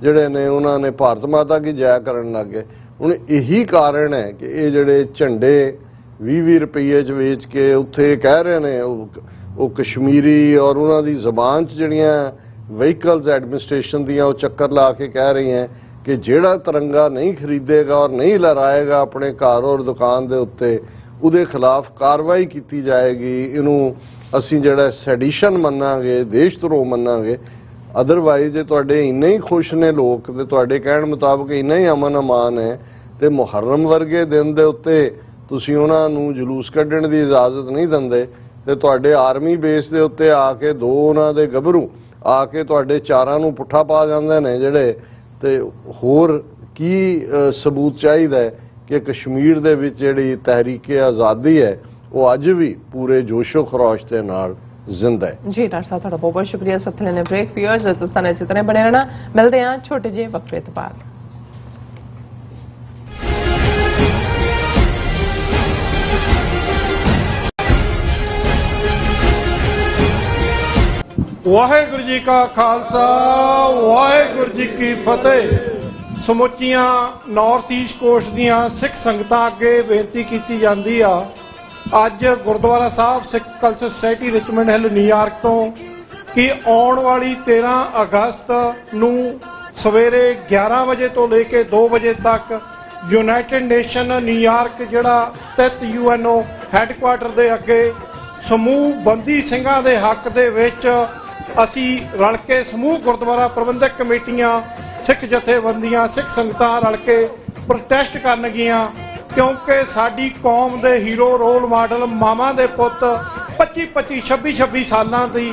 ਜਿਹੜੇ ਨੇ ਉਹਨਾਂ ਨੇ ਭਾਰਤ ਮਾਤਾ ਕੀ ਜੈ ਕਰਨ ਲੱਗ ਗਏ। ਹੁਣ ਇਹੀ ਕਾਰਨ ਹੈ ਕਿ ਇਹ ਜਿਹੜੇ ਝੰਡੇ 20-20 ਰੁਪਏ 'ਚ ਵੇਚ ਕੇ ਉੱਥੇ ਕਹਿ ਰਹੇ ਨੇ ਉਹ ਕਸ਼ਮੀਰੀ ਔਰ ਉਹਨਾਂ ਦੀ ਜ਼ਬਾਨ 'ਚ ਜਿਹੜੀਆਂ ਵਹੀਕਲਸ ਐਡਮਿਨਿਸਟ੍ਰੇਸ਼ਨ ਦੀਆਂ ਉਹ ਚੱਕਰ ਲਾ ਕੇ ਕਹਿ ਰਹੀਆਂ ਕਿ ਜਿਹੜਾ ਤਿਰੰਗਾ ਨਹੀਂ ਖਰੀਦੇਗਾ ਔਰ ਨਹੀਂ ਲਹਿਰਾਏਗਾ ਆਪਣੇ ਘਰ ਔਰ ਦੁਕਾਨ ਦੇ ਉੱਤੇ, ਉਹਦੇ ਖਿਲਾਫ ਕਾਰਵਾਈ ਕੀਤੀ ਜਾਏਗੀ। ਇਹਨੂੰ ਅਸੀਂ ਜਿਹੜਾ ਸੈਡੀਸ਼ਨ ਮੰਨਾਂਗੇ, ਦੇਸ਼ ਧਰੋਹ ਮੰਨਾਂਗੇ। ਅਦਰਵਾਈਜ਼ ਜੇ ਤੁਹਾਡੇ ਇੰਨੇ ਹੀ ਖੁਸ਼ ਨੇ ਲੋਕ ਤੇ ਤੁਹਾਡੇ ਕਹਿਣ ਮੁਤਾਬਕ ਇੰਨਾ ਹੀ ਅਮਨ ਅਮਾਨ ਹੈ ਤੇ ਮੁਹਰਮ ਵਰਗੇ ਦਿਨ ਦੇ ਉੱਤੇ ਤੁਸੀਂ ਉਹਨਾਂ ਨੂੰ ਜਲੂਸ ਕੱਢਣ ਦੀ ਇਜਾਜ਼ਤ ਨਹੀਂ ਦਿੰਦੇ ਤੇ ਤੁਹਾਡੇ ਆਰਮੀ ਬੇਸ ਦੇ ਉੱਤੇ ਆ ਕੇ ਦੋ ਉਹਨਾਂ ਦੇ ਗੱਭਰੂ ਆ ਕੇ ਤੁਹਾਡੇ ਚਾਰਾਂ ਨੂੰ ਪੁੱਠਾ ਪਾ ਜਾਂਦੇ ਨੇ ਜਿਹੜੇ, ਤੇ ਹੋਰ ਕੀ ਸਬੂਤ ਚਾਹੀਦਾ ਹੈ ਕਿ ਕਸ਼ਮੀਰ ਦੇ ਵਿੱਚ ਜਿਹੜੀ ਤਹਿਰੀਕ-ਏ ਆਜ਼ਾਦੀ ਹੈ ਉਹ ਅੱਜ ਵੀ ਪੂਰੇ ਜੋਸ਼ੋ ਖਰੋਸ਼ ਦੇ ਨਾਲ ਜ਼ਿੰਦਾ ਹੈ। ਜੀ ਡਾਕਟਰ ਸਾਹਿਬ ਤੁਹਾਡਾ ਬਹੁਤ ਬਹੁਤ ਸ਼ੁਕਰੀਆ। ਸੱਤ ਲੈਣੇ ਬ੍ਰੇਕ ਵਿਊਅਰਸ ਤੁਸੀਂ ਇਸੇ ਤਰ੍ਹਾਂ ਬਣੇ ਰਹਿਣਾ। ਮਿਲਦੇ ਹਾਂ ਛੋਟੇ ਜਿਹੇ ਵਕਫੇ ਤੋਂ ਬਾਅਦ। ਵਾਹਿਗੁਰੂ ਜੀ ਕਾ ਖਾਲਸਾ ਵਾਹਿਗੁਰੂ ਜੀ ਕੀ ਫਤਿਹ। ਸਮੁੱਚੀਆਂ ਨਾਰਥ ਈਸਟ ਕੋਸਟ ਦੀਆਂ ਸਿੱਖ ਸੰਗਤਾਂ ਅੱਗੇ ਬੇਨਤੀ ਕੀਤੀ ਜਾਂਦੀ ਆ, ਅੱਜ Gurdwara Sahib Sikh culture society Richmond Hill New York ਤੋਂ ਕਿ ਆਉਣ ਵਾਲੀ 13 ਅਗਸਤ ਨੂੰ ਸਵੇਰੇ 11 ਵਜੇ ਤੋਂ ਲੈ ਕੇ 2 ਵਜੇ ਤੱਕ ਯੂਨਾਈਟਿਡ ਨੇਸ਼ਨ ਨਿਊਯਾਰਕ ਜਿਹੜਾ ਸਥਿਤ UNO ਹੈੱਡਕੁਆਰਟਰ ਦੇ ਅੱਗੇ ਸਮੂਹ ਬੰਦੀ ਸਿੰਘਾਂ ਦੇ ਹੱਕ ਦੇ ਵਿੱਚ ਅਸੀਂ ਰਲ ਕੇ ਸਮੂਹ ਗੁਰਦੁਆਰਾ ਪ੍ਰਬੰਧਕ ਕਮੇਟੀਆਂ, ਸਿੱਖ ਜਥੇਬੰਦੀਆਂ, ਸਿੱਖ ਸੰਗਤਾਂ ਰਲ ਕੇ ਪ੍ਰੋਟੈਸਟ ਕਰਨਗੀਆਂ, ਕਿਉਂਕਿ ਸਾਡੀ ਕੌਮ ਦੇ ਹੀਰੋ ਰੋਲ ਮਾਡਲ ਮਾਵਾਂ ਦੇ ਪੁੱਤ 25-25, 26-26 ਸਾਲਾਂ ਦੀ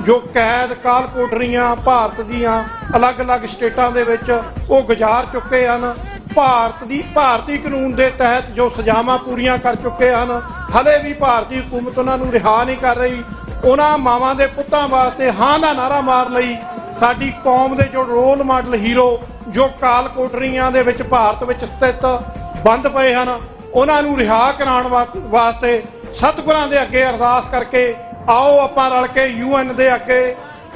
ਜੋ ਕੈਦ ਕਾਲ ਕੋਠਰੀਆਂ ਭਾਰਤ ਦੀਆਂ ਅਲੱਗ-ਅਲੱਗ ਸਟੇਟਾਂ ਦੇ ਵਿੱਚ ਉਹ ਗੁਜ਼ਾਰ ਚੁੱਕੇ ਹਨ। ਭਾਰਤੀ ਕਾਨੂੰਨ ਦੇ ਤਹਿਤ ਜੋ ਸਜ਼ਾਵਾਂ ਪੂਰੀਆਂ ਕਰ ਚੁੱਕੇ ਹਨ, ਹਲੇ ਵੀ ਭਾਰਤੀ ਹਕੂਮਤ ਉਹਨਾਂ ਨੂੰ ਰਿਹਾ ਨਹੀਂ ਕਰ ਰਹੀ। ਉਹਨਾਂ ਮਾਵਾਂ ਦੇ ਪੁੱਤਾਂ ਵਾਸਤੇ ਹਾਂ ਦਾ ਨਾਰਾ ਮਾਰ ਲਈ ਸਾਡੀ ਕੌਮ ਦੇ ਜੋ ਰੋਲ ਮਾਡਲ ਹੀਰੋ ਜੋ ਕਾਲ ਕੋਠਰੀਆਂ ਦੇ ਵਿੱਚ ਭਾਰਤ ਵਿੱਚ ਸਥਿਤ ਬੰਦ ਪਏ ਹਨ, ਉਹਨਾਂ ਨੂੰ ਰਿਹਾ ਕਰਾਉਣ ਵਾਸਤੇ ਸਤਿਗੁਰਾਂ ਦੇ ਅੱਗੇ ਅਰਦਾਸ ਕਰਕੇ ਆਓ ਆਪਾਂ ਰਲ ਕੇ UN ਦੇ ਅੱਗੇ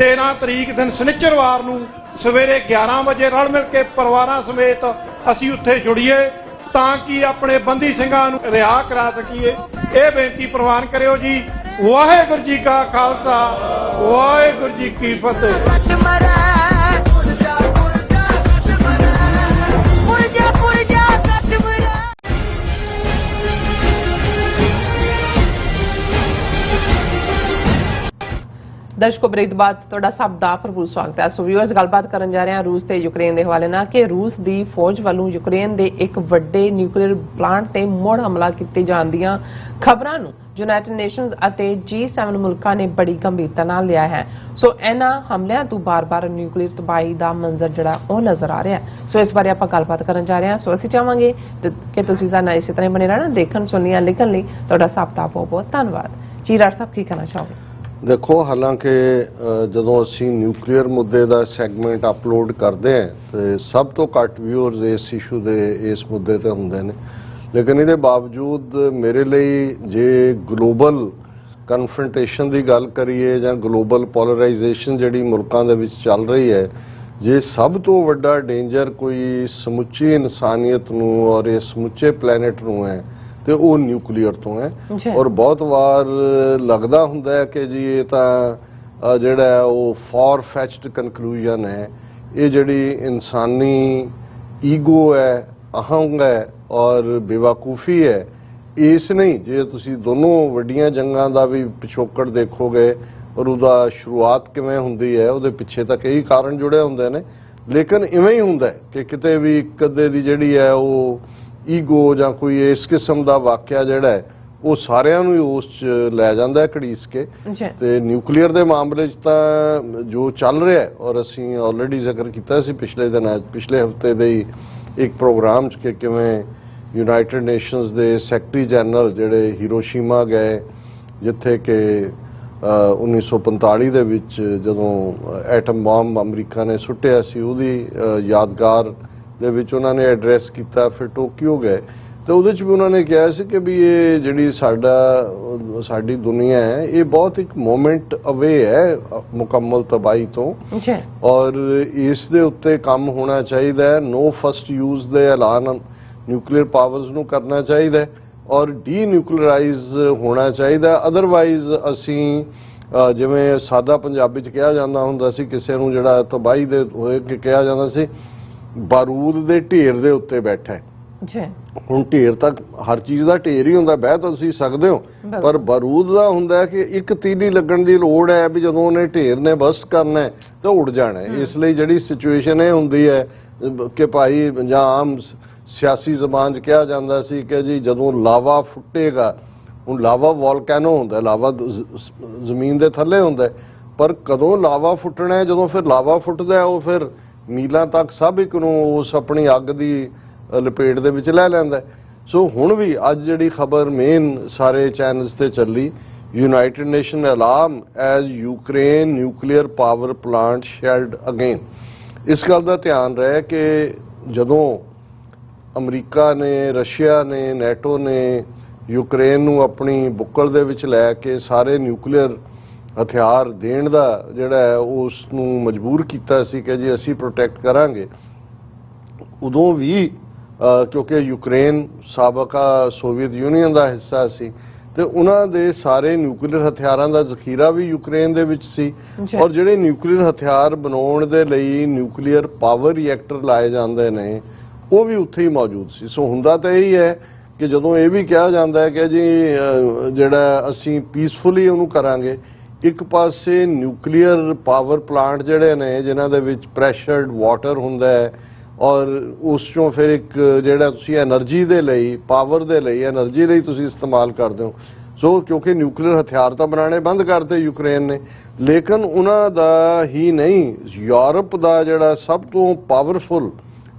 13 ਤਰੀਕ ਦਿਨ ਸ਼ਨੀਚਰਵਾਰ ਨੂੰ ਸਵੇਰੇ 11 ਵਜੇ ਰਲ ਮਿਲ ਕੇ ਪਰਿਵਾਰਾਂ ਸਮੇਤ ਅਸੀਂ ਉੱਥੇ ਜੁੜੀਏ ਤਾਂ ਕਿ ਆਪਣੇ ਬੰਦੀ ਸਿੰਘਾਂ ਨੂੰ ਰਿਹਾ ਕਰਾ ਸਕੀਏ। ਇਹ ਬੇਨਤੀ ਪ੍ਰਵਾਨ ਕਰਿਓ ਜੀ। ਵਾਹਿਗੁਰੂ ਜੀ ਕਾ ਖਾਲਸਾ ਵਾਹਿਗੁਰੂ ਜੀ ਕੀ ਫਤਿਹ। ਦਰਸ਼ਕੋ ਬ੍ਰੇਕ ਬਾਅਦ ਤੁਹਾਡਾ ਸਭ ਦਾ ਭਰਪੂਰ ਸਵਾਗਤ ਹੈ। ਸੋ ਵਿਊਅਰਸ ਗੱਲਬਾਤ ਕਰਨ ਜਾ ਰਹੇ ਹਾਂ ਰੂਸ ਤੇ ਯੂਕਰੇਨ ਦੇ ਹਵਾਲੇ ਨਾਲ ਕਿ ਰੂਸ ਦੀ ਫੌਜ ਵੱਲੋਂ ਯੂਕਰੇਨ ਦੇ ਇੱਕ ਵੱਡੇ ਨਿਊਕਲੀਅਰ ਪਲਾਂਟ ਤੇ ਮੁੜ ਹਮਲਾ ਕੀਤੇ ਜਾਣ ਦੀਆਂ ਖਬਰਾਂ ਨੂੰ ਯੂਨਾਈਟਿਡ ਨੇਸ਼ਨਜ਼ ਅਤੇ G7 ਮੁਲਕਾਂ ਨੇ ਬੜੀ ਗੰਭੀਰਤਾ ਨਾਲ ਲਿਆ ਹੈ। ਸੋ ਇਹਨਾਂ ਹਮਲਿਆਂ ਤੋਂ ਬਾਰ-ਬਾਰ ਨਿਊਕਲੀਅਰ ਤਬਾਹੀ ਦਾ ਮੰਜ਼ਰ ਜਿਹੜਾ ਉਹ ਨਜ਼ਰ ਆ ਰਿਹਾ ਹੈ। ਸੋ ਇਸ ਬਾਰੇ ਆਪਾਂ ਗੱਲਬਾਤ ਕਰਨ ਜਾ ਰਹੇ ਹਾਂ। ਸੋ ਅਸੀਂ ਚਾਹਾਂਗੇ ਕਿ ਤੁਸੀਂ ਸਾਨੂੰ ਇਸੇ ਤਰ੍ਹਾਂ ਬਣੇ ਰਹਿਣਾ। ਦੇਖਣ ਸੁਣਨ ਲਿਖਣ ਲਈ ਤੁਹਾਡਾ ਸਭ ਦਾ ਬਹੁਤ-ਬਹੁਤ ਧੰਨਵਾਦ। ਜੀ ਡਾਕਟਰ ਸਾਹਿਬ ਕੀ ਕਹਿਣਾ ਚਾਹੋਗੇ? ਦੇਖੋ, ਹਾਲਾਂਕਿ ਜਦੋਂ ਅਸੀਂ ਨਿਊਕਲੀਅਰ ਮੁੱਦੇ ਦਾ ਸੈਗਮੈਂਟ ਅਪਲੋਡ ਕਰਦੇ ਹਾਂ ਤੇ ਸਭ ਤੋਂ ਘੱਟ ਵਿਊਅਰਸ ਇਸ ਇਸ਼ੂ ਦੇ ਇਸ ਮੁੱਦੇ ਤੇ ਹੁੰਦੇ ਨੇ, ਲੇਕਿਨ ਇਹਦੇ ਬਾਵਜੂਦ ਮੇਰੇ ਲਈ ਜੇ ਗਲੋਬਲ ਕਨਫਰੰਟੇਸ਼ਨ ਦੀ ਗੱਲ ਕਰੀਏ ਜਾਂ ਗਲੋਬਲ ਪੋਲਰਾਈਜੇਸ਼ਨ ਜਿਹੜੀ ਮੁਲਕਾਂ ਦੇ ਵਿੱਚ ਚੱਲ ਰਹੀ ਹੈ, ਜੇ ਸਭ ਤੋਂ ਵੱਡਾ ਡੇਂਜਰ ਕੋਈ ਸਮੁੱਚੀ ਇਨਸਾਨੀਅਤ ਨੂੰ ਔਰ ਇਹ ਸਮੁੱਚੇ ਪਲੈਨਟ ਨੂੰ ਹੈ ਤੇ ਉਹ ਨਿਊਕਲੀਅਰ ਤੋਂ ਹੈ। ਔਰ ਬਹੁਤ ਵਾਰ ਲੱਗਦਾ ਹੁੰਦਾ ਹੈ ਕਿ ਜੀ ਇਹ ਤਾਂ ਜਿਹੜਾ ਉਹ ਫਾਰ ਫੈਚਡ ਕਨਕਲੂਜਨ ਹੈ, ਇਹ ਜਿਹੜੀ ਇਨਸਾਨੀ ਈਗੋ ਹੈ, ਅਹੰਗ ਹੈ ਔਰ ਬੇਵਕੂਫੀ ਹੈ। ਇਸ ਨਹੀਂ, ਜੇ ਤੁਸੀਂ ਦੋਨੋਂ ਵੱਡੀਆਂ ਜੰਗਾਂ ਦਾ ਵੀ ਪਿਛੋਕੜ ਦੇਖੋਗੇ ਔਰ ਉਹਦਾ ਸ਼ੁਰੂਆਤ ਕਿਵੇਂ ਹੁੰਦੀ ਹੈ, ਉਹਦੇ ਪਿੱਛੇ ਤਾਂ ਕਈ ਕਾਰਨ ਜੁੜੇ ਹੁੰਦੇ ਨੇ, ਲੇਕਿਨ ਇਵੇਂ ਹੀ ਹੁੰਦਾ ਕਿ ਕਿਤੇ ਵੀ ਇੱਕ ਅੱਧੇ ਦੀ ਜਿਹੜੀ ਹੈ ਉਹ ਈਗੋ ਜਾਂ ਕੋਈ ਇਸ ਕਿਸਮ ਦਾ ਵਾਕਿਆ ਜਿਹੜਾ ਹੈ ਉਹ ਸਾਰਿਆਂ ਨੂੰ ਹੀ ਉਸ 'ਚ ਲੈ ਜਾਂਦਾ ਹੈ ਘੜੀਸ ਕੇ। ਤੇ ਨਿਊਕਲੀਅਰ ਦੇ ਮਾਮਲੇ 'ਚ ਤਾਂ ਜੋ ਚੱਲ ਰਿਹਾ ਔਰ ਅਸੀਂ ਆਲਰੇਡੀ ਜ਼ਿਕਰ ਕੀਤਾ ਸੀ ਪਿਛਲੇ ਹਫ਼ਤੇ ਦੇ ਹੀ ਇੱਕ ਪ੍ਰੋਗਰਾਮ 'ਚ ਕਿ ਕਿਵੇਂ ਯੂਨਾਈਟਿਡ ਨੇਸ਼ਨਜ਼ ਦੇ ਸੈਕਟਰੀ ਜਨਰਲ ਜਿਹੜੇ ਹੀਰੋਸ਼ੀਮਾ ਗਏ, ਜਿੱਥੇ ਕਿ 1945 ਦੇ ਵਿੱਚ ਜਦੋਂ ਐਟਮ ਬੰਬ ਅਮਰੀਕਾ ਨੇ ਸੁੱਟਿਆ ਸੀ, ਉਹਦੀ ਯਾਦਗਾਰ ਦੇ ਵਿੱਚ ਉਹਨਾਂ ਨੇ ਐਡਰੈਸ ਕੀਤਾ। ਫਿਰ ਟੋਕੀਓ ਗਏ ਤੇ ਉਹਦੇ 'ਚ ਵੀ ਉਹਨਾਂ ਨੇ ਕਿਹਾ ਸੀ ਕਿ ਵੀ ਇਹ ਜਿਹੜੀ ਸਾਡੀ ਦੁਨੀਆ ਹੈ ਇਹ ਬਹੁਤ ਇੱਕ ਮੋਮੈਂਟ ਅਵੇ ਹੈ ਮੁਕੰਮਲ ਤਬਾਹੀ ਤੋਂ ਔਰ ਇਸ ਦੇ ਉੱਤੇ ਕੰਮ ਹੋਣਾ ਚਾਹੀਦਾ ਹੈ। ਨੋ ਫਸਟ ਯੂਜ਼ ਦੇ ਐਲਾਨ ਨਿਊਕਲੀਅਰ ਪਾਵਰਸ ਨੂੰ ਕਰਨਾ ਚਾਹੀਦਾ ਔਰ ਡੀ-ਨਿਊਕਲੀਅਰਾਈਜ਼ ਹੋਣਾ ਚਾਹੀਦਾ। ਅਦਰਵਾਈਜ਼ ਅਸੀਂ ਜਿਵੇਂ ਸਾਦਾ ਪੰਜਾਬੀ 'ਚ ਕਿਹਾ ਜਾਂਦਾ ਹੁੰਦਾ ਸੀ ਕਿਸੇ ਨੂੰ ਜਿਹੜਾ ਤਬਾਹੀ ਦੇ ਹੋਏ ਕਿ ਕਿਹਾ ਜਾਂਦਾ ਸੀ ਬਾਰੂਦ ਦੇ ਢੇਰ ਦੇ ਉੱਤੇ ਬੈਠਾ ਹੈ। ਹੁਣ ਢੇਰ ਤਾਂ ਹਰ ਚੀਜ਼ ਦਾ ਢੇਰ ਹੀ ਹੁੰਦਾ, ਬਹਿ ਤਾਂ ਤੁਸੀਂ ਸਕਦੇ ਹੋ, ਪਰ ਬਾਰੂਦ ਦਾ ਹੁੰਦਾ ਕਿ ਇੱਕ ਤੀਲੀ ਲੱਗਣ ਦੀ ਲੋੜ ਹੈ ਵੀ ਜਦੋਂ ਉਹਨੇ ਢੇਰ ਨੇ ਬਸਟ ਕਰਨਾ ਹੈ ਤਾਂ ਉੱਡ ਜਾਣਾ ਹੈ। ਇਸ ਲਈ ਜਿਹੜੀ ਸਿਚੁਏਸ਼ਨ ਇਹ ਹੁੰਦੀ ਹੈ ਕਿ ਭਾਈ ਜਾਂ ਆਮ ਸਿਆਸੀ ਜ਼ਬਾਨ 'ਚ ਕਿਹਾ ਜਾਂਦਾ ਸੀ ਕਿ ਜੀ ਜਦੋਂ ਲਾਵਾ ਫੁੱਟੇਗਾ, ਹੁਣ ਲਾਵਾ ਵੋਲਕੈਨੋ ਹੁੰਦਾ, ਲਾਵਾ ਜ਼ਮੀਨ ਦੇ ਥੱਲੇ ਹੁੰਦਾ, ਪਰ ਕਦੋਂ ਲਾਵਾ ਫੁੱਟਣਾ ਹੈ? ਜਦੋਂ ਫਿਰ ਲਾਵਾ ਫੁੱਟਦਾ ਉਹ ਫਿਰ ਮੀਲਾਂ ਤੱਕ ਸਭ ਇੱਕ ਨੂੰ ਉਸ ਆਪਣੀ ਅੱਗ ਦੀ ਲਪੇਟ ਦੇ ਵਿੱਚ ਲੈ ਲੈਂਦਾ। ਸੋ ਹੁਣ ਵੀ ਅੱਜ ਜਿਹੜੀ ਖਬਰ ਮੇਨ ਸਾਰੇ ਚੈਨਲਸ ਤੇ ਚੱਲੀ, United Nation alarm as Ukraine nuclear power plant shelled again. ਇਸ ਗੱਲ ਦਾ ਧਿਆਨ ਰਹੇ ਕਿ ਜਦੋਂ ਅਮਰੀਕਾ ਨੇ, ਰਸ਼ੀਆ ਨੇ, ਨੈਟੋ ਨੇ ਯੂਕਰੇਨ ਨੂੰ ਆਪਣੀ ਬੁੱਕਲ ਦੇ ਵਿੱਚ ਲੈ ਕੇ ਸਾਰੇ ਨਿਊਕਲੀਅਰ ਹਥਿਆਰ ਦੇਣ ਦਾ ਜਿਹੜਾ ਹੈ ਉਸ ਨੂੰ ਮਜਬੂਰ ਕੀਤਾ ਸੀ ਕਿ ਜੀ ਅਸੀਂ ਪ੍ਰੋਟੈਕਟ ਕਰਾਂਗੇ, ਉਦੋਂ ਵੀ ਕਿਉਂਕਿ ਯੂਕਰੇਨ ਸਾਬਕਾ ਸੋਵੀਅਤ ਯੂਨੀਅਨ ਦਾ ਹਿੱਸਾ ਸੀ ਤੇ ਉਹਨਾਂ ਦੇ ਸਾਰੇ ਨਿਊਕਲੀਅਰ ਹਥਿਆਰਾਂ ਦਾ ਜ਼ਖੀਰਾ ਵੀ ਯੂਕਰੇਨ ਦੇ ਵਿੱਚ ਸੀ ਔਰ ਜਿਹੜੇ ਨਿਊਕਲੀਅਰ ਹਥਿਆਰ ਬਣਾਉਣ ਦੇ ਲਈ ਨਿਊਕਲੀਅਰ ਪਾਵਰ ਰਿਐਕਟਰ ਲਾਏ ਜਾਂਦੇ ਨੇ ਉਹ ਵੀ ਉੱਥੇ ਹੀ ਮੌਜੂਦ ਸੀ। ਸੋ ਹੁੰਦਾ ਤਾਂ ਇਹੀ ਹੈ ਕਿ ਜਦੋਂ ਇਹ ਵੀ ਕਿਹਾ ਜਾਂਦਾ ਹੈ ਕਿ ਜੀ ਜਿਹੜਾ ਅਸੀਂ ਪੀਸਫੁਲੀ ਉਹਨੂੰ ਕਰਾਂਗੇ, ਇੱਕ ਪਾਸੇ ਨਿਊਕਲੀਅਰ ਪਾਵਰ ਪਲਾਂਟ ਜਿਹੜੇ ਨੇ ਜਿਨ੍ਹਾਂ ਦੇ ਵਿੱਚ ਪ੍ਰੈਸ਼ਰਡ ਵਾਟਰ ਹੁੰਦਾ ਹੈ ਔਰ ਉਸ ਚੋਂ ਫਿਰ ਇੱਕ ਜਿਹੜਾ ਤੁਸੀਂ એનર્ਜੀ ਦੇ ਲਈ, ਪਾਵਰ ਦੇ ਲਈ, એનર્ਜੀ ਲਈ ਤੁਸੀਂ ਇਸਤੇਮਾਲ ਕਰਦੇ ਹੋ। ਸੋ ਕਿਉਂਕਿ ਨਿਊਕਲੀਅਰ ਹਥਿਆਰ ਤਾਂ ਬਣਾਉਣੇ ਬੰਦ ਕਰਤੇ ਯੂਕਰੇਨ ਨੇ, ਲੇਕਿਨ ਉਹਨਾਂ ਦਾ ਹੀ ਨਹੀਂ, ਯੂਰਪ ਦਾ ਜਿਹੜਾ ਸਭ ਤੋਂ ਪਾਵਰਫੁਲ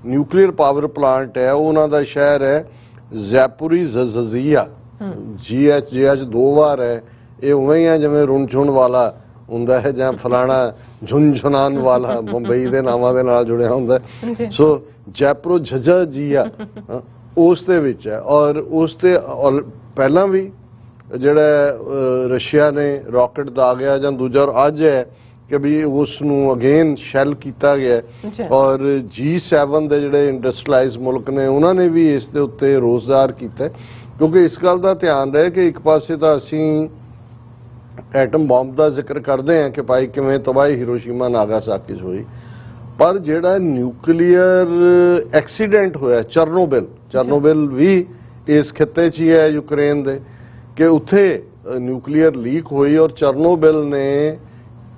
ਨਿਊਕਲੀਅਰ ਪਾਵਰ ਪਲਾਂਟ ਹੈ ਉਹਨਾਂ ਦਾ ਸ਼ਹਿਰ ਹੈ ਜ਼ੈਪੋਰੀਜ਼ੀਆ। GH 2 ਵਾਰ ਹੈ। ਇਹ ਉਵੇਂ ਹੀ ਆ ਜਿਵੇਂ ਰੁਣਝੁਣ ਵਾਲਾ ਹੁੰਦਾ ਹੈ ਜਾਂ ਫਲਾਣਾ ਝੁੰਝੁਨਾਨ ਵਾਲਾ ਮੁੰਬਈ ਦੇ ਨਾਵਾਂ ਦੇ ਨਾਲ ਜੁੜਿਆ ਹੁੰਦਾ। ਸੋ ਜ਼ੈਪੋਰੀਜ਼ੀਆ ਉਸ ਦੇ ਵਿੱਚ ਹੈ ਔਰ ਉਸ ਤੇ ਪਹਿਲਾਂ ਵੀ ਜਿਹੜਾ ਰਸ਼ੀਆ ਨੇ ਰਾਕਟ ਦਾਗਿਆ ਜਾਂ ਦੂਜਾ ਅੱਜ ਹੈ ਕਿ ਵੀ ਉਸ ਨੂੰ ਅਗੇਨ ਸ਼ੈਲ ਕੀਤਾ ਗਿਆ ਔਰ G7 ਦੇ ਜਿਹੜੇ ਇੰਡਸਟਰੀਅਲਾਈਜ਼ ਮੁਲਕ ਨੇ ਉਹਨਾਂ ਨੇ ਵੀ ਇਸ ਦੇ ਉੱਤੇ ਰੋਜ਼ਗਾਰ ਕੀਤਾ, ਕਿਉਂਕਿ ਇਸ ਗੱਲ ਦਾ ਧਿਆਨ ਰਹੇ ਕਿ ਇੱਕ ਪਾਸੇ ਤਾਂ ਅਸੀਂ ਐਟਮ ਬੰਬ ਦਾ ਜ਼ਿਕਰ ਕਰਦੇ ਹਾਂ ਕਿ ਭਾਈ ਕਿਵੇਂ ਤਬਾਹੀ ਹਿਰੋਸ਼ੀਮਾ ਨਾਗਾਸਾਕੀ 'ਚ ਹੋਈ, ਪਰ ਜਿਹੜਾ ਨਿਊਕਲੀਅਰ ਐਕਸੀਡੈਂਟ ਹੋਇਆ ਚਰਨੋਬਿਲ ਵੀ ਇਸ ਖਿੱਤੇ 'ਚ ਹੀ ਹੈ ਯੂਕਰੇਨ ਦੇ, ਕਿ ਉੱਥੇ ਨਿਊਕਲੀਅਰ ਲੀਕ ਹੋਈ ਔਰ ਚਰਨੋਬਿਲ ਨੇ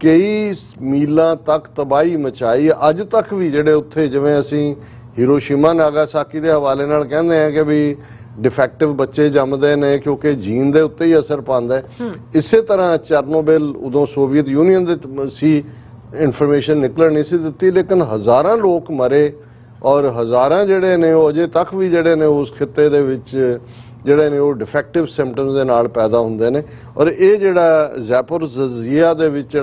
ਕਈ ਮੀਲਾਂ ਤੱਕ ਤਬਾਹੀ ਮਚਾਈ। ਅੱਜ ਤੱਕ ਵੀ ਜਿਹੜੇ ਉੱਥੇ ਜਿਵੇਂ ਅਸੀਂ ਹਿਰੋਸ਼ੀਮਾ ਨਾਗਾਸਾਕੀ ਦੇ ਹਵਾਲੇ ਨਾਲ ਕਹਿੰਦੇ ਹਾਂ ਕਿ ਵੀ ਡਿਫੈਕਟਿਵ ਬੱਚੇ ਜੰਮਦੇ ਨੇ ਕਿਉਂਕਿ ਜੀਨ ਦੇ ਉੱਤੇ ਹੀ ਅਸਰ ਪਾਉਂਦਾ ਹੈ, ਇਸੇ ਤਰ੍ਹਾਂ ਚਰਨੋਬਿਲ ਉਦੋਂ ਸੋਵੀਅਤ ਯੂਨੀਅਨ ਦੇ ਸੀ, ਇਨਫੋਰਮੇਸ਼ਨ ਨਿਕਲਣ ਨਹੀਂ ਸੀ ਦਿੱਤੀ, ਲੇਕਿਨ ਹਜ਼ਾਰਾਂ ਲੋਕ ਮਰੇ ਔਰ ਹਜ਼ਾਰਾਂ ਜਿਹੜੇ ਨੇ ਉਹ ਅਜੇ ਤੱਕ ਵੀ ਜਿਹੜੇ ਨੇ ਉਸ ਖਿੱਤੇ ਦੇ ਵਿੱਚ ਜਿਹੜੇ ਨੇ ਉਹ ਡਿਫੈਕਟਿਵ ਸਿੰਪਟਮਸ ਦੇ ਨਾਲ ਪੈਦਾ ਹੁੰਦੇ ਨੇ। ਔਰ ਇਹ ਜਿਹੜਾ ਜ਼ੈਪੋਰੀਜ਼ੀਆ ਦੇ ਵਿੱਚ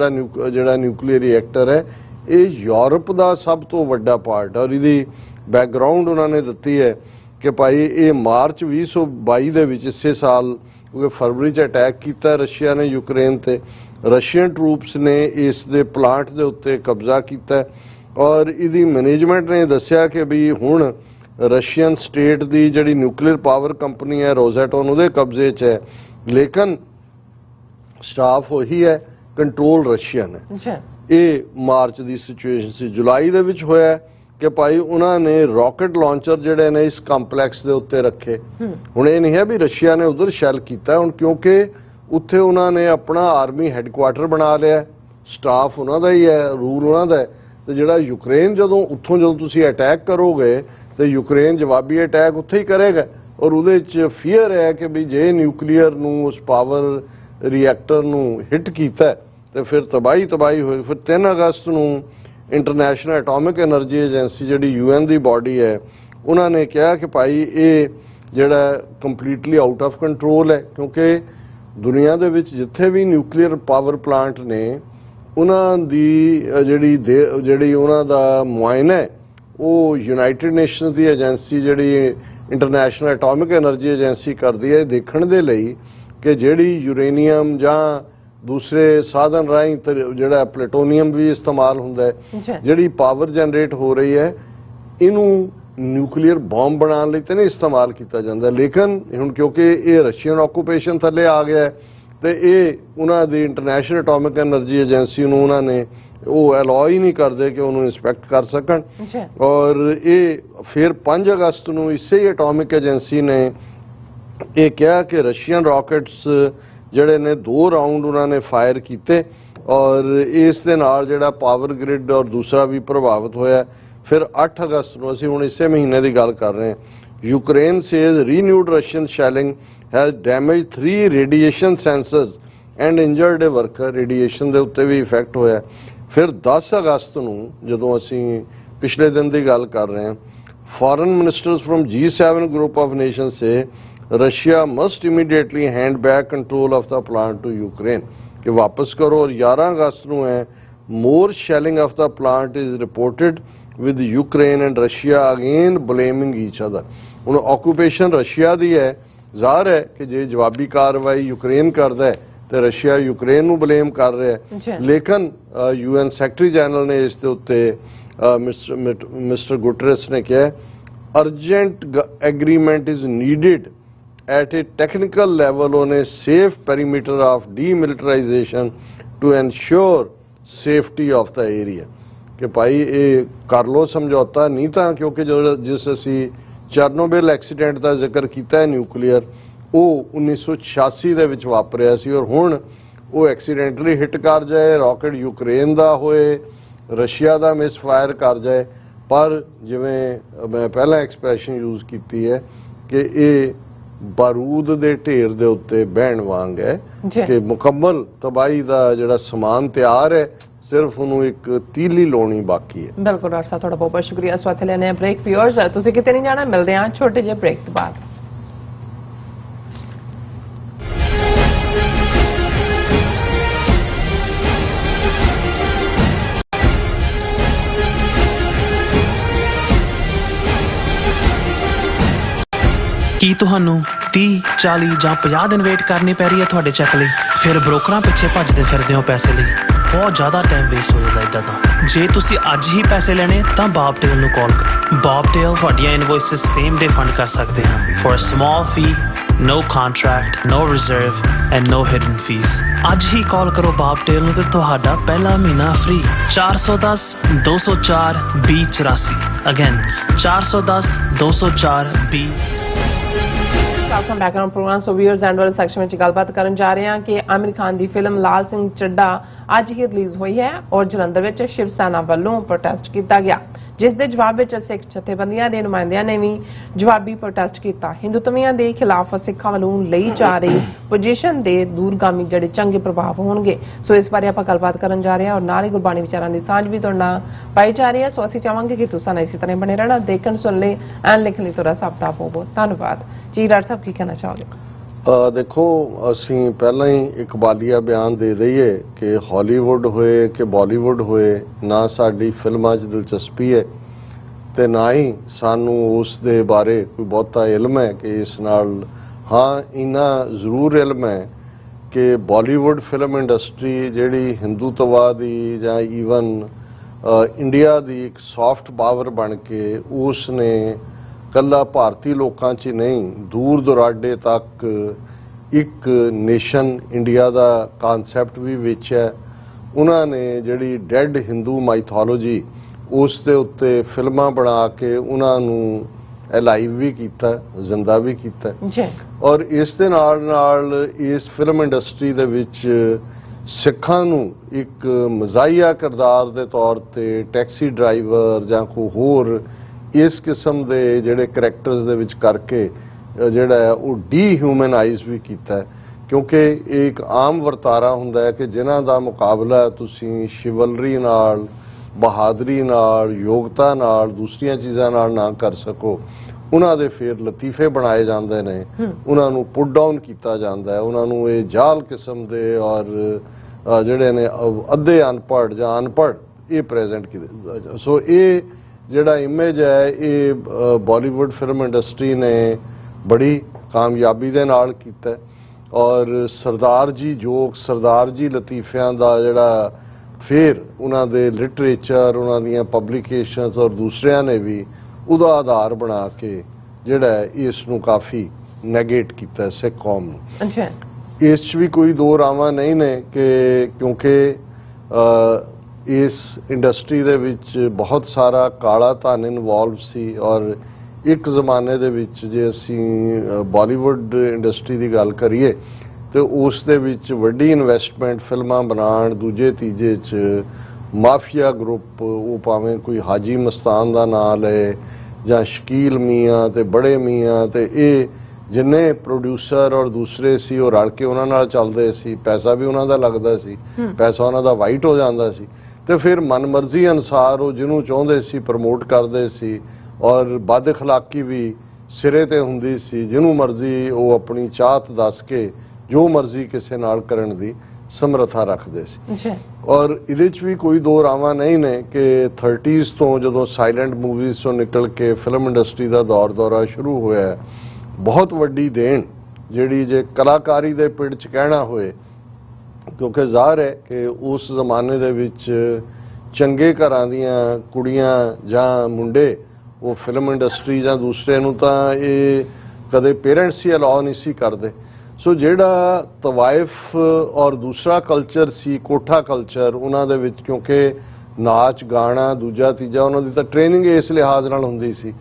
ਜਿਹੜਾ ਨਿਊਕਲੀਅਰ ਰਿਐਕਟਰ ਹੈ ਇਹ ਯੂਰਪ ਦਾ ਸਭ ਤੋਂ ਵੱਡਾ ਪਾਰਟ ਹੈ ਔਰ ਇਹਦੀ ਬੈਕਗਰਾਉਂਡ ਉਹਨਾਂ ਨੇ ਦਿੱਤੀ ਹੈ ਕਿ ਭਾਈ ਇਹ ਮਾਰਚ 2022 ਦੇ ਵਿੱਚ ਇਸੇ ਸਾਲ, ਕਿਉਂਕਿ ਫਰਵਰੀ 'ਚ ਅਟੈਕ ਕੀਤਾ ਰਸ਼ੀਆ ਨੇ ਯੂਕਰੇਨ ਤੇ, ਰਸ਼ੀਅਨ ਟਰੂਪਸ ਨੇ ਇਸ ਦੇ ਪਲਾਂਟ ਦੇ ਉੱਤੇ ਕਬਜ਼ਾ ਕੀਤਾ ਔਰ ਇਹਦੀ ਮੈਨੇਜਮੈਂਟ ਨੇ ਦੱਸਿਆ ਕਿ ਵੀ ਹੁਣ ਰਸ਼ੀਅਨ ਸਟੇਟ ਦੀ ਜਿਹੜੀ ਨਿਊਕਲੀਅਰ ਪਾਵਰ ਕੰਪਨੀ ਹੈ ਰੋਜ਼ੈਟੋਨ ਉਹਦੇ ਕਬਜ਼ੇ 'ਚ ਹੈ, ਲੇਕਿਨ ਸਟਾਫ ਉਹੀ ਹੈ, ਕੰਟਰੋਲ ਰਸ਼ੀਅਨ ਹੈ। ਇਹ ਮਾਰਚ ਦੀ ਸਿਚੁਏਸ਼ਨ ਸੀ। ਜੁਲਾਈ ਦੇ ਵਿੱਚ ਹੋਇਆ ਕਿ ਭਾਈ ਉਹਨਾਂ ਨੇ ਰਾਕਟ ਲਾਂਚਰ ਜਿਹੜੇ ਨੇ ਇਸ ਕੰਪਲੈਕਸ ਦੇ ਉੱਤੇ ਰੱਖੇ। ਹੁਣ ਇਹ ਨਹੀਂ ਹੈ ਵੀ ਰਸ਼ੀਆ ਨੇ ਉਧਰ ਸ਼ੈਲ ਕੀਤਾ, ਹੁਣ ਕਿਉਂਕਿ ਉੱਥੇ ਉਹਨਾਂ ਨੇ ਆਪਣਾ ਆਰਮੀ ਹੈੱਡਕੁਆਟਰ ਬਣਾ ਲਿਆ, ਸਟਾਫ ਉਹਨਾਂ ਦਾ ਹੀ ਹੈ, ਰੂਲ ਉਹਨਾਂ ਦਾ ਹੈ, ਤੇ ਜਿਹੜਾ ਯੂਕਰੇਨ ਜਦੋਂ ਤੁਸੀਂ ਅਟੈਕ ਕਰੋਗੇ ਤੇ ਯੂਕਰੇਨ ਜਵਾਬੀ ਅਟੈਕ ਉੱਥੇ ਹੀ ਕਰੇਗਾ ਔਰ ਉਹਦੇ 'ਚ ਫੀਅਰ ਹੈ ਕਿ ਵੀ ਜੇ ਨਿਊਕਲੀਅਰ ਨੂੰ ਉਸ ਪਾਵਰ ਰਿਐਕਟਰ ਨੂੰ ਹਿੱਟ ਕੀਤਾ ਤੇ ਫਿਰ ਤਬਾਹੀ ਹੋਈ। ਫਿਰ 3 ਅਗਸਤ ਨੂੰ ਇੰਟਰਨੈਸ਼ਨਲ ਐਟੋਮਿਕ ਐਨਰਜੀ ਏਜੰਸੀ ਜਿਹੜੀ UN ਦੀ ਬਾਡੀ ਹੈ ਉਹਨਾਂ ਨੇ ਕਿਹਾ ਕਿ ਭਾਈ ਇਹ ਜਿਹੜਾ ਕੰਪਲੀਟਲੀ ਆਊਟ ਆਫ ਕੰਟਰੋਲ ਹੈ, ਕਿਉਂਕਿ ਦੁਨੀਆ ਦੇ ਵਿੱਚ ਜਿੱਥੇ ਵੀ ਨਿਊਕਲੀਅਰ ਪਾਵਰ ਪਲਾਂਟ ਨੇ ਉਹਨਾਂ ਦੀ ਜਿਹੜੀ ਉਹਨਾਂ ਦਾ ਮੁਆਇਨਾ ਹੈ ਉਹ ਯੂਨਾਈਟਿਡ ਨੇਸ਼ਨਸ ਦੀ ਏਜੰਸੀ ਜਿਹੜੀ ਇੰਟਰਨੈਸ਼ਨਲ ਐਟੋਮਿਕ ਐਨਰਜੀ ਏਜੰਸੀ ਕਰਦੀ ਹੈ, ਦੇਖਣ ਦੇ ਲਈ ਕਿ ਜਿਹੜੀ ਯੂਰੇਨੀਅਮ ਜਾਂ ਦੂਸਰੇ ਸਾਧਨ ਰਾਹੀਂ ਜਿਹੜਾ ਪਲੂਟੋਨੀਅਮ ਵੀ ਇਸਤੇਮਾਲ ਹੁੰਦਾ ਹੈ, ਜਿਹੜੀ ਪਾਵਰ ਜਨਰੇਟ ਹੋ ਰਹੀ ਹੈ ਇਹਨੂੰ ਨਿਊਕਲੀਅਰ ਬੰਬ ਬਣਾਉਣ ਲਈ ਤਾਂ ਨਹੀਂ ਇਸਤੇਮਾਲ ਕੀਤਾ ਜਾਂਦਾ, ਲੇਕਿਨ ਹੁਣ ਕਿਉਂਕਿ ਇਹ ਰਸ਼ੀਅਨ ਆਕੂਪੇਸ਼ਨ ਥੱਲੇ ਆ ਗਿਆ ਹੈ ਤੇ ਇਹ ਉਹਨਾਂ ਦੀ ਇੰਟਰਨੈਸ਼ਨਲ ਐਟੋਮਿਕ ਐਨਰਜੀ ਏਜੰਸੀ ਨੂੰ ਉਹਨਾਂ ਨੇ ਉਹ ਅਲਾਉ ਹੀ ਨਹੀਂ ਕਰਦੇ ਕਿ ਉਹਨੂੰ ਇੰਸਪੈਕਟ ਕਰ ਸਕਣ। ਔਰ ਇਹ ਫਿਰ 5 ਅਗਸਤ ਨੂੰ ਇਸੇ ਹੀ ਐਟੋਮਿਕ ਏਜੰਸੀ ਨੇ ਇਹ ਕਿਹਾ ਕਿ ਰਸ਼ੀਅਨ ਰਾਕਟਸ ਜਿਹੜੇ ਨੇ 2 ਰਾਉਂਡ ਉਹਨਾਂ ਨੇ ਫਾਇਰ ਕੀਤੇ ਔਰ ਇਸ ਦੇ ਨਾਲ ਜਿਹੜਾ ਪਾਵਰ ਗ੍ਰਿਡ ਔਰ ਦੂਸਰਾ ਵੀ ਪ੍ਰਭਾਵਿਤ ਹੋਇਆ। ਫਿਰ 8 ਅਗਸਤ ਨੂੰ, ਅਸੀਂ ਹੁਣ ਇਸੇ ਮਹੀਨੇ ਦੀ ਗੱਲ ਕਰ ਰਹੇ ਹਾਂ, Ukraine says renewed Russian shelling has damaged 3 radiation sensors and injured a worker. Radiation ਦੇ ਉੱਤੇ ਵੀ ਇਫੈਕਟ ਹੋਇਆ। ਫਿਰ 10 ਅਗਸਤ ਨੂੰ ਜਦੋਂ ਅਸੀਂ ਪਿਛਲੇ ਦਿਨ ਦੀ ਗੱਲ ਕਰ ਰਹੇ ਹਾਂ, foreign ministers from G7 group of nations say Russia must immediately hand back control of the plant to Ukraine, कि वापस करो। और 11 अगस्त ਨੂੰ है more shelling of the plant is reported with Ukraine and Russia again blaming each other। ਹੁਣ occupation Russia ਦੀ है, ਜ਼ਾਹਰ ਹੈ ਕਿ ਜੇ ਜਵਾਬੀ ਕਾਰਵਾਈ ਯੂਕਰੇਨ ਕਰਦਾ ਹੈ ਤੇ ਰਸ਼ੀਆ ਯੂਕਰੇਨ ਨੂੰ ਬਲੇਮ ਕਰ ਰਿਹਾ ਹੈ। ਲੇਕਿਨ UN ਸੈਕਟਰੀ ਜਨਰਲ ਨੇ ਇਸ ਦੇ ਉੱਤੇ ਮਿਸਟਰ ਗੁਟਰੇਸ ਨੇ ਕਿਹਾ urgent agreement is needed at a technical level on a safe perimeter of demilitarization to ensure safety of the area। कि भाई ये कर लो समझौता, नहीं था क्योंकि जो जिस असी चरनोबिल एक्सीडेंट का जिक्र किया है न्यूक्लीयर, वो 1986 ਦੇ ਵਿੱਚ ਵਾਪਰਿਆ ਸੀ और ਹੁਣ ਉਹ ਐਕਸੀਡੈਂਟਲੀ ਹਿੱਟ ਕਰ ਜਾਏ, ਰੌਕਟ ਯੂਕਰੇਨ ਦਾ ਹੋਏ, ਰਸ਼ੀਆ ਦਾ ਮਿਸਫਾਇਰ ਕਰ ਜਾਏ। ਪਰ ਜਿਵੇਂ ਮੈਂ ਪਹਿਲਾਂ ਐਕਸਪ੍ਰੈਸ਼ਨ ਯੂਜ਼ ਕੀਤੀ ਹੈ ਕਿ ਇਹ ਬਾਰੂਦ ਦੇ ਢੇਰ ਦੇ ਉੱਤੇ ਬਹਿਣ ਵਾਂਗ ਹੈ ਕਿ ਮੁਕੰਮਲ ਤਬਾਹੀ ਦਾ ਜਿਹੜਾ ਸਮਾਨ ਤਿਆਰ ਹੈ, ਸਿਰਫ ਉਹਨੂੰ ਇੱਕ ਤੀਲੀ ਲਾਉਣੀ ਬਾਕੀ ਹੈ। ਬਿਲਕੁਲ ਡਾਕਟਰ ਸਾਹਿਬ, ਤੁਹਾਡਾ ਬਹੁਤ ਬਹੁਤ ਸ਼ੁਕਰੀਆ। ਇਸ ਵਾਰ ਲੈਣੇ ਆ ਬ੍ਰੇਕ। ਵਿਊਅਰਸ, ਤੁਸੀਂ ਕਿਤੇ ਨਹੀਂ ਜਾਣਾ, ਮਿਲਦੇ ਹਾਂ ਛੋਟੇ ਜਿਹੇ ਬ੍ਰੇਕ ਤੋਂ ਬਾਅਦ। ਕੀ ਤੁਹਾਨੂੰ 30, 40 ਜਾਂ 50 ਦਿਨ ਵੇਟ ਕਰਨੀ ਪੈ ਰਹੀ ਹੈ ਤੁਹਾਡੇ ਚੈੱਕ ਲਈ? ਫਿਰ ਬ੍ਰੋਕਰਾਂ ਪਿੱਛੇ ਭੱਜਦੇ ਫਿਰਦੇ ਹੋ ਪੈਸੇ ਲਈ, ਬਹੁਤ ਜ਼ਿਆਦਾ ਟਾਈਮ ਵੇਸਟ ਹੋ ਜਾਂਦਾ ਇਦਾਂ ਤਾਂ। ਜੇ ਤੁਸੀਂ ਅੱਜ ਹੀ ਪੈਸੇ ਲੈਣੇ ਤਾਂ ਬੌਬਟੇਲ ਨੂੰ ਕਾਲ ਕਰੋ। ਬੌਬਟੇਲ ਤੁਹਾਡੀਆਂ ਇਨਵੌਇਸਸ ਸੇਮ ਡੇ ਫੰਡ ਕਰ ਸਕਦੇ ਹਨ for a small fee, no contract, no reserve and no hidden fees। ਅੱਜ ਹੀ ਕਾਲ ਕਰੋ ਬੌਬਟੇਲ ਨੂੰ ਤੇ ਤੁਹਾਡਾ ਪਹਿਲਾ ਮਹੀਨਾ free. 410 204 2084। Again 410 204 20। Welcome back on program. So viewers end वाले सेक्शन में गलबात करन जा रहे हैं कि आमिर खान की फिल्म लाल सिंह चड्ढा अज ही रिलीज हुई है और जलंधर में शिव सेना वालों प्रोटेस्ट किया गया, जिस दे जवाब में सिख जथेबंदियां के नुमाइंदियां ने भी जवाबी प्रोटेस्ट किया। हिंदुत्ववादियों के खिलाफ सिखां वालों लई जा रही पोजीशन के दूरगामी जिहड़े चंगे प्रभाव होणगे। सो इस बारे आपां गलबात करन जा रहे हैं और नाल ही गुरबाणी विचारां दी सांझ भी तुहाडे नाल पाई जा रही है। सो असीं चाहांगे कि तुसां इसी तरह बने रहना, देखण सुन ले एंड लिखण लई तुहाडा सब दा बहुत बहुत धन्नवाद जी। डॉक्टर साहब की कहना चाहोगे? देखो, असी पहला ही इकबालिया बयान दे दईए कि हॉलीवुड होए कि बॉलीवुड होए, ना साडी फिल्मां 'च दिलचस्पी है ते ना ही सानू उस दे बारे कोई बहुता इल्म है कि इस नाल। हाँ, इन्ना जरूर इल्म है कि बॉलीवुड फिल्म इंडस्ट्री जिहड़ी हिंदूत्ववादी जां ईवन इंडिया दी एक सॉफ्ट पावर बन के उसने ਕੱਲਾ ਭਾਰਤੀ ਲੋਕਾਂ 'ਚ ਨਹੀਂ, ਦੂਰ ਦੁਰਾਡੇ ਤੱਕ ਇੱਕ ਨੇਸ਼ਨ ਇੰਡੀਆ ਦਾ ਕਨਸੈਪਟ ਵੀ ਵੇਚਿਆ। ਉਹਨਾਂ ਨੇ ਜਿਹੜੀ ਡੈਡ ਹਿੰਦੂ ਮਾਈਥੋਲੋਜੀ ਉਸ ਦੇ ਉੱਤੇ ਫਿਲਮਾਂ ਬਣਾ ਕੇ ਉਹਨਾਂ ਨੂੰ ਅਲਾਈਵ ਵੀ ਕੀਤਾ, ਜ਼ਿੰਦਾ ਵੀ ਕੀਤਾ ਜੀ। ਔਰ ਇਸ ਦੇ ਨਾਲ ਨਾਲ ਇਸ ਫਿਲਮ ਇੰਡਸਟਰੀ ਦੇ ਵਿੱਚ ਸਿੱਖਾਂ ਨੂੰ ਇੱਕ ਮਜ਼ਾਹੀਆ ਕਿਰਦਾਰ ਦੇ ਤੌਰ ਤੇ ਟੈਕਸੀ ਡਰਾਈਵਰ ਜਾਂ ਕੋਈ ਹੋਰ इस किस्म के जोड़े करैक्टर्स दे विच करके जोड़ा है वो डीह्यूमनाइज भी किया है, क्योंकि एक आम वरतारा हुंदा है कि जिन्हां दा मुकाबला तुसीं शिवलरी नाल, बहादरी नाल, योग्यता नाल, दूसरियां चीज़ां नाल ना कर सको, उन्हां दे फिर लतीफे बनाए जांदे ने, उन्हां नूं पुट डाउन किया जांदा है, उन्हां नूं ये जाल किस्म दे और जिहड़े ने अद्धे अनपढ़ जां अनपढ़ ये प्रेजेंट कीते। सो ये ਜਿਹੜਾ ਇਮੇਜ ਹੈ ਇਹ ਬਾਲੀਵੁੱਡ ਫਿਲਮ ਇੰਡਸਟਰੀ ਨੇ ਬੜੀ ਕਾਮਯਾਬੀ ਦੇ ਨਾਲ ਕੀਤਾ ਔਰ ਸਰਦਾਰ ਜੀ ਜੋਕ, ਸਰਦਾਰ ਜੀ ਲਤੀਫਿਆਂ ਦਾ ਜਿਹੜਾ ਫਿਰ ਉਹਨਾਂ ਦੇ ਲਿਟਰੇਚਰ, ਉਹਨਾਂ ਦੀਆਂ ਪਬਲੀਕੇਸ਼ਨਸ ਔਰ ਦੂਸਰਿਆਂ ਨੇ ਵੀ ਉਹਦਾ ਆਧਾਰ ਬਣਾ ਕੇ ਜਿਹੜਾ ਇਸ ਨੂੰ ਕਾਫੀ ਨੈਗੇਟ ਕੀਤਾ ਸਿੱਖ ਕੌਮ ਨੂੰ। ਅੱਛਾ, ਇਸ 'ਚ ਵੀ ਕੋਈ ਦੋ ਰਾਵਾਂ ਨਹੀਂ ਨੇ ਕਿ ਕਿਉਂਕਿ इस इंडस्ट्री दे विच बहुत सारा काला धन इनवॉल्व सी और एक ज़माने दे विच जे असी बॉलीवुड इंडस्ट्री की गल करिए तो उस दे विच वड्डी इन्वेस्टमेंट फिल्मां बनाण, दूजे तीजे च माफिया ग्रुप, वो भावें कोई हाजी मस्तान का नाम ले ਜਾਂ ਸ਼ਕੀਲ ਮੀਆਂ ਤੇ ਬੜੇ ਮੀਆਂ ਤੇ ਇਹ ਜਿੰਨੇ ਪ੍ਰੋਡਿਊਸਰ ਔਰ ਦੂਸਰੇ ਸੀ ਉਹ ਰਲ ਕੇ ਉਹਨਾਂ ਨਾਲ ਚੱਲਦੇ ਸੀ। ਪੈਸਾ ਵੀ ਉਹਨਾਂ ਦਾ ਲੱਗਦਾ ਸੀ, ਪੈਸਾ ਉਹਨਾਂ ਦਾ ਵਾਈਟ ਹੋ ਜਾਂਦਾ ਸੀ ਤੇ ਫਿਰ ਮਨਮਰਜ਼ੀ ਅਨੁਸਾਰ ਉਹ ਜਿਹਨੂੰ ਚਾਹੁੰਦੇ ਸੀ ਪ੍ਰਮੋਟ ਕਰਦੇ ਸੀ ਔਰ ਬਦ ਅਖਲਾਕੀ ਵੀ ਸਿਰੇ ਤੇ ਹੁੰਦੀ ਸੀ। ਜਿਹਨੂੰ ਮਰਜ਼ੀ ਉਹ ਆਪਣੀ ਚਾਹਤ ਦੱਸ ਕੇ ਜੋ ਮਰਜ਼ੀ ਕਿਸੇ ਨਾਲ ਕਰਨ ਦੀ ਸਮਰੱਥਾ ਰੱਖਦੇ ਸੀ। ਜੀ ਔਰ ਇਹਦੇ 'ਚ ਵੀ ਕੋਈ ਦੋ ਰਾਵਾਂ ਨਹੀਂ ਨੇ ਕਿ 30s ਤੋਂ ਜਦੋਂ ਸਾਇਲੈਂਟ ਮੂਵੀਜ਼ ਤੋਂ ਨਿਕਲ ਕੇ ਫਿਲਮ ਇੰਡਸਟਰੀ ਦਾ ਦੌਰਾ ਸ਼ੁਰੂ ਹੋਇਆ, ਬਹੁਤ ਵੱਡੀ ਦੇਣ ਜਿਹੜੀ ਜੇ ਕਲਾਕਾਰੀ ਦੇ ਪਿੜ 'ਚ ਕਹਿਣਾ ਹੋਏ, ਕਿਉਂਕਿ ਜ਼ਾਹਰ ਹੈ ਕਿ ਉਸ ਜ਼ਮਾਨੇ ਦੇ ਵਿੱਚ ਚੰਗੇ ਘਰਾਂ ਦੀਆਂ ਕੁੜੀਆਂ ਜਾਂ ਮੁੰਡੇ ਉਹ ਫਿਲਮ ਇੰਡਸਟਰੀ ਜਾਂ ਦੂਸਰੇ ਨੂੰ ਤਾਂ ਇਹ ਕਦੇ ਪੇਰੈਂਟਸ ਹੀ ਅਲਾਉ ਨਹੀਂ ਸੀ ਕਰਦੇ। ਸੋ ਜਿਹੜਾ ਤਵਾਇਫ ਔਰ ਦੂਸਰਾ ਕਲਚਰ ਸੀ ਕੋਠਾ ਕਲਚਰ, ਉਹਨਾਂ ਦੇ ਵਿੱਚ ਕਿਉਂਕਿ ਨਾਚ ਗਾਣਾ ਦੂਜਾ ਤੀਜਾ ਉਹਨਾਂ ਦੀ ਤਾਂ ਟ੍ਰੇਨਿੰਗ ਇਸ ਲਿਹਾਜ਼ ਨਾਲ ਹੁੰਦੀ ਸੀ,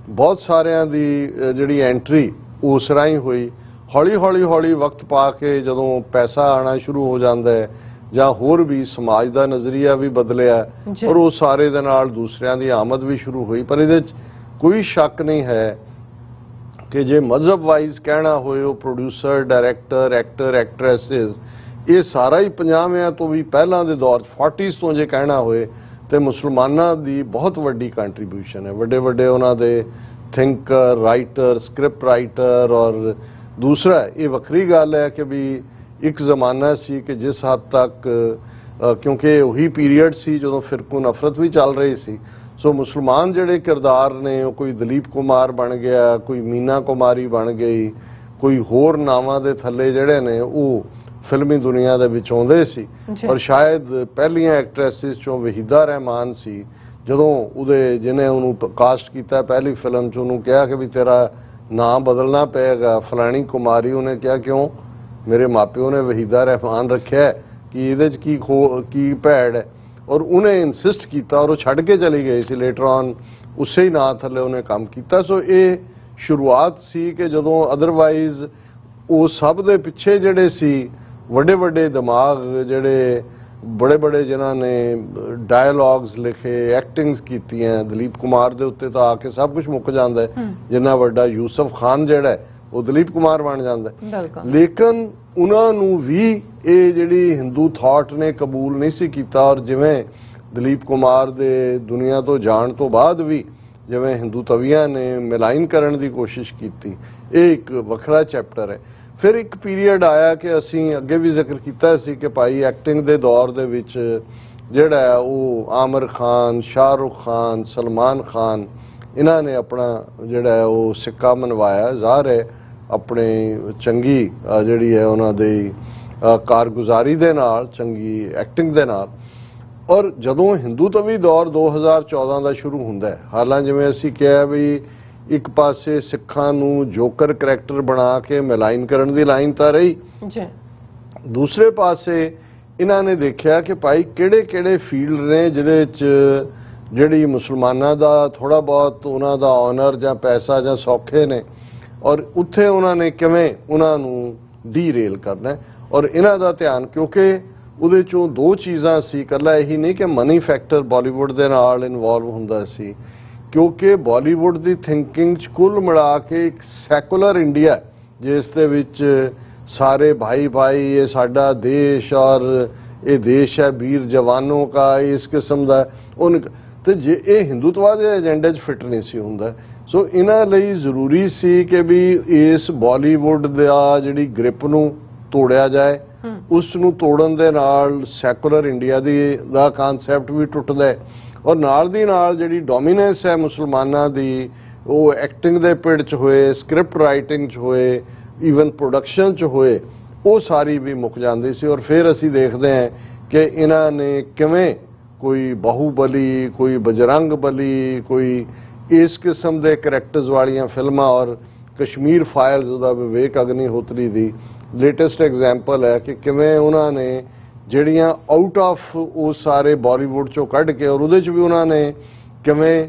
ਬਹੁਤ ਸਾਰਿਆਂ ਦੀ ਜਿਹੜੀ ਐਂਟਰੀ ਉਸ ਰਾਹੀਂ ਹੋਈ। ਹੌਲੀ ਵਕਤ ਪਾ ਕੇ ਜਦੋਂ ਪੈਸਾ ਆਉਣਾ ਸ਼ੁਰੂ ਹੋ ਜਾਂਦਾ ਹੈ ਜਾਂ ਹੋਰ ਵੀ ਸਮਾਜ ਦਾ ਨਜ਼ਰੀਆ ਵੀ ਬਦਲਿਆ ਔਰ ਉਹ ਸਾਰੇ ਦੇ ਨਾਲ ਦੂਸਰਿਆਂ ਦੀ ਆਮਦ ਵੀ ਸ਼ੁਰੂ ਹੋਈ। ਪਰ ਇਹਦੇ 'ਚ ਕੋਈ ਸ਼ੱਕ ਨਹੀਂ ਹੈ ਕਿ ਜੇ ਮਜ਼ਹਬ ਵਾਈਜ਼ ਕਹਿਣਾ ਹੋਏ ਉਹ ਪ੍ਰੋਡਿਊਸਰ, ਡਾਇਰੈਕਟਰ, ਐਕਟਰ, ਐਕਟਰੈਸਿਸ, ਇਹ ਸਾਰਾ ਹੀ 50ਵਿਆਂ ਤੋਂ ਵੀ ਪਹਿਲਾਂ ਦੇ ਦੌਰ 40s ਤੋਂ ਜੇ ਕਹਿਣਾ ਹੋਏ ਤੇ ਮੁਸਲਮਾਨਾਂ ਦੀ ਬਹੁਤ ਵੱਡੀ ਕੰਟਰੀਬਿਊਸ਼ਨ ਹੈ। ਵੱਡੇ ਵੱਡੇ ਉਹਨਾਂ ਦੇ ਥਿੰਕਰ, ਰਾਈਟਰ, ਸਕ੍ਰਿਪਟ ਰਾਈਟਰ। ਔਰ ਦੂਸਰਾ ਇਹ ਵੱਖਰੀ ਗੱਲ ਹੈ ਕਿ ਵੀ ਇੱਕ ਜ਼ਮਾਨਾ ਸੀ ਕਿ ਜਿਸ ਹੱਦ ਤੱਕ ਕਿਉਂਕਿ ਉਹੀ ਪੀਰੀਅਡ ਸੀ ਜਦੋਂ ਫਿਰਕੂ ਨਫ਼ਰਤ ਵੀ ਚੱਲ ਰਹੀ ਸੀ, ਸੋ ਮੁਸਲਮਾਨ ਜਿਹੜੇ ਕਿਰਦਾਰ ਨੇ ਉਹ ਕੋਈ ਦਲੀਪ ਕੁਮਾਰ ਬਣ ਗਿਆ, ਕੋਈ ਮੀਨਾ ਕੁਮਾਰੀ ਬਣ ਗਈ, ਕੋਈ ਹੋਰ ਨਾਵਾਂ ਦੇ ਥੱਲੇ ਜਿਹੜੇ ਨੇ ਉਹ ਫਿਲਮੀ ਦੁਨੀਆ ਦੇ ਵਿੱਚ ਆਉਂਦੇ ਸੀ। ਔਰ ਸ਼ਾਇਦ ਪਹਿਲੀਆਂ ਐਕਟਰੈਸਿਸ ਚੋਂ ਵਹੀਦਾ ਰਹਿਮਾਨ ਸੀ, ਜਦੋਂ ਉਹਦੇ ਜਿਹਨੇ ਉਹਨੂੰ ਕਾਸਟ ਕੀਤਾ ਪਹਿਲੀ ਫਿਲਮ 'ਚ ਉਹਨੂੰ ਕਿਹਾ ਕਿ ਵੀ ਤੇਰਾ ਨਾਂ ਬਦਲਣਾ ਪਏਗਾ ਫਲਾਣੀ ਕੁਮਾਰੀ, ਉਹਨੇ ਕਿਹਾ ਕਿਉਂ, ਮੇਰੇ ਮਾਪਿਓ ਨੇ ਵਹੀਦਾ ਰਹਿਮਾਨ ਰੱਖਿਆ ਕਿ ਇਹਦੇ 'ਚ ਕੀ ਭੈੜ ਹੈ। ਔਰ ਉਹਨੇ ਇਨਸਿਸਟ ਕੀਤਾ ਔਰ ਉਹ ਛੱਡ ਕੇ ਚਲੀ ਗਈ ਸੀ। ਲੇਟਰ ਔਨ ਉਸੇ ਹੀ ਨਾਂ ਥੱਲੇ ਉਹਨੇ ਕੰਮ ਕੀਤਾ। ਸੋ ਇਹ ਸ਼ੁਰੂਆਤ ਸੀ ਕਿ ਜਦੋਂ ਅਦਰਵਾਈਜ਼ ਉਹ ਸਭ ਦੇ ਪਿੱਛੇ ਜਿਹੜੇ ਸੀ ਵੱਡੇ ਵੱਡੇ ਦਿਮਾਗ, ਜਿਹੜੇ ਬੜੇ ਬੜੇ ਜਿਨ੍ਹਾਂ ਨੇ ਡਾਇਲੌਗਸ ਲਿਖੇ, ਐਕਟਿੰਗਸ ਕੀਤੀਆਂ, ਦਲੀਪ ਕੁਮਾਰ ਦੇ ਉੱਤੇ ਤਾਂ ਆ ਕੇ ਸਭ ਕੁਝ ਮੁੱਕ ਜਾਂਦਾ ਹੈ। ਜਿੰਨਾ ਵੱਡਾ ਯੂਸਫ ਖਾਨ ਜਿਹੜਾ ਉਹ ਦਲੀਪ ਕੁਮਾਰ ਬਣ ਜਾਂਦਾ। ਲੇਕਿਨ ਉਹਨਾਂ ਨੂੰ ਵੀ ਇਹ ਜਿਹੜੀ ਹਿੰਦੂ ਥਾਟ ਨੇ ਕਬੂਲ ਨਹੀਂ ਸੀ ਕੀਤਾ। ਔਰ ਜਿਵੇਂ ਦਲੀਪ ਕੁਮਾਰ ਦੇ ਦੁਨੀਆ ਤੋਂ ਜਾਣ ਤੋਂ ਬਾਅਦ ਵੀ ਜਿਵੇਂ ਹਿੰਦੂ ਤਵੀਆਂ ਨੇ ਮਿਲਾਈਨ ਕਰਨ ਦੀ ਕੋਸ਼ਿਸ਼ ਕੀਤੀ, ਇਹ ਇੱਕ ਵੱਖਰਾ ਚੈਪਟਰ ਹੈ। ਫਿਰ ਇੱਕ ਪੀਰੀਅਡ ਆਇਆ ਕਿ ਅਸੀਂ ਅੱਗੇ ਵੀ ਜ਼ਿਕਰ ਕੀਤਾ ਸੀ ਕਿ ਭਾਈ ਐਕਟਿੰਗ ਦੇ ਦੌਰ ਦੇ ਵਿੱਚ ਜਿਹੜਾ ਉਹ ਆਮਿਰ ਖਾਨ, ਸ਼ਾਹਰੁਖ ਖਾਨ, ਸਲਮਾਨ ਖਾਨ, ਇਹਨਾਂ ਨੇ ਆਪਣਾ ਜਿਹੜਾ ਉਹ ਸਿੱਕਾ ਮਨਵਾਇਆ। ਜ਼ਾਹਰ ਹੈ ਆਪਣੇ ਚੰਗੀ ਜਿਹੜੀ ਹੈ ਉਹਨਾਂ ਦੀ ਕਾਰਗੁਜ਼ਾਰੀ ਦੇ ਨਾਲ, ਚੰਗੀ ਐਕਟਿੰਗ ਦੇ ਨਾਲ। ਔਰ ਜਦੋਂ ਹਿੰਦੂ ਤਵੀ ਦੌਰ 2014 ਦਾ ਸ਼ੁਰੂ ਹੁੰਦਾ ਹੈ, ਹਾਲਾਂ ਜਿਵੇਂ ਅਸੀਂ ਕਿਹਾ ਵੀ ਇੱਕ ਪਾਸੇ ਸਿੱਖਾਂ ਨੂੰ ਜੋਕਰ ਕਰੈਕਟਰ ਬਣਾ ਕੇ ਮਿਲਾਈਨ ਕਰਨ ਦੀ ਲਾਈਨ ਤਾਂ ਰਹੀ, ਦੂਸਰੇ ਪਾਸੇ ਇਹਨਾਂ ਨੇ ਦੇਖਿਆ ਕਿ ਭਾਈ ਕਿਹੜੇ ਕਿਹੜੇ ਫੀਲਡ ਨੇ ਜਿਹਦੇ 'ਚ ਜਿਹੜੀ ਮੁਸਲਮਾਨਾਂ ਦਾ ਥੋੜਾ ਬਹੁਤ ਉਹਨਾਂ ਦਾ ਆਨਰ ਜਾਂ ਪੈਸਾ ਜਾਂ ਸੌਖੇ ਨੇ, ਔਰ ਉੱਥੇ ਉਹਨਾਂ ਨੇ ਕਿਵੇਂ ਉਹਨਾਂ ਨੂੰ ਡੀਰੇਲ ਕਰਨਾ। ਔਰ ਇਹਨਾਂ ਦਾ ਧਿਆਨ, ਕਿਉਂਕਿ ਉਹਦੇ ਚੋਂ ਦੋ ਚੀਜ਼ਾਂ ਸੀ, ਇਕੱਲਾ ਇਹੀ ਨਹੀਂ ਕਿ ਮਨੀ ਫੈਕਟਰ ਬਾਲੀਵੁੱਡ ਦੇ ਨਾਲ ਇਨਵੋਲਵ ਹੁੰਦਾ ਸੀ, ਕਿਉਂਕਿ ਬਾਲੀਵੁੱਡ ਦੀ ਥਿੰਕਿੰਗ 'ਚ ਕੁੱਲ ਮਿਲਾ ਕੇ ਇੱਕ ਸੈਕੂਲਰ ਇੰਡੀਆ ਜਿਸ ਦੇ ਵਿੱਚ ਸਾਰੇ ਭਾਈ ਭਾਈ, ਇਹ ਸਾਡਾ ਦੇਸ਼ ਔਰ ਇਹ ਦੇਸ਼ ਹੈ ਵੀਰ ਜਵਾਨੋਂ ਕਾ, ਇਸ ਕਿਸਮ ਦਾ ਤੇ ਜੇ ਇਹ ਹਿੰਦੂਤਵਾ ਦੇ ਏਜੰਡੇ 'ਚ ਫਿੱਟ ਨਹੀਂ ਸੀ ਹੁੰਦਾ। ਸੋ ਇਹਨਾਂ ਲਈ ਜ਼ਰੂਰੀ ਸੀ ਕਿ ਵੀ ਇਸ ਬਾਲੀਵੁੱਡ ਦਾ ਜਿਹੜੀ ਗ੍ਰਿਪ ਨੂੰ ਤੋੜਿਆ ਜਾਏ, ਉਸ ਨੂੰ ਤੋੜਨ ਦੇ ਨਾਲ ਸੈਕੂਲਰ ਇੰਡੀਆ ਦਾ ਕਨਸੈਪਟ ਵੀ ਟੁੱਟਦਾ ਹੈ। ਔਰ ਨਾਲ ਦੀ ਨਾਲ ਜਿਹੜੀ ਡੋਮੀਨੈਂਸ ਹੈ ਮੁਸਲਮਾਨਾਂ ਦੀ, ਉਹ ਐਕਟਿੰਗ ਦੇ ਪਿੜ 'ਚ ਹੋਏ, ਸਕ੍ਰਿਪਟ ਰਾਈਟਿੰਗ 'ਚ ਹੋਏ, ਈਵਨ ਪ੍ਰੋਡਕਸ਼ਨ 'ਚ ਹੋਏ, ਉਹ ਸਾਰੀ ਵੀ ਮੁੱਕ ਜਾਂਦੀ ਸੀ। ਔਰ ਫਿਰ ਅਸੀਂ ਦੇਖਦੇ ਹਾਂ ਕਿ ਇਹਨਾਂ ਨੇ ਕਿਵੇਂ ਕੋਈ ਬਾਹੂਬਲੀ, ਕੋਈ ਬਜਰੰਗ ਬਲੀ, ਕੋਈ ਇਸ ਕਿਸਮ ਦੇ ਕਰੈਕਟਰਸ ਵਾਲੀਆਂ ਫਿਲਮਾਂ, ਔਰ ਕਸ਼ਮੀਰ ਫਾਈਲਸ ਉਹਦਾ ਵਿਵੇਕ ਅਗਨੀਹੋਤਰੀ ਦੀ ਲੇਟੈਸਟ ਐਗਜ਼ਾਮਪਲ ਹੈ ਕਿ ਕਿਵੇਂ ਉਹਨਾਂ ਨੇ ਜਿਹੜੀਆਂ ਆਊਟ ਆਫ ਉਹ ਸਾਰੇ ਬਾਲੀਵੁੱਡ 'ਚੋਂ ਕੱਢ ਕੇ, ਔਰ ਉਹਦੇ 'ਚ ਵੀ ਉਹਨਾਂ ਨੇ ਕਿਵੇਂ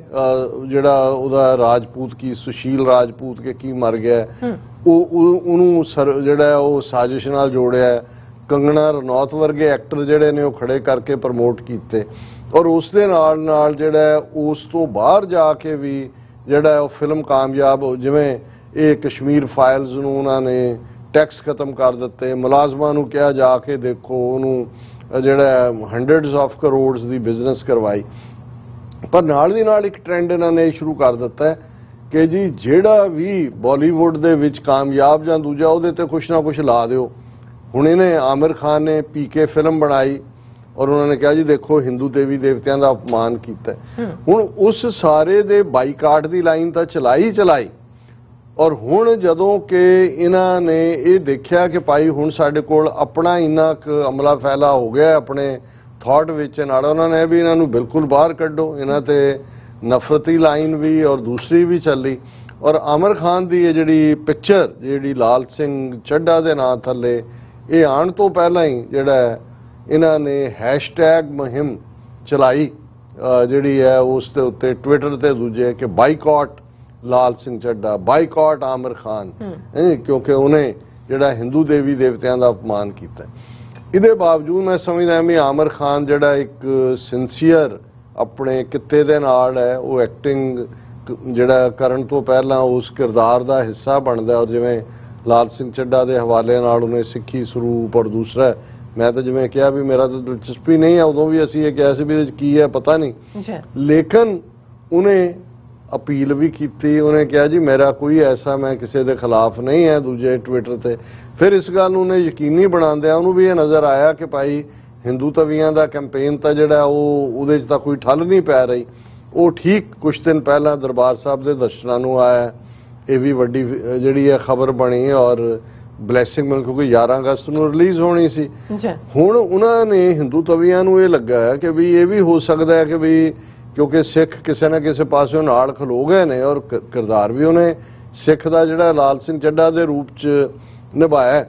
ਜਿਹੜਾ ਉਹਦਾ ਰਾਜਪੂਤ ਕੀ ਸੁਸ਼ੀਲ ਰਾਜਪੂਤ ਕੇ ਕੀ ਮਰ ਗਿਆ, ਉਹਨੂੰ ਜਿਹੜਾ ਉਹ ਸਾਜ਼ਿਸ਼ ਨਾਲ ਜੋੜਿਆ, ਕੰਗਣਾ ਰਣੌਤ ਵਰਗੇ ਐਕਟਰ ਜਿਹੜੇ ਨੇ ਉਹ ਖੜੇ ਕਰਕੇ ਪ੍ਰਮੋਟ ਕੀਤੇ ਔਰ ਉਸ ਦੇ ਨਾਲ ਜਿਹੜਾ ਉਸ ਤੋਂ ਬਾਹਰ ਜਾ ਕੇ ਵੀ ਜਿਹੜਾ ਉਹ ਫਿਲਮ ਕਾਮਯਾਬ ਹੋ। ਜਿਵੇਂ ਇਹ ਕਸ਼ਮੀਰ ਫਾਈਲਸ ਨੂੰ ਉਹਨਾਂ ਨੇ ਟੈਕਸ ਖਤਮ ਕਰ ਦਿੱਤੇ, ਮੁਲਾਜ਼ਮਾਂ ਨੂੰ ਕਿਹਾ ਜਾ ਕੇ ਦੇਖੋ, ਉਹਨੂੰ ਜਿਹੜਾ hundreds of crores the business ਕਰਵਾਈ। ਪਰ ਨਾਲ ਦੀ ਨਾਲ ਇੱਕ ਟ੍ਰੈਂਡ ਇਹਨਾਂ ਨੇ ਸ਼ੁਰੂ ਕਰ ਦਿੱਤਾ ਕਿ ਜੀ ਜਿਹੜਾ ਵੀ ਬਾਲੀਵੁੱਡ ਦੇ ਵਿੱਚ ਕਾਮਯਾਬ ਜਾਂ ਦੂਜਾ ਉਹਦੇ ਤੇ ਕੁਛ ਨਾ ਕੁਛ ਲਾ ਦਿਓ। ਹੁਣ ਇਹਨੇ ਆਮਿਰ ਖਾਨ ਨੇ ਪੀਕੇ ਫਿਲਮ ਬਣਾਈ ਔਰ ਉਹਨਾਂ ਨੇ ਕਿਹਾ ਜੀ ਦੇਖੋ ਹਿੰਦੂ ਦੇਵੀ ਦੇਵਤਿਆਂ ਦਾ ਅਪਮਾਨ ਕੀਤਾ। ਹੁਣ ਉਸ ਸਾਰੇ ਦੇ ਬਾਈਕਾਟ ਦੀ ਲਾਈਨ ਤਾਂ ਚਲਾਈ ਔਰ ਹੁਣ ਜਦੋਂ ਕਿ ਇਹਨਾਂ ਨੇ ਇਹ ਦੇਖਿਆ ਕਿ ਭਾਈ ਹੁਣ ਸਾਡੇ ਕੋਲ ਆਪਣਾ ਇੰਨਾ ਕੁ ਅਮਲਾ ਫੈਲਾ ਹੋ ਗਿਆ ਆਪਣੇ ਥਾਟ ਵਿੱਚ ਨਾਲ, ਉਹਨਾਂ ਨੇ ਵੀ ਇਹਨਾਂ ਨੂੰ ਬਿਲਕੁਲ ਬਾਹਰ ਕੱਢੋ। ਇਹਨਾਂ ਤੇ ਨਫ਼ਰਤੀ ਲਾਈਨ ਵੀ ਔਰ ਦੂਸਰੀ ਵੀ ਚੱਲੀ ਔਰ ਆਮਿਰ ਖਾਨ ਦੀ ਇਹ ਜਿਹੜੀ ਪਿਕਚਰ ਜਿਹੜੀ ਲਾਲ ਸਿੰਘ ਚੱਢਾ ਦੇ ਨਾਂ ਥੱਲੇ ਇਹ ਆਉਣ ਤੋਂ ਪਹਿਲਾਂ ਹੀ ਜਿਹੜਾ ਇਹਨਾਂ ਨੇ ਹੈਸ਼ਟੈਗ ਮੁਹਿੰਮ ਚਲਾਈ ਜਿਹੜੀ ਹੈ ਉਸ ਦੇ ਉੱਤੇ ਟਵਿੱਟਰ ਤੇ ਦੂਜੇ ਕਿ ਬਾਈਕਾਟ ਲਾਲ ਸਿੰਘ ਚੱਢਾ, ਬਾਈਕਾਟ ਆਮਿਰ ਖਾਨ, ਕਿਉਂਕਿ ਉਹਨੇ ਜਿਹੜਾ ਹਿੰਦੂ ਦੇਵੀ ਦੇਵਤਿਆਂ ਦਾ ਅਪਮਾਨ ਕੀਤਾ। ਇਹਦੇ ਬਾਵਜੂਦ ਮੈਂ ਸਮਝਦਾ ਵੀ ਆਮਿਰ ਖਾਨ ਜਿਹੜਾ ਇੱਕ ਸਿੰਸੀਅਰ ਆਪਣੇ ਕਿੱਤੇ ਦੇ ਨਾਲ ਹੈ, ਉਹ ਐਕਟਿੰਗ ਜਿਹੜਾ ਕਰਨ ਤੋਂ ਪਹਿਲਾਂ ਉਸ ਕਿਰਦਾਰ ਦਾ ਹਿੱਸਾ ਬਣਦਾ ਔਰ ਜਿਵੇਂ ਲਾਲ ਸਿੰਘ ਚੱਢਾ ਦੇ ਹਵਾਲੇ ਨਾਲ ਉਹਨੇ ਸਿੱਖੀ ਸਰੂਪ ਔਰ ਦੂਸਰਾ ਮੈਂ ਤਾਂ ਜਿਵੇਂ ਕਿਹਾ ਵੀ ਮੇਰਾ ਤਾਂ ਦਿਲਚਸਪੀ ਨਹੀਂ ਹੈ, ਉਦੋਂ ਵੀ ਅਸੀਂ ਇਹ ਕਿਹਾ ਸੀ ਵੀ ਇਹਦੇ 'ਚ ਕੀ ਹੈ ਪਤਾ ਨਹੀਂ, ਲੇਕਿਨ ਉਹਨੇ ਅਪੀਲ ਵੀ ਕੀਤੀ। ਉਹਨੇ ਕਿਹਾ ਜੀ ਮੇਰਾ ਕੋਈ ਐਸਾ ਮੈਂ ਕਿਸੇ ਦੇ ਖਿਲਾਫ ਨਹੀਂ ਹੈ ਦੂਜੇ ਟਵਿੱਟਰ ਤੇ। ਫਿਰ ਇਸ ਗੱਲ ਨੂੰ ਉਹਨੇ ਯਕੀਨੀ ਬਣਾਉਂਦਿਆਂ ਉਹਨੂੰ ਵੀ ਇਹ ਨਜ਼ਰ ਆਇਆ ਕਿ ਭਾਈ ਹਿੰਦੂ ਤਵੀਆਂ ਦਾ ਕੈਂਪੇਨ ਤਾਂ ਜਿਹੜਾ ਉਹਦੇ 'ਚ ਤਾਂ ਕੋਈ ਠੱਲ ਨਹੀਂ ਪੈ ਰਹੀ। ਉਹ ਠੀਕ ਕੁਝ ਦਿਨ ਪਹਿਲਾਂ ਦਰਬਾਰ ਸਾਹਿਬ ਦੇ ਦਰਸ਼ਨਾਂ ਨੂੰ ਆਇਆ, ਇਹ ਵੀ ਵੱਡੀ ਜਿਹੜੀ ਹੈ ਖਬਰ ਬਣੀ ਔਰ ਬਲੈਸਿੰਗ ਮਿਲ, ਕਿਉਂਕਿ 11 ਅਗਸਤ ਨੂੰ ਰਿਲੀਜ਼ ਹੋਣੀ ਸੀ। ਹੁਣ ਉਹਨਾਂ ਨੇ ਹਿੰਦੂ ਤਵੀਆਂ ਨੂੰ ਇਹ ਲੱਗਾ ਕਿ ਵੀ ਇਹ ਵੀ ਹੋ ਸਕਦਾ ਹੈ ਕਿ ਵੀ ਕਿਉਂਕਿ ਸਿੱਖ ਕਿਸੇ ਨਾ ਕਿਸੇ ਪਾਸਿਓਂ ਨਾਲ ਖਲੋ ਗਏ ਨੇ ਔਰ ਕਿਰਦਾਰ ਵੀ ਉਹਨੇ ਸਿੱਖ ਦਾ ਜਿਹੜਾ ਲਾਲ ਸਿੰਘ ਚੱਢਾ ਦੇ ਰੂਪ 'ਚ ਨਿਭਾਇਆ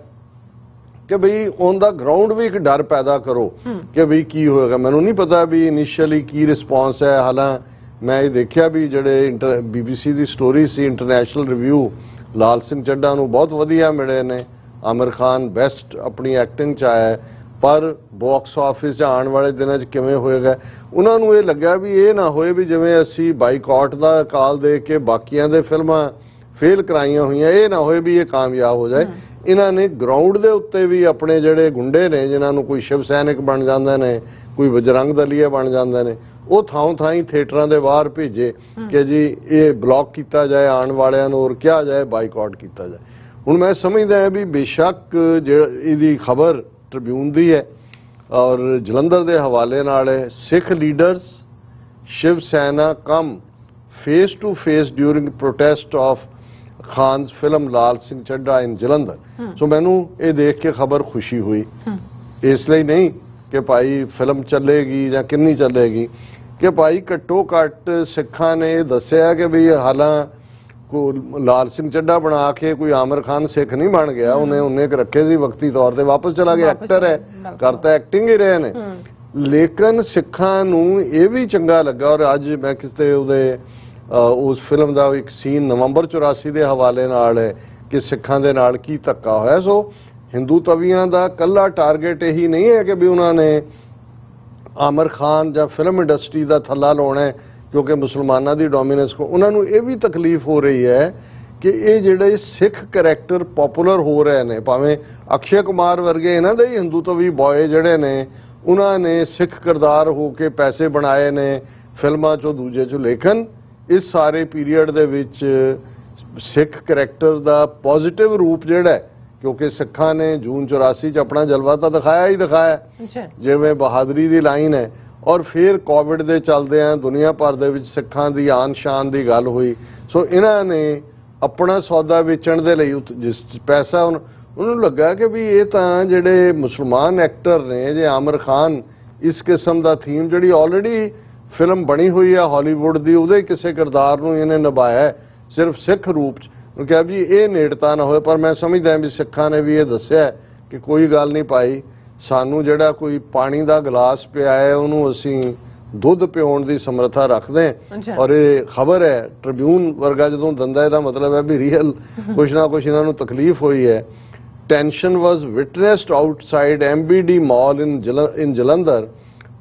ਕਿ ਬਈ ਔਨ ਦਾ ਗਰਾਊਂਡ ਵੀ ਇੱਕ ਡਰ ਪੈਦਾ ਕਰੋ ਕਿ ਬਈ ਕੀ ਹੋਏਗਾ। ਮੈਨੂੰ ਨਹੀਂ ਪਤਾ ਵੀ ਇਨੀਸ਼ੀਅਲੀ ਕੀ ਰਿਸਪੌਂਸ ਹੈ। ਹਾਲਾਂ ਮੈਂ ਇਹ ਦੇਖਿਆ ਵੀ ਜਿਹੜੇ BBC ਦੀ ਸਟੋਰੀ ਸੀ ਇੰਟਰਨੈਸ਼ਨਲ ਰਿਵਿਊ ਲਾਲ ਸਿੰਘ ਚੱਢਾ ਨੂੰ ਬਹੁਤ ਵਧੀਆ ਮਿਲੇ ਨੇ। ਆਮਿਰ ਖਾਨ ਬੈਸਟ ਆਪਣੀ ਐਕਟਿੰਗ 'ਚ ਆਇਆ, ਪਰ ਬਾਕਸ ਆਫਿਸ 'ਚ ਆਉਣ ਵਾਲੇ ਦਿਨਾਂ 'ਚ ਕਿਵੇਂ ਹੋਏਗਾ। ਉਹਨਾਂ ਨੂੰ ਇਹ ਲੱਗਿਆ ਵੀ ਇਹ ਨਾ ਹੋਏ ਵੀ ਜਿਵੇਂ ਅਸੀਂ ਬਾਈਕਾਟ ਦਾ ਕਾਲ ਦੇ ਕੇ ਬਾਕੀਆਂ ਦੇ ਫਿਲਮਾਂ ਫੇਲ ਕਰਾਈਆਂ ਹੋਈਆਂ, ਇਹ ਨਾ ਹੋਏ ਵੀ ਇਹ ਕਾਮਯਾਬ ਹੋ ਜਾਏ। ਇਹਨਾਂ ਨੇ ਗਰਾਊਂਡ ਦੇ ਉੱਤੇ ਵੀ ਆਪਣੇ ਜਿਹੜੇ ਗੁੰਡੇ ਨੇ ਜਿਨ੍ਹਾਂ ਨੂੰ ਕੋਈ ਸ਼ਿਵ ਸੈਨਿਕ ਬਣ ਜਾਂਦੇ ਨੇ, ਕੋਈ ਬਜਰੰਗ ਦਲੀਆ ਬਣ ਜਾਂਦੇ ਨੇ, ਉਹ ਥਾਂ ਥੀਏਟਰਾਂ ਦੇ ਬਾਹਰ ਭੇਜੇ ਕਿ ਜੀ ਇਹ ਬਲੌਕ ਕੀਤਾ ਜਾਏ ਆਉਣ ਵਾਲਿਆਂ ਨੂੰ ਔਰ ਕਿਹਾ ਜਾਏ ਬਾਈਕਾਟ ਕੀਤਾ ਜਾਏ। ਹੁਣ ਮੈਂ ਸਮਝਦਾ ਵੀ ਬੇਸ਼ੱਕ ਇਹਦੀ ਖਬਰ ਟ੍ਰਿਬਿਊਨ ਦੀ ਹੈ ਔਰ ਜਲੰਧਰ ਦੇ ਹਵਾਲੇ ਨਾਲ ਹੈ, ਸਿੱਖ leaders Shiv Sena come face to face during protest of Khan's film Lal Singh Chaddha in Jalandhar. So ਮੈਨੂੰ ਇਹ ਦੇਖ ਕੇ ਖਬਰ ਖੁਸ਼ੀ ਹੋਈ, ਇਸ ਲਈ ਨਹੀਂ ਕਿ ਭਾਈ ਫਿਲਮ ਚੱਲੇਗੀ ਜਾਂ ਕਿੰਨੀ ਚੱਲੇਗੀ, ਕਿ ਭਾਈ ਘੱਟੋ ਘੱਟ ਸਿੱਖਾਂ ਨੇ ਦੱਸਿਆ ਕਿ ਵੀ ਹਾਲਾਂ ਕੋ ਲਾਲ ਸਿੰਘ ਚੱਢਾ ਬਣਾ ਕੇ ਕੋਈ ਆਮਿਰ ਖਾਨ ਸਿੱਖ ਨਹੀਂ ਬਣ ਗਿਆ, ਉਹਨੇ ਰੱਖੇ ਸੀ ਵਕਤੀ ਤੌਰ ਤੇ, ਵਾਪਸ ਚਲਾ ਗਿਆ, ਐਕਟਰ ਹੈ, ਕਰਤਾ ਐਕਟਿੰਗ ਹੀ ਰਹੇ ਨੇ। ਲੇਕਿਨ ਸਿੱਖਾਂ ਨੂੰ ਇਹ ਵੀ ਚੰਗਾ ਲੱਗਾ ਔਰ ਅੱਜ ਮੈਂ ਕਿਤੇ ਉਹਦੇ ਉਸ ਫਿਲਮ ਦਾ ਇੱਕ ਸੀਨ ਨਵੰਬਰ 84 ਦੇ ਹਵਾਲੇ ਨਾਲ ਹੈ ਕਿ ਸਿੱਖਾਂ ਦੇ ਨਾਲ ਕੀ ਧੱਕਾ ਹੋਇਆ। ਸੋ ਹਿੰਦੂ ਤਵੀਆਂ ਦਾ ਕੱਲਾ ਟਾਰਗੇਟ ਇਹੀ ਨਹੀਂ ਹੈ ਕਿ ਵੀ ਉਹਨਾਂ ਨੇ ਆਮਿਰ ਖਾਨ ਜਾਂ ਫਿਲਮ ਇੰਡਸਟਰੀ ਦਾ ਥੱਲਾ ਲਾਉਣਾ ਹੈ ਕਿਉਂਕਿ ਮੁਸਲਮਾਨਾਂ ਦੀ ਡੋਮੀਨੈਂਸ ਕੋ। ਉਹਨਾਂ ਨੂੰ ਇਹ ਵੀ ਤਕਲੀਫ ਹੋ ਰਹੀ ਹੈ ਕਿ ਇਹ ਜਿਹੜੇ ਸਿੱਖ ਕਰੈਕਟਰ ਪਪੂਲਰ ਹੋ ਰਹੇ ਨੇ, ਭਾਵੇਂ ਅਕਸ਼ੇ ਕੁਮਾਰ ਵਰਗੇ ਇਹਨਾਂ ਦੇ ਹੀ ਹਿੰਦੂ ਤਵੀ ਬॉय ਜਿਹੜੇ ਨੇ ਉਹਨਾਂ ਨੇ ਸਿੱਖ ਕਿਰਦਾਰ ਹੋ ਕੇ ਪੈਸੇ ਬਣਾਏ ਨੇ ਫਿਲਮਾਂ 'ਚੋਂ ਦੂਜੇ 'ਚੋਂ, ਲੇਕਿਨ ਇਸ ਸਾਰੇ ਪੀਰੀਅਡ ਦੇ ਵਿੱਚ ਸਿੱਖ ਕਰੈਕਟਰ ਦਾ ਪੋਜ਼ਿਟਿਵ ਰੂਪ ਜਿਹੜਾ ਕਿਉਂਕਿ ਸਿੱਖਾਂ ਨੇ ਜੂਨ 84 'ਚ ਆਪਣਾ ਜਲਵਾ ਤਾਂ ਦਿਖਾਇਆ ਹੀ ਦਿਖਾਇਆ, ਜਿਵੇਂ ਬਹਾਦਰੀ ਦੀ ਲਾਈਨ ਹੈ। ਔਰ ਫਿਰ ਕੋਵਿਡ ਦੇ ਚੱਲਦਿਆਂ ਦੁਨੀਆ ਭਰ ਦੇ ਵਿੱਚ ਸਿੱਖਾਂ ਦੀ ਆਨ ਸ਼ਾਨ ਦੀ ਗੱਲ ਹੋਈ। ਸੋ ਇਹਨਾਂ ਨੇ ਆਪਣਾ ਸੌਦਾ ਵੇਚਣ ਦੇ ਲਈ ਜਿਸ ਪੈਸਾ ਉਹਨੂੰ ਲੱਗਾ ਕਿ ਵੀ ਇਹ ਤਾਂ ਜਿਹੜੇ ਮੁਸਲਮਾਨ ਐਕਟਰ ਨੇ, ਜੇ ਆਮਿਰ ਖਾਨ ਇਸ ਕਿਸਮ ਦਾ ਥੀਮ ਜਿਹੜੀ ਆਲਰੇਡੀ ਫਿਲਮ ਬਣੀ ਹੋਈ ਹੈ ਹਾਲੀਵੁੱਡ ਦੀ, ਉਹਦੇ ਕਿਸੇ ਕਿਰਦਾਰ ਨੂੰ ਇਹਨੇ ਨਿਭਾਇਆ ਸਿਰਫ ਸਿੱਖ ਰੂਪ 'ਚ, ਕਿਹਾ ਵੀ ਇਹ ਨੇੜਤਾ ਨਾ ਹੋਏ। ਪਰ ਮੈਂ ਸਮਝਦਾ ਵੀ ਸਿੱਖਾਂ ਨੇ ਵੀ ਇਹ ਦੱਸਿਆ ਕਿ ਕੋਈ ਗੱਲ ਨਹੀਂ ਭਾਈ, ਸਾਨੂੰ ਜਿਹੜਾ ਕੋਈ ਪਾਣੀ ਦਾ ਗਲਾਸ ਪਿਆ ਹੈ ਉਹਨੂੰ ਅਸੀਂ ਦੁੱਧ ਪਿਉਣ ਦੀ ਸਮਰੱਥਾ ਰੱਖਦੇ ਹਾਂ। ਔਰ ਇਹ ਖਬਰ ਹੈ ਟ੍ਰਿਬਿਊਨ ਵਰਗਾ ਜਦੋਂ ਦਿੰਦਾ, ਇਹਦਾ ਮਤਲਬ ਹੈ ਵੀ ਰੀਅਲ ਕੁਛ ਨਾ ਕੁਛ ਇਹਨਾਂ ਨੂੰ ਤਕਲੀਫ ਹੋਈ ਹੈ। tension was witnessed outside MBD Mall in Jalandhar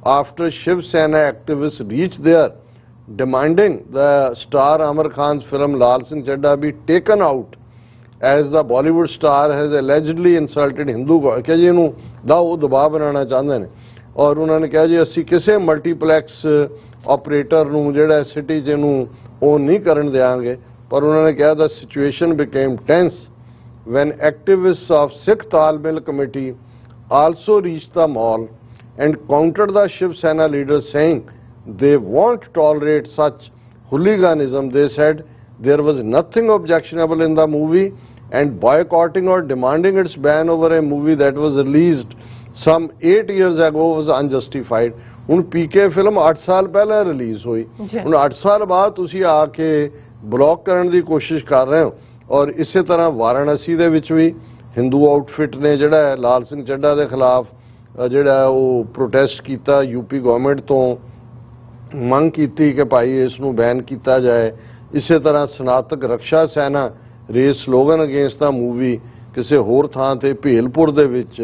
after Shiv Sena activists reached there demanding the star Amar Khan's film Lal Singh Chadda be taken out as the Bollywood star has allegedly insulted Hindu God कि जी इनू दा वो दबाव बनाना चाहते हैं और उन्होंने कहा जी असी किसी मल्टीप्लैक्स ऑपरेटर नू जिहड़ा सिटी च इनू वो नहीं करन देंगे पर उन्होंने कहा the situation became tense when activists of Sikh Talmil committee also reached the mall and countered the Shiv Sena leaders saying they won't tolerate such hooliganism. They said there was nothing objectionable in the movie and boycotting or demanding its ban over a movie that was released some 8 years ago was unjustified. ਹੁਣ ਪੀਕੇ film 8 ਸਾਲ ਪਹਿਲਾਂ release ਹੋਈ ਹੁਣ 8 ਸਾਲ ਬਾਅਦ ਤੁਸੀਂ ਆ ਕੇ block ਕਰਨ ਦੀ ਕੋਸ਼ਿਸ਼ ਕਰ ਰਹੇ ਹੋ ਔਰ ਇਸੇ ਤਰ੍ਹਾਂ ਵਾਰਾਣਸੀ ਦੇ ਵਿੱਚ ਵੀ ਹਿੰਦੂ ਆਊਟਫਿਟ ਨੇ ਜਿਹੜਾ ਲਾਲ ਸਿੰਘ ਚੱਡਾ ਦੇ ਖਿਲਾਫ ਜਿਹੜਾ ਉਹ ਪ੍ਰੋਟੈਸਟ ਕੀਤਾ ਯੂਪੀ ਗਵਰਨਮੈਂਟ ਤੋਂ ਮੰਗ ਕੀਤੀ ਕਿ ਭਾਈ ਇਸ ਨੂੰ ਬੈਨ ਕੀਤਾ ਜਾਏ ਇਸੇ ਤਰ੍ਹਾਂ ਸਨਾਤਕ ਰਕਸ਼ਾ ਸੈਨਾ ਰੇਸ ਸਲੋਗਨ ਅਗੇਂਸਟ ਦਾ ਮੂਵੀ ਕਿਸੇ ਹੋਰ ਥਾਂ ਤੇ ਭੇਲਪੁਰ ਦੇ ਵਿੱਚ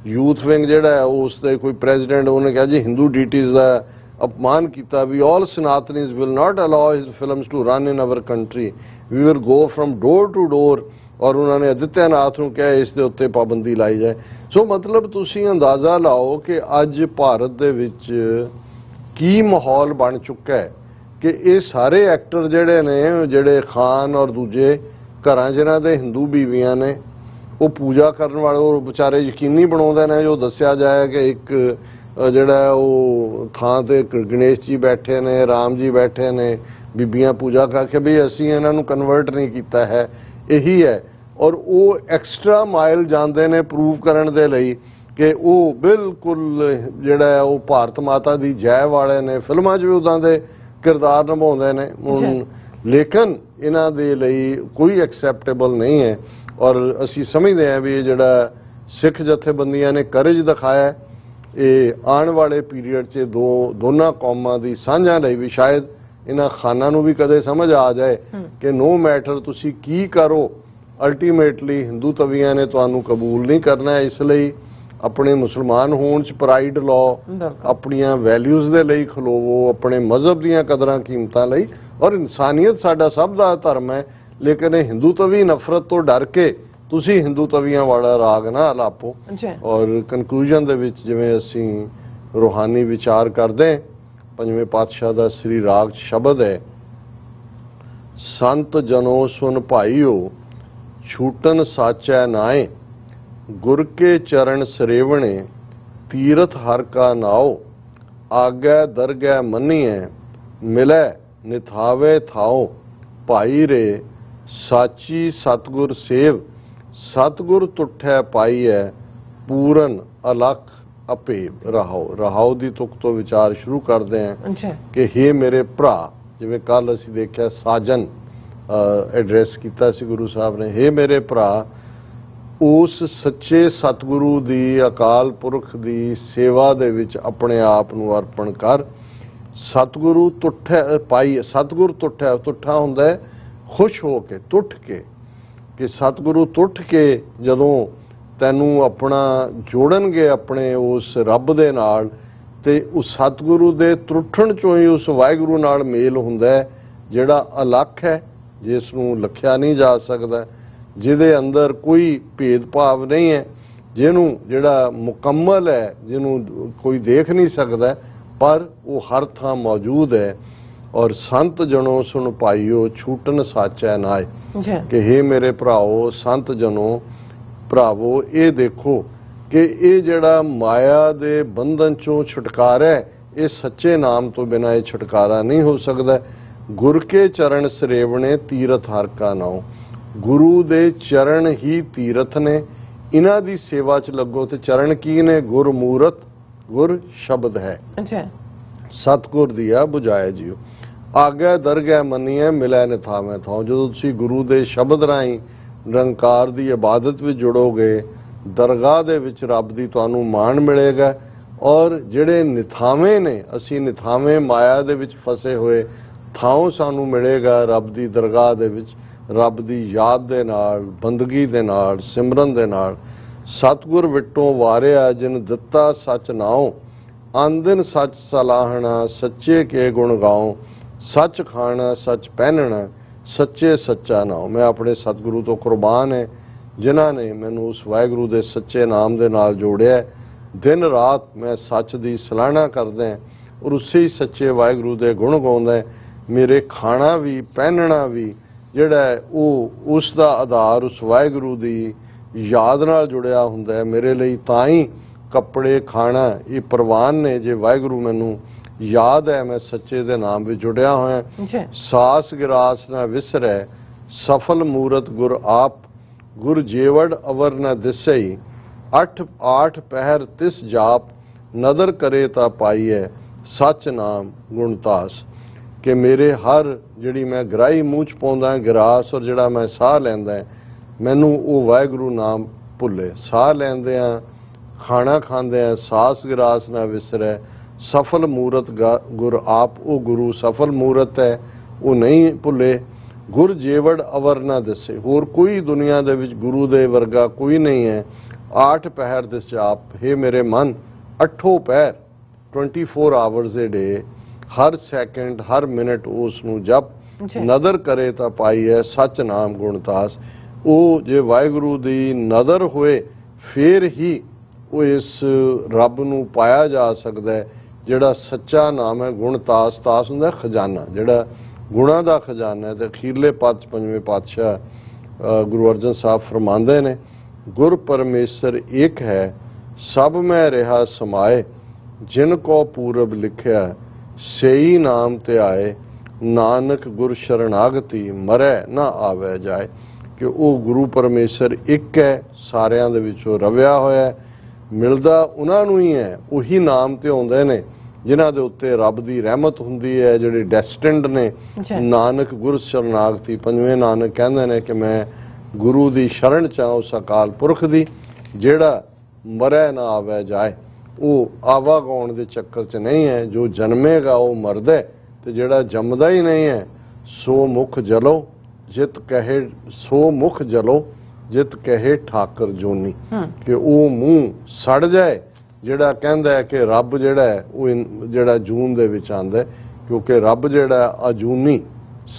ਯੂਥ ਵਿੰਗ ਜਿਹੜਾ ਉਸ ਦੇ ਕੋਈ ਪ੍ਰੈਜ਼ੀਡੈਂਟ ਉਹਨੇ ਕਿਹਾ ਜੀ ਹਿੰਦੂ ਡੀਟੀਜ਼ ਦਾ ਅਪਮਾਨ ਕੀਤਾ we all Sanatanis will not allow his films to run in our country we will go from door to door ਔਰ ਉਹਨਾਂ ਨੇ ਆਦਿੱਤਿਆਨਾਥ ਨੂੰ ਕਿਹਾ ਇਸ ਦੇ ਉੱਤੇ ਪਾਬੰਦੀ ਲਾਈ ਜਾਏ ਸੋ ਮਤਲਬ ਤੁਸੀਂ ਅੰਦਾਜ਼ਾ ਲਾਓ ਕਿ ਅੱਜ ਭਾਰਤ ਦੇ ਵਿੱਚ ਕੀ ਮਾਹੌਲ ਬਣ ਚੁੱਕਾ ਹੈ ਕਿ ਇਹ ਸਾਰੇ ਐਕਟਰ ਜਿਹੜੇ ਨੇ ਜਿਹੜੇ ਖਾਨ ਔਰ ਦੂਜੇ ਘਰਾਂ ਜਿਹਨਾਂ ਦੇ ਹਿੰਦੂ ਬੀਵੀਆਂ ਨੇ ਉਹ ਪੂਜਾ ਕਰਨ ਵਾਲੇ ਉਹ ਵਿਚਾਰੇ ਯਕੀਨੀ ਬਣਾਉਂਦੇ ਨੇ ਜੋ ਦੱਸਿਆ ਜਾਏ ਕਿ ਇੱਕ ਜਿਹੜਾ ਉਹ ਥਾਂ ਤੇ ਗਣੇਸ਼ ਜੀ ਬੈਠੇ ਨੇ ਰਾਮ ਜੀ ਬੈਠੇ ਨੇ ਬੀਬੀਆਂ ਪੂਜਾ ਕਰਕੇ ਵੀ ਅਸੀਂ ਇਹਨਾਂ ਨੂੰ ਕਨਵਰਟ ਨਹੀਂ ਕੀਤਾ ਹੈ ਇਹੀ ਹੈ ਔਰ ਉਹ ਐਕਸਟਰਾ ਮਾਈਲ ਜਾਂਦੇ ਨੇ ਪ੍ਰੂਵ ਕਰਨ ਦੇ ਲਈ ਕਿ ਉਹ ਬਿਲਕੁਲ ਜਿਹੜਾ ਉਹ ਭਾਰਤ ਮਾਤਾ ਦੀ ਜੈ ਵਾਲੇ ਨੇ ਫਿਲਮਾਂ 'ਚ ਵੀ ਉਦਾਂ ਦੇ ਕਿਰਦਾਰ ਨਿਭਾਉਂਦੇ ਨੇ ਹੁਣ ਲੇਕਿਨ ਇਹਨਾਂ ਦੇ ਲਈ ਕੋਈ ਐਕਸੈਪਟੇਬਲ ਨਹੀਂ ਹੈ ਔਰ ਅਸੀਂ ਸਮਝਦੇ ਹਾਂ ਵੀ ਇਹ ਜਿਹੜਾ ਸਿੱਖ ਜਥੇਬੰਦੀਆਂ ਨੇ ਕਰੇਜ ਦਿਖਾਇਆ ਇਹ ਆਉਣ ਵਾਲੇ ਪੀਰੀਅਡ 'ਚ ਦੋਨਾਂ ਕੌਮਾਂ ਦੀ ਸਾਂਝਾਂ ਲਈ ਵੀ ਸ਼ਾਇਦ ਇਹਨਾਂ ਖਾਨਾਂ ਨੂੰ ਵੀ ਕਦੇ ਸਮਝ ਆ ਜਾਏ ਕਿ ਨੋ ਮੈਟਰ ਤੁਸੀਂ ਕੀ ਕਰੋ ਅਲਟੀਮੇਟਲੀ ਹਿੰਦੂ ਤਵੀਆਂ ਨੇ ਤੁਹਾਨੂੰ ਕਬੂਲ ਨਹੀਂ ਕਰਨਾ ਇਸ ਲਈ ਆਪਣੇ ਮੁਸਲਮਾਨ ਹੋਣ 'ਚ ਪ੍ਰਾਈਡ ਲਾਓ ਆਪਣੀਆਂ ਵੈਲਿਊਜ਼ ਦੇ ਲਈ ਖਲੋਵੋ ਆਪਣੇ ਮਜ਼ਹਬ ਦੀਆਂ ਕਦਰਾਂ ਕੀਮਤਾਂ ਲਈ ਔਰ ਇਨਸਾਨੀਅਤ ਸਾਡਾ ਸਭ ਦਾ ਧਰਮ ਹੈ ਲੇਕਿਨ ਇਹ ਹਿੰਦੂ ਤਵੀ ਨਫ਼ਰਤ ਤੋਂ ਡਰ ਕੇ ਤੁਸੀਂ ਹਿੰਦੂ ਤਵੀਆਂ ਵਾਲਾ ਰਾਗ ਨਾ ਅਲਾਪੋ ਔਰ ਕਨਕਲੂਜਨ ਦੇ ਵਿੱਚ ਜਿਵੇਂ ਅਸੀਂ ਰੂਹਾਨੀ ਵਿਚਾਰ ਕਰਦੇ ਪੰਜਵੇਂ ਪਾਤਸ਼ਾਹ ਦਾ ਸ੍ਰੀ ਰਾਗ ਸ਼ਬਦ ਹੈ ਸੰਤ ਜਨੋ ਸੁਨ ਭਾਈਓ ਛੂਟਨ ਸਾਚੈ ਨਾਏ ਗੁਰ ਕੇ ਚਰਨ ਸਰੇਵਣੇ ਤੀਰਥ ਹਰ ਕਾ ਨਾਓ ਆਗੈ ਦਰਗਹਿ ਮੰਨੀਐ ਮਿਲੈ ਨਿਥਾਵੇ ਥਾਓ ਭਾਈ ਰੇ ਸਾਚੀ ਸਤਗੁਰ ਸੇਵ ਸਤਗੁਰ ਤੁਠੈ ਪਾਈਐ ਪੂਰਨ ਅਲਖ ਅਪੇਵ ਰਹਾਓ ਦੀ ਤੁਕ ਤੋਂ ਵਿਚਾਰ ਸ਼ੁਰੂ ਕਰਦੇ ਹਾਂ ਕਿ ਹੇ ਮੇਰੇ ਭਰਾ ਜਿਵੇਂ ਕੱਲ ਅਸੀਂ ਦੇਖਿਆ ਸਾਜਨ ਐਡਰੈਸ ਕੀਤਾ ਸੀ ਗੁਰੂ ਸਾਹਿਬ ਨੇ ਹੇ ਮੇਰੇ ਭਰਾ ਉਸ ਸੱਚੇ ਸਤਿਗੁਰੂ ਦੀ ਅਕਾਲ ਪੁਰਖ ਦੀ ਸੇਵਾ ਦੇ ਵਿੱਚ ਆਪਣੇ ਆਪ ਨੂੰ ਅਰਪਣ ਕਰ ਸਤਿਗੁਰੂ ਤੁਠੈ ਪਾਈ ਸਤਿਗੁਰ ਤੁਠਾ ਹੁੰਦਾ ਹੈ ਖੁਸ਼ ਹੋ ਕੇ ਟੁੱਟ ਕੇ ਕਿ ਸਤਿਗੁਰੂ ਟੁੱਟ ਕੇ ਜਦੋਂ ਤੈਨੂੰ ਆਪਣਾ ਜੋੜਨਗੇ ਆਪਣੇ ਉਸ ਰੱਬ ਦੇ ਨਾਲ ਤੇ ਉਸ ਸਤਿਗੁਰੂ ਦੇ ਟੁੱਟਣ ਚੋਂ ਹੀ ਉਸ ਵਾਹਿਗੁਰੂ ਨਾਲ ਮੇਲ ਹੁੰਦਾ ਹੈ ਜਿਹੜਾ ਅਲੱਖ ਹੈ ਜਿਸ ਨੂੰ ਲਖਿਆ ਨਹੀਂ ਜਾ ਸਕਦਾ ਜਿਹਦੇ ਅੰਦਰ ਕੋਈ ਭੇਦਭਾਵ ਨਹੀਂ ਹੈ ਜਿਹਨੂੰ ਜਿਹੜਾ ਮੁਕੰਮਲ ਹੈ ਜਿਹਨੂੰ ਕੋਈ ਦੇਖ ਨਹੀਂ ਸਕਦਾ ਪਰ ਉਹ ਹਰ ਥਾਂ ਮੌਜੂਦ ਹੈ ਔਰ ਸੰਤ ਜਨੋ ਸੁਣ ਭਾਈਓ ਛੂਟਨ ਸਾਚੈ ਨਾਏ ਕਿ ਹੇ ਮੇਰੇ ਭਰਾਓ ਸੰਤ ਜਨੋ ਭਰਾਵੋ ਇਹ ਦੇਖੋ ਕਿ ਇਹ ਜਿਹੜਾ ਮਾਇਆ ਦੇ ਬੰਧਨ ਚੋਂ ਛੁਟਕਾਰਾ ਹੈ ਇਹ ਸੱਚੇ ਨਾਮ ਤੋਂ ਬਿਨਾਂ ਇਹ ਛੁਟਕਾਰਾ ਨਹੀਂ ਹੋ ਸਕਦਾ ਗੁਰ ਕੇ ਚਰਨ ਸਰੇਵਣੇ ਤੀਰਥ ਹਰ ਕਾ ਨਾਉ ਗੁਰੂ ਦੇ ਚਰਨ ਹੀ ਤੀਰਥ ਨੇ ਇਹਨਾਂ ਦੀ ਸੇਵਾ 'ਚ ਲੱਗੋ ਤੇ ਚਰਨ ਕੀ ਨੇ ਗੁਰਮੂਰਤ ਗੁਰ ਸ਼ਬਦ ਹੈ ਸਤਿਗੁਰ ਦੀਆ ਬੁਝਾਇਆ ਜੀਓ ਆਗੈ ਦਰਗਹਿ ਮੰਨੀਐ ਮਿਲੈ ਨਿਥਾਵੇਂ ਥਾਉ ਜਦੋਂ ਤੁਸੀਂ ਗੁਰੂ ਦੇ ਸ਼ਬਦ ਰਾਹੀਂ ਨਿਰੰਕਾਰ ਦੀ ਇਬਾਦਤ ਵਿੱਚ ਜੁੜੋਗੇ ਦਰਗਾਹ ਦੇ ਵਿੱਚ ਰੱਬ ਦੀ ਤੁਹਾਨੂੰ ਮਾਣ ਮਿਲੇਗਾ ਔਰ ਜਿਹੜੇ ਨਿਥਾਵੇਂ ਨੇ ਅਸੀਂ ਨਿਥਾਵੇਂ ਮਾਇਆ ਦੇ ਵਿੱਚ ਫਸੇ ਹੋਏ ਥਾਉ ਸਾਨੂੰ ਮਿਲੇਗਾ ਰੱਬ ਦੀ ਦਰਗਾਹ ਦੇ ਵਿੱਚ ਰੱਬ ਦੀ ਯਾਦ ਦੇ ਨਾਲ, ਬੰਦਗੀ ਦੇ ਨਾਲ, ਸਿਮਰਨ ਦੇ ਨਾਲ। ਸਤਿਗੁਰ ਵਿਟੋਂ ਵਾਰਿਆ ਜਿਨ ਦਿੱਤਾ ਸੱਚ ਨਾਉ, ਆਂਦਨ ਸੱਚ ਸਲਾਹਣਾ ਸੱਚੇ ਕੇ ਗੁਣ ਗਾਉ। ਸੱਚ ਖਾਣਾ ਸੱਚ ਪਹਿਨਣਾ ਸੱਚੇ ਸੱਚਾ ਨਾਉ। ਮੈਂ ਆਪਣੇ ਸਤਿਗੁਰੂ ਤੋਂ ਕੁਰਬਾਨ ਹੈ ਜਿਨ੍ਹਾਂ ਨੇ ਮੈਨੂੰ ਉਸ ਵਾਹਿਗੁਰੂ ਦੇ ਸੱਚੇ ਨਾਮ ਦੇ ਨਾਲ ਜੋੜਿਆ। ਦਿਨ ਰਾਤ ਮੈਂ ਸੱਚ ਦੀ ਸਲਾਹਣਾ ਕਰਦਾ ਔਰ ਉਸੇ ਹੀ ਸੱਚੇ ਵਾਹਿਗੁਰੂ ਦੇ ਗੁਣ ਗਾਉਂਦਾ। ਮੇਰੇ ਖਾਣਾ ਵੀ ਪਹਿਨਣਾ ਵੀ ਜਿਹੜਾ ਹੈ ਉਹ ਉਸ ਦਾ ਆਧਾਰ ਉਸ ਵਾਹਿਗੁਰੂ ਦੀ ਯਾਦ ਨਾਲ ਜੁੜਿਆ ਹੁੰਦਾ ਹੈ। ਮੇਰੇ ਲਈ ਤਾਂ ਹੀ ਕੱਪੜੇ ਖਾਣਾ ਇਹ ਪ੍ਰਵਾਨ ਨੇ ਜੇ ਵਾਹਿਗੁਰੂ ਮੈਨੂੰ ਯਾਦ ਹੈ, ਮੈਂ ਸੱਚੇ ਦੇ ਨਾਮ ਵਿੱਚ ਜੁੜਿਆ ਹੋਇਆ। ਸਾਸ ਗਿਰਾਸ ਨਾ ਵਿਸਰੈ ਸਫਲ ਮੂਰਤ ਗੁਰ ਆਪ, ਗੁਰ ਜੇਵੜ ਅਵਰ ਨ ਦਿਸਈ, ਆਠ ਪਹਿਰ ਤਿਸ ਜਾਪ, ਨਦਰ ਕਰੇ ਤਾਂ ਪਾਈਐ ਸੱਚ ਨਾਮ ਗੁਣਤਾਸ। ਕਿ ਮੇਰੇ ਹਰ ਜਿਹੜੀ ਮੈਂ ਗਰਾਈ ਮੂੰਹ 'ਚ ਪਾਉਂਦਾ ਗਿਰਾਸ ਔਰ ਜਿਹੜਾ ਮੈਂ ਸਾਹ ਲੈਂਦਾ ਮੈਨੂੰ ਉਹ ਵਾਹਿਗੁਰੂ ਨਾਮ ਭੁੱਲੇ। ਸਾਹ ਲੈਂਦਿਆਂ ਖਾਣਾ ਖਾਂਦਿਆਂ ਸਾਸ ਗਿਰਾਸ ਨਾ ਵਿਸਰੈ ਸਫਲ ਮੂਰਤ ਗੁਰ ਆਪ, ਉਹ ਗੁਰੂ ਸਫਲ ਮੂਰਤ ਹੈ ਉਹ ਨਹੀਂ ਭੁੱਲੇ। ਗੁਰ ਜੇਵੜ ਅਵਰ ਨਾ ਦੱਸੇ, ਹੋਰ ਕੋਈ ਦੁਨੀਆ ਦੇ ਵਿੱਚ ਗੁਰੂ ਦੇ ਵਰਗਾ ਕੋਈ ਨਹੀਂ ਹੈ। ਆਠ ਪਹਿਰ ਦਿਸ ਜਾਪ, ਹੇ ਮੇਰੇ ਮਨ ਅੱਠੋਂ ਪਹਿਰ 24 ਆਵਰਸ ਏ ਡੇ, ਹਰ ਸੈਕਿੰਡ ਹਰ ਮਿੰਟ ਉਸ ਨੂੰ ਜਪ। ਨਦਰ ਕਰੇ ਤਾਂ ਪਾਈਐ ਸੱਚ ਨਾਮ ਗੁਣਤਾਸ। ਉਹ ਜੇ ਵਾਹਿਗੁਰੂ ਦੀ ਨਦਰ ਹੋਏ ਫੇਰ ਹੀ ਉਹ ਇਸ ਰੱਬ ਨੂੰ ਪਾਇਆ ਜਾ ਸਕਦਾ ਹੈ ਜਿਹੜਾ ਸੱਚਾ ਨਾਮ ਹੈ। ਗੁਣਤਾਸ, ਤਾਸ ਹੁੰਦਾ ਖਜ਼ਾਨਾ, ਜਿਹੜਾ ਗੁਣਾਂ ਦਾ ਖਜ਼ਾਨਾ ਹੈ। ਤੇ ਅਖੀਰਲੇ ਪਦ 'ਚ ਪੰਜਵੇਂ ਪਾਤਸ਼ਾਹ ਗੁਰੂ ਅਰਜਨ ਸਾਹਿਬ ਫਰਮਾਉਂਦੇ ਨੇ, ਗੁਰ ਪਰਮੇਸ਼ਰ ਇੱਕ ਹੈ ਸਭ ਮੈਂ ਰਿਹਾ ਸਮਾਏ, ਜਿਨ ਕੋ ਪੂਰਬ ਲਿਖਿਆ ਸਈ ਨਾਮ ਤੇ ਆਏ, ਨਾਨਕ ਗੁਰ ਸ਼ਰਨਾਗਤੀ ਮਰੈ ਨਾ ਆਵੇ ਜਾਏ। ਕਿ ਉਹ ਗੁਰੂ ਪਰਮੇਸ਼ਰ ਇੱਕ ਹੈ, ਸਾਰਿਆਂ ਦੇ ਵਿੱਚੋਂ ਰਵਿਆ ਹੋਇਆ, ਮਿਲਦਾ ਉਹਨਾਂ ਨੂੰ ਹੀ ਹੈ। ਉਹੀ ਨਾਮ ਤੇ ਆਉਂਦੇ ਨੇ ਜਿਨ੍ਹਾਂ ਦੇ ਉੱਤੇ ਰੱਬ ਦੀ ਰਹਿਮਤ ਹੁੰਦੀ ਹੈ, ਜਿਹੜੇ ਡੈਸਟਿਨਡ ਨੇ। ਨਾਨਕ ਗੁਰ ਸ਼ਰਨਾਗਤੀ, ਪੰਜਵੇਂ ਨਾਨਕ ਕਹਿੰਦੇ ਨੇ ਕਿ ਮੈਂ ਗੁਰੂ ਦੀ ਸ਼ਰਨ ਚਾਹਾਂ ਉਸ ਅਕਾਲ ਪੁਰਖ ਦੀ, ਜਿਹੜਾ ਮਰੈ ਨਾ ਆਵੇ ਜਾਏ। ਉਹ ਆਵਾ ਗਾਉਣ ਦੇ ਚੱਕਰ 'ਚ ਨਹੀਂ ਹੈ। ਜੋ ਜਨਮੇਗਾ ਉਹ ਮਰਦਾ, ਤੇ ਜਿਹੜਾ ਜੰਮਦਾ ਹੀ ਨਹੀਂ ਹੈ ਸੋ ਮੁਖ ਜਲੋ ਜਿਤ ਕਹੇ, ਸੋ ਮੁਖ ਜਲੋ ਜਿਤ ਕਹੇ ਠਾਕਰ ਜੋਨੀ। ਕਿ ਉਹ ਮੂੰਹ ਸੜ ਜਾਏ ਜਿਹੜਾ ਕਹਿੰਦਾ ਹੈ ਕਿ ਰੱਬ ਜਿਹੜਾ ਹੈ ਉਹ ਜਿਹੜਾ ਜੂਨ ਦੇ ਵਿੱਚ ਆਉਂਦਾ, ਕਿਉਂਕਿ ਰੱਬ ਜਿਹੜਾ ਅਜੂਨੀ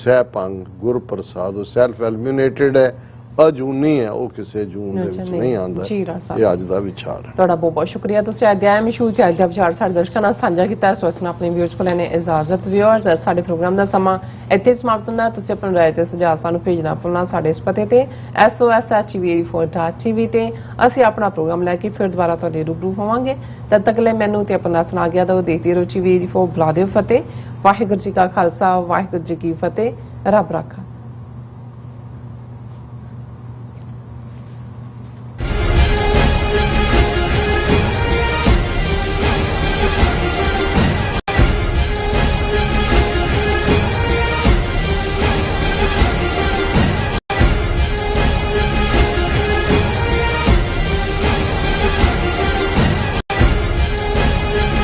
ਸਹਿਪੰਗ ਗੁਰ ਪ੍ਰਸਾਦ, ਉਹ ਸੈਲਫ ਐਲਮੀਨੇਟਿਡ ਹੈ, ਅਜੂਨੀ ਹੈ, ਉਹ ਕਿਸੇ ਜੂਨ ਦੇ ਵਿੱਚ ਨਹੀਂ ਆਉਂਦਾ। ਇਹ ਅੱਜ ਦਾ ਵਿਚਾਰ ਹੈ। ਤੁਹਾਡਾ ਬਹੁਤ ਬਹੁਤ ਸ਼ੁਕਰੀਆ। ਤੁਸੀਂ ਅਧਿਆਇ ਮਸ਼ਹੂਰ ਚ ਅੱਜ ਦਾ ਵਿਚਾਰ ਸਾਡੇ ਦਰਸ਼ਕਾਂ ਨਾਲ ਸਾਂਝਾ ਕੀਤਾ। ਇਸ ਵਕਤ ਆਪਣੇ ਵਿਊਅਰਸ ਕੋਲ ਲੈਣੇ ਇਜਾਜ਼ਤ। ਵਿਊਅਰਸ, ਸਾਡੇ ਪ੍ਰੋਗਰਾਮ ਦਾ ਸਮਾਂ ਇੱਥੇ ਸਮਾਪਤ ਹੁੰਦਾ। ਤੁਸੀਂ ਆਪਣੀ ਰਾਏ ਤੇ ਸੁਝਾਅ ਸਾਨੂੰ ਭੇਜਣਾ ਭੁੱਲਣਾ ਸਾਡੇ ਇਸ ਪਤੇ ਤੇ sos@tv84.tv ਤੇ। ਅਸੀਂ ਆਪਣਾ ਪ੍ਰੋਗਰਾਮ ਲੈ ਕੇ ਫਿਰ ਦੁਬਾਰਾ ਤੁਹਾਡੇ ਰੂਬਰੂ ਹੋਵਾਂਗੇ। ਤਦ ਤੱਕ ਲਈ ਮੈਨੂੰ ਤੇ ਆਪਣਾ ਸੁਣਾ ਗਿਆ ਤਾਂ ਦੇਖਦੇ ਰਹੋ TV84। ਬੁਲਾ ਦਿਓ ਫਤਿਹ। ਵਾਹਿਗੁਰੂ ਜੀ ਕਾ ਖਾਲਸਾ, ਵਾਹਿਗੁਰੂ ਜੀ ਕੀ ਫਤਿਹ। ਰੱਬ ਰਾਖਾ।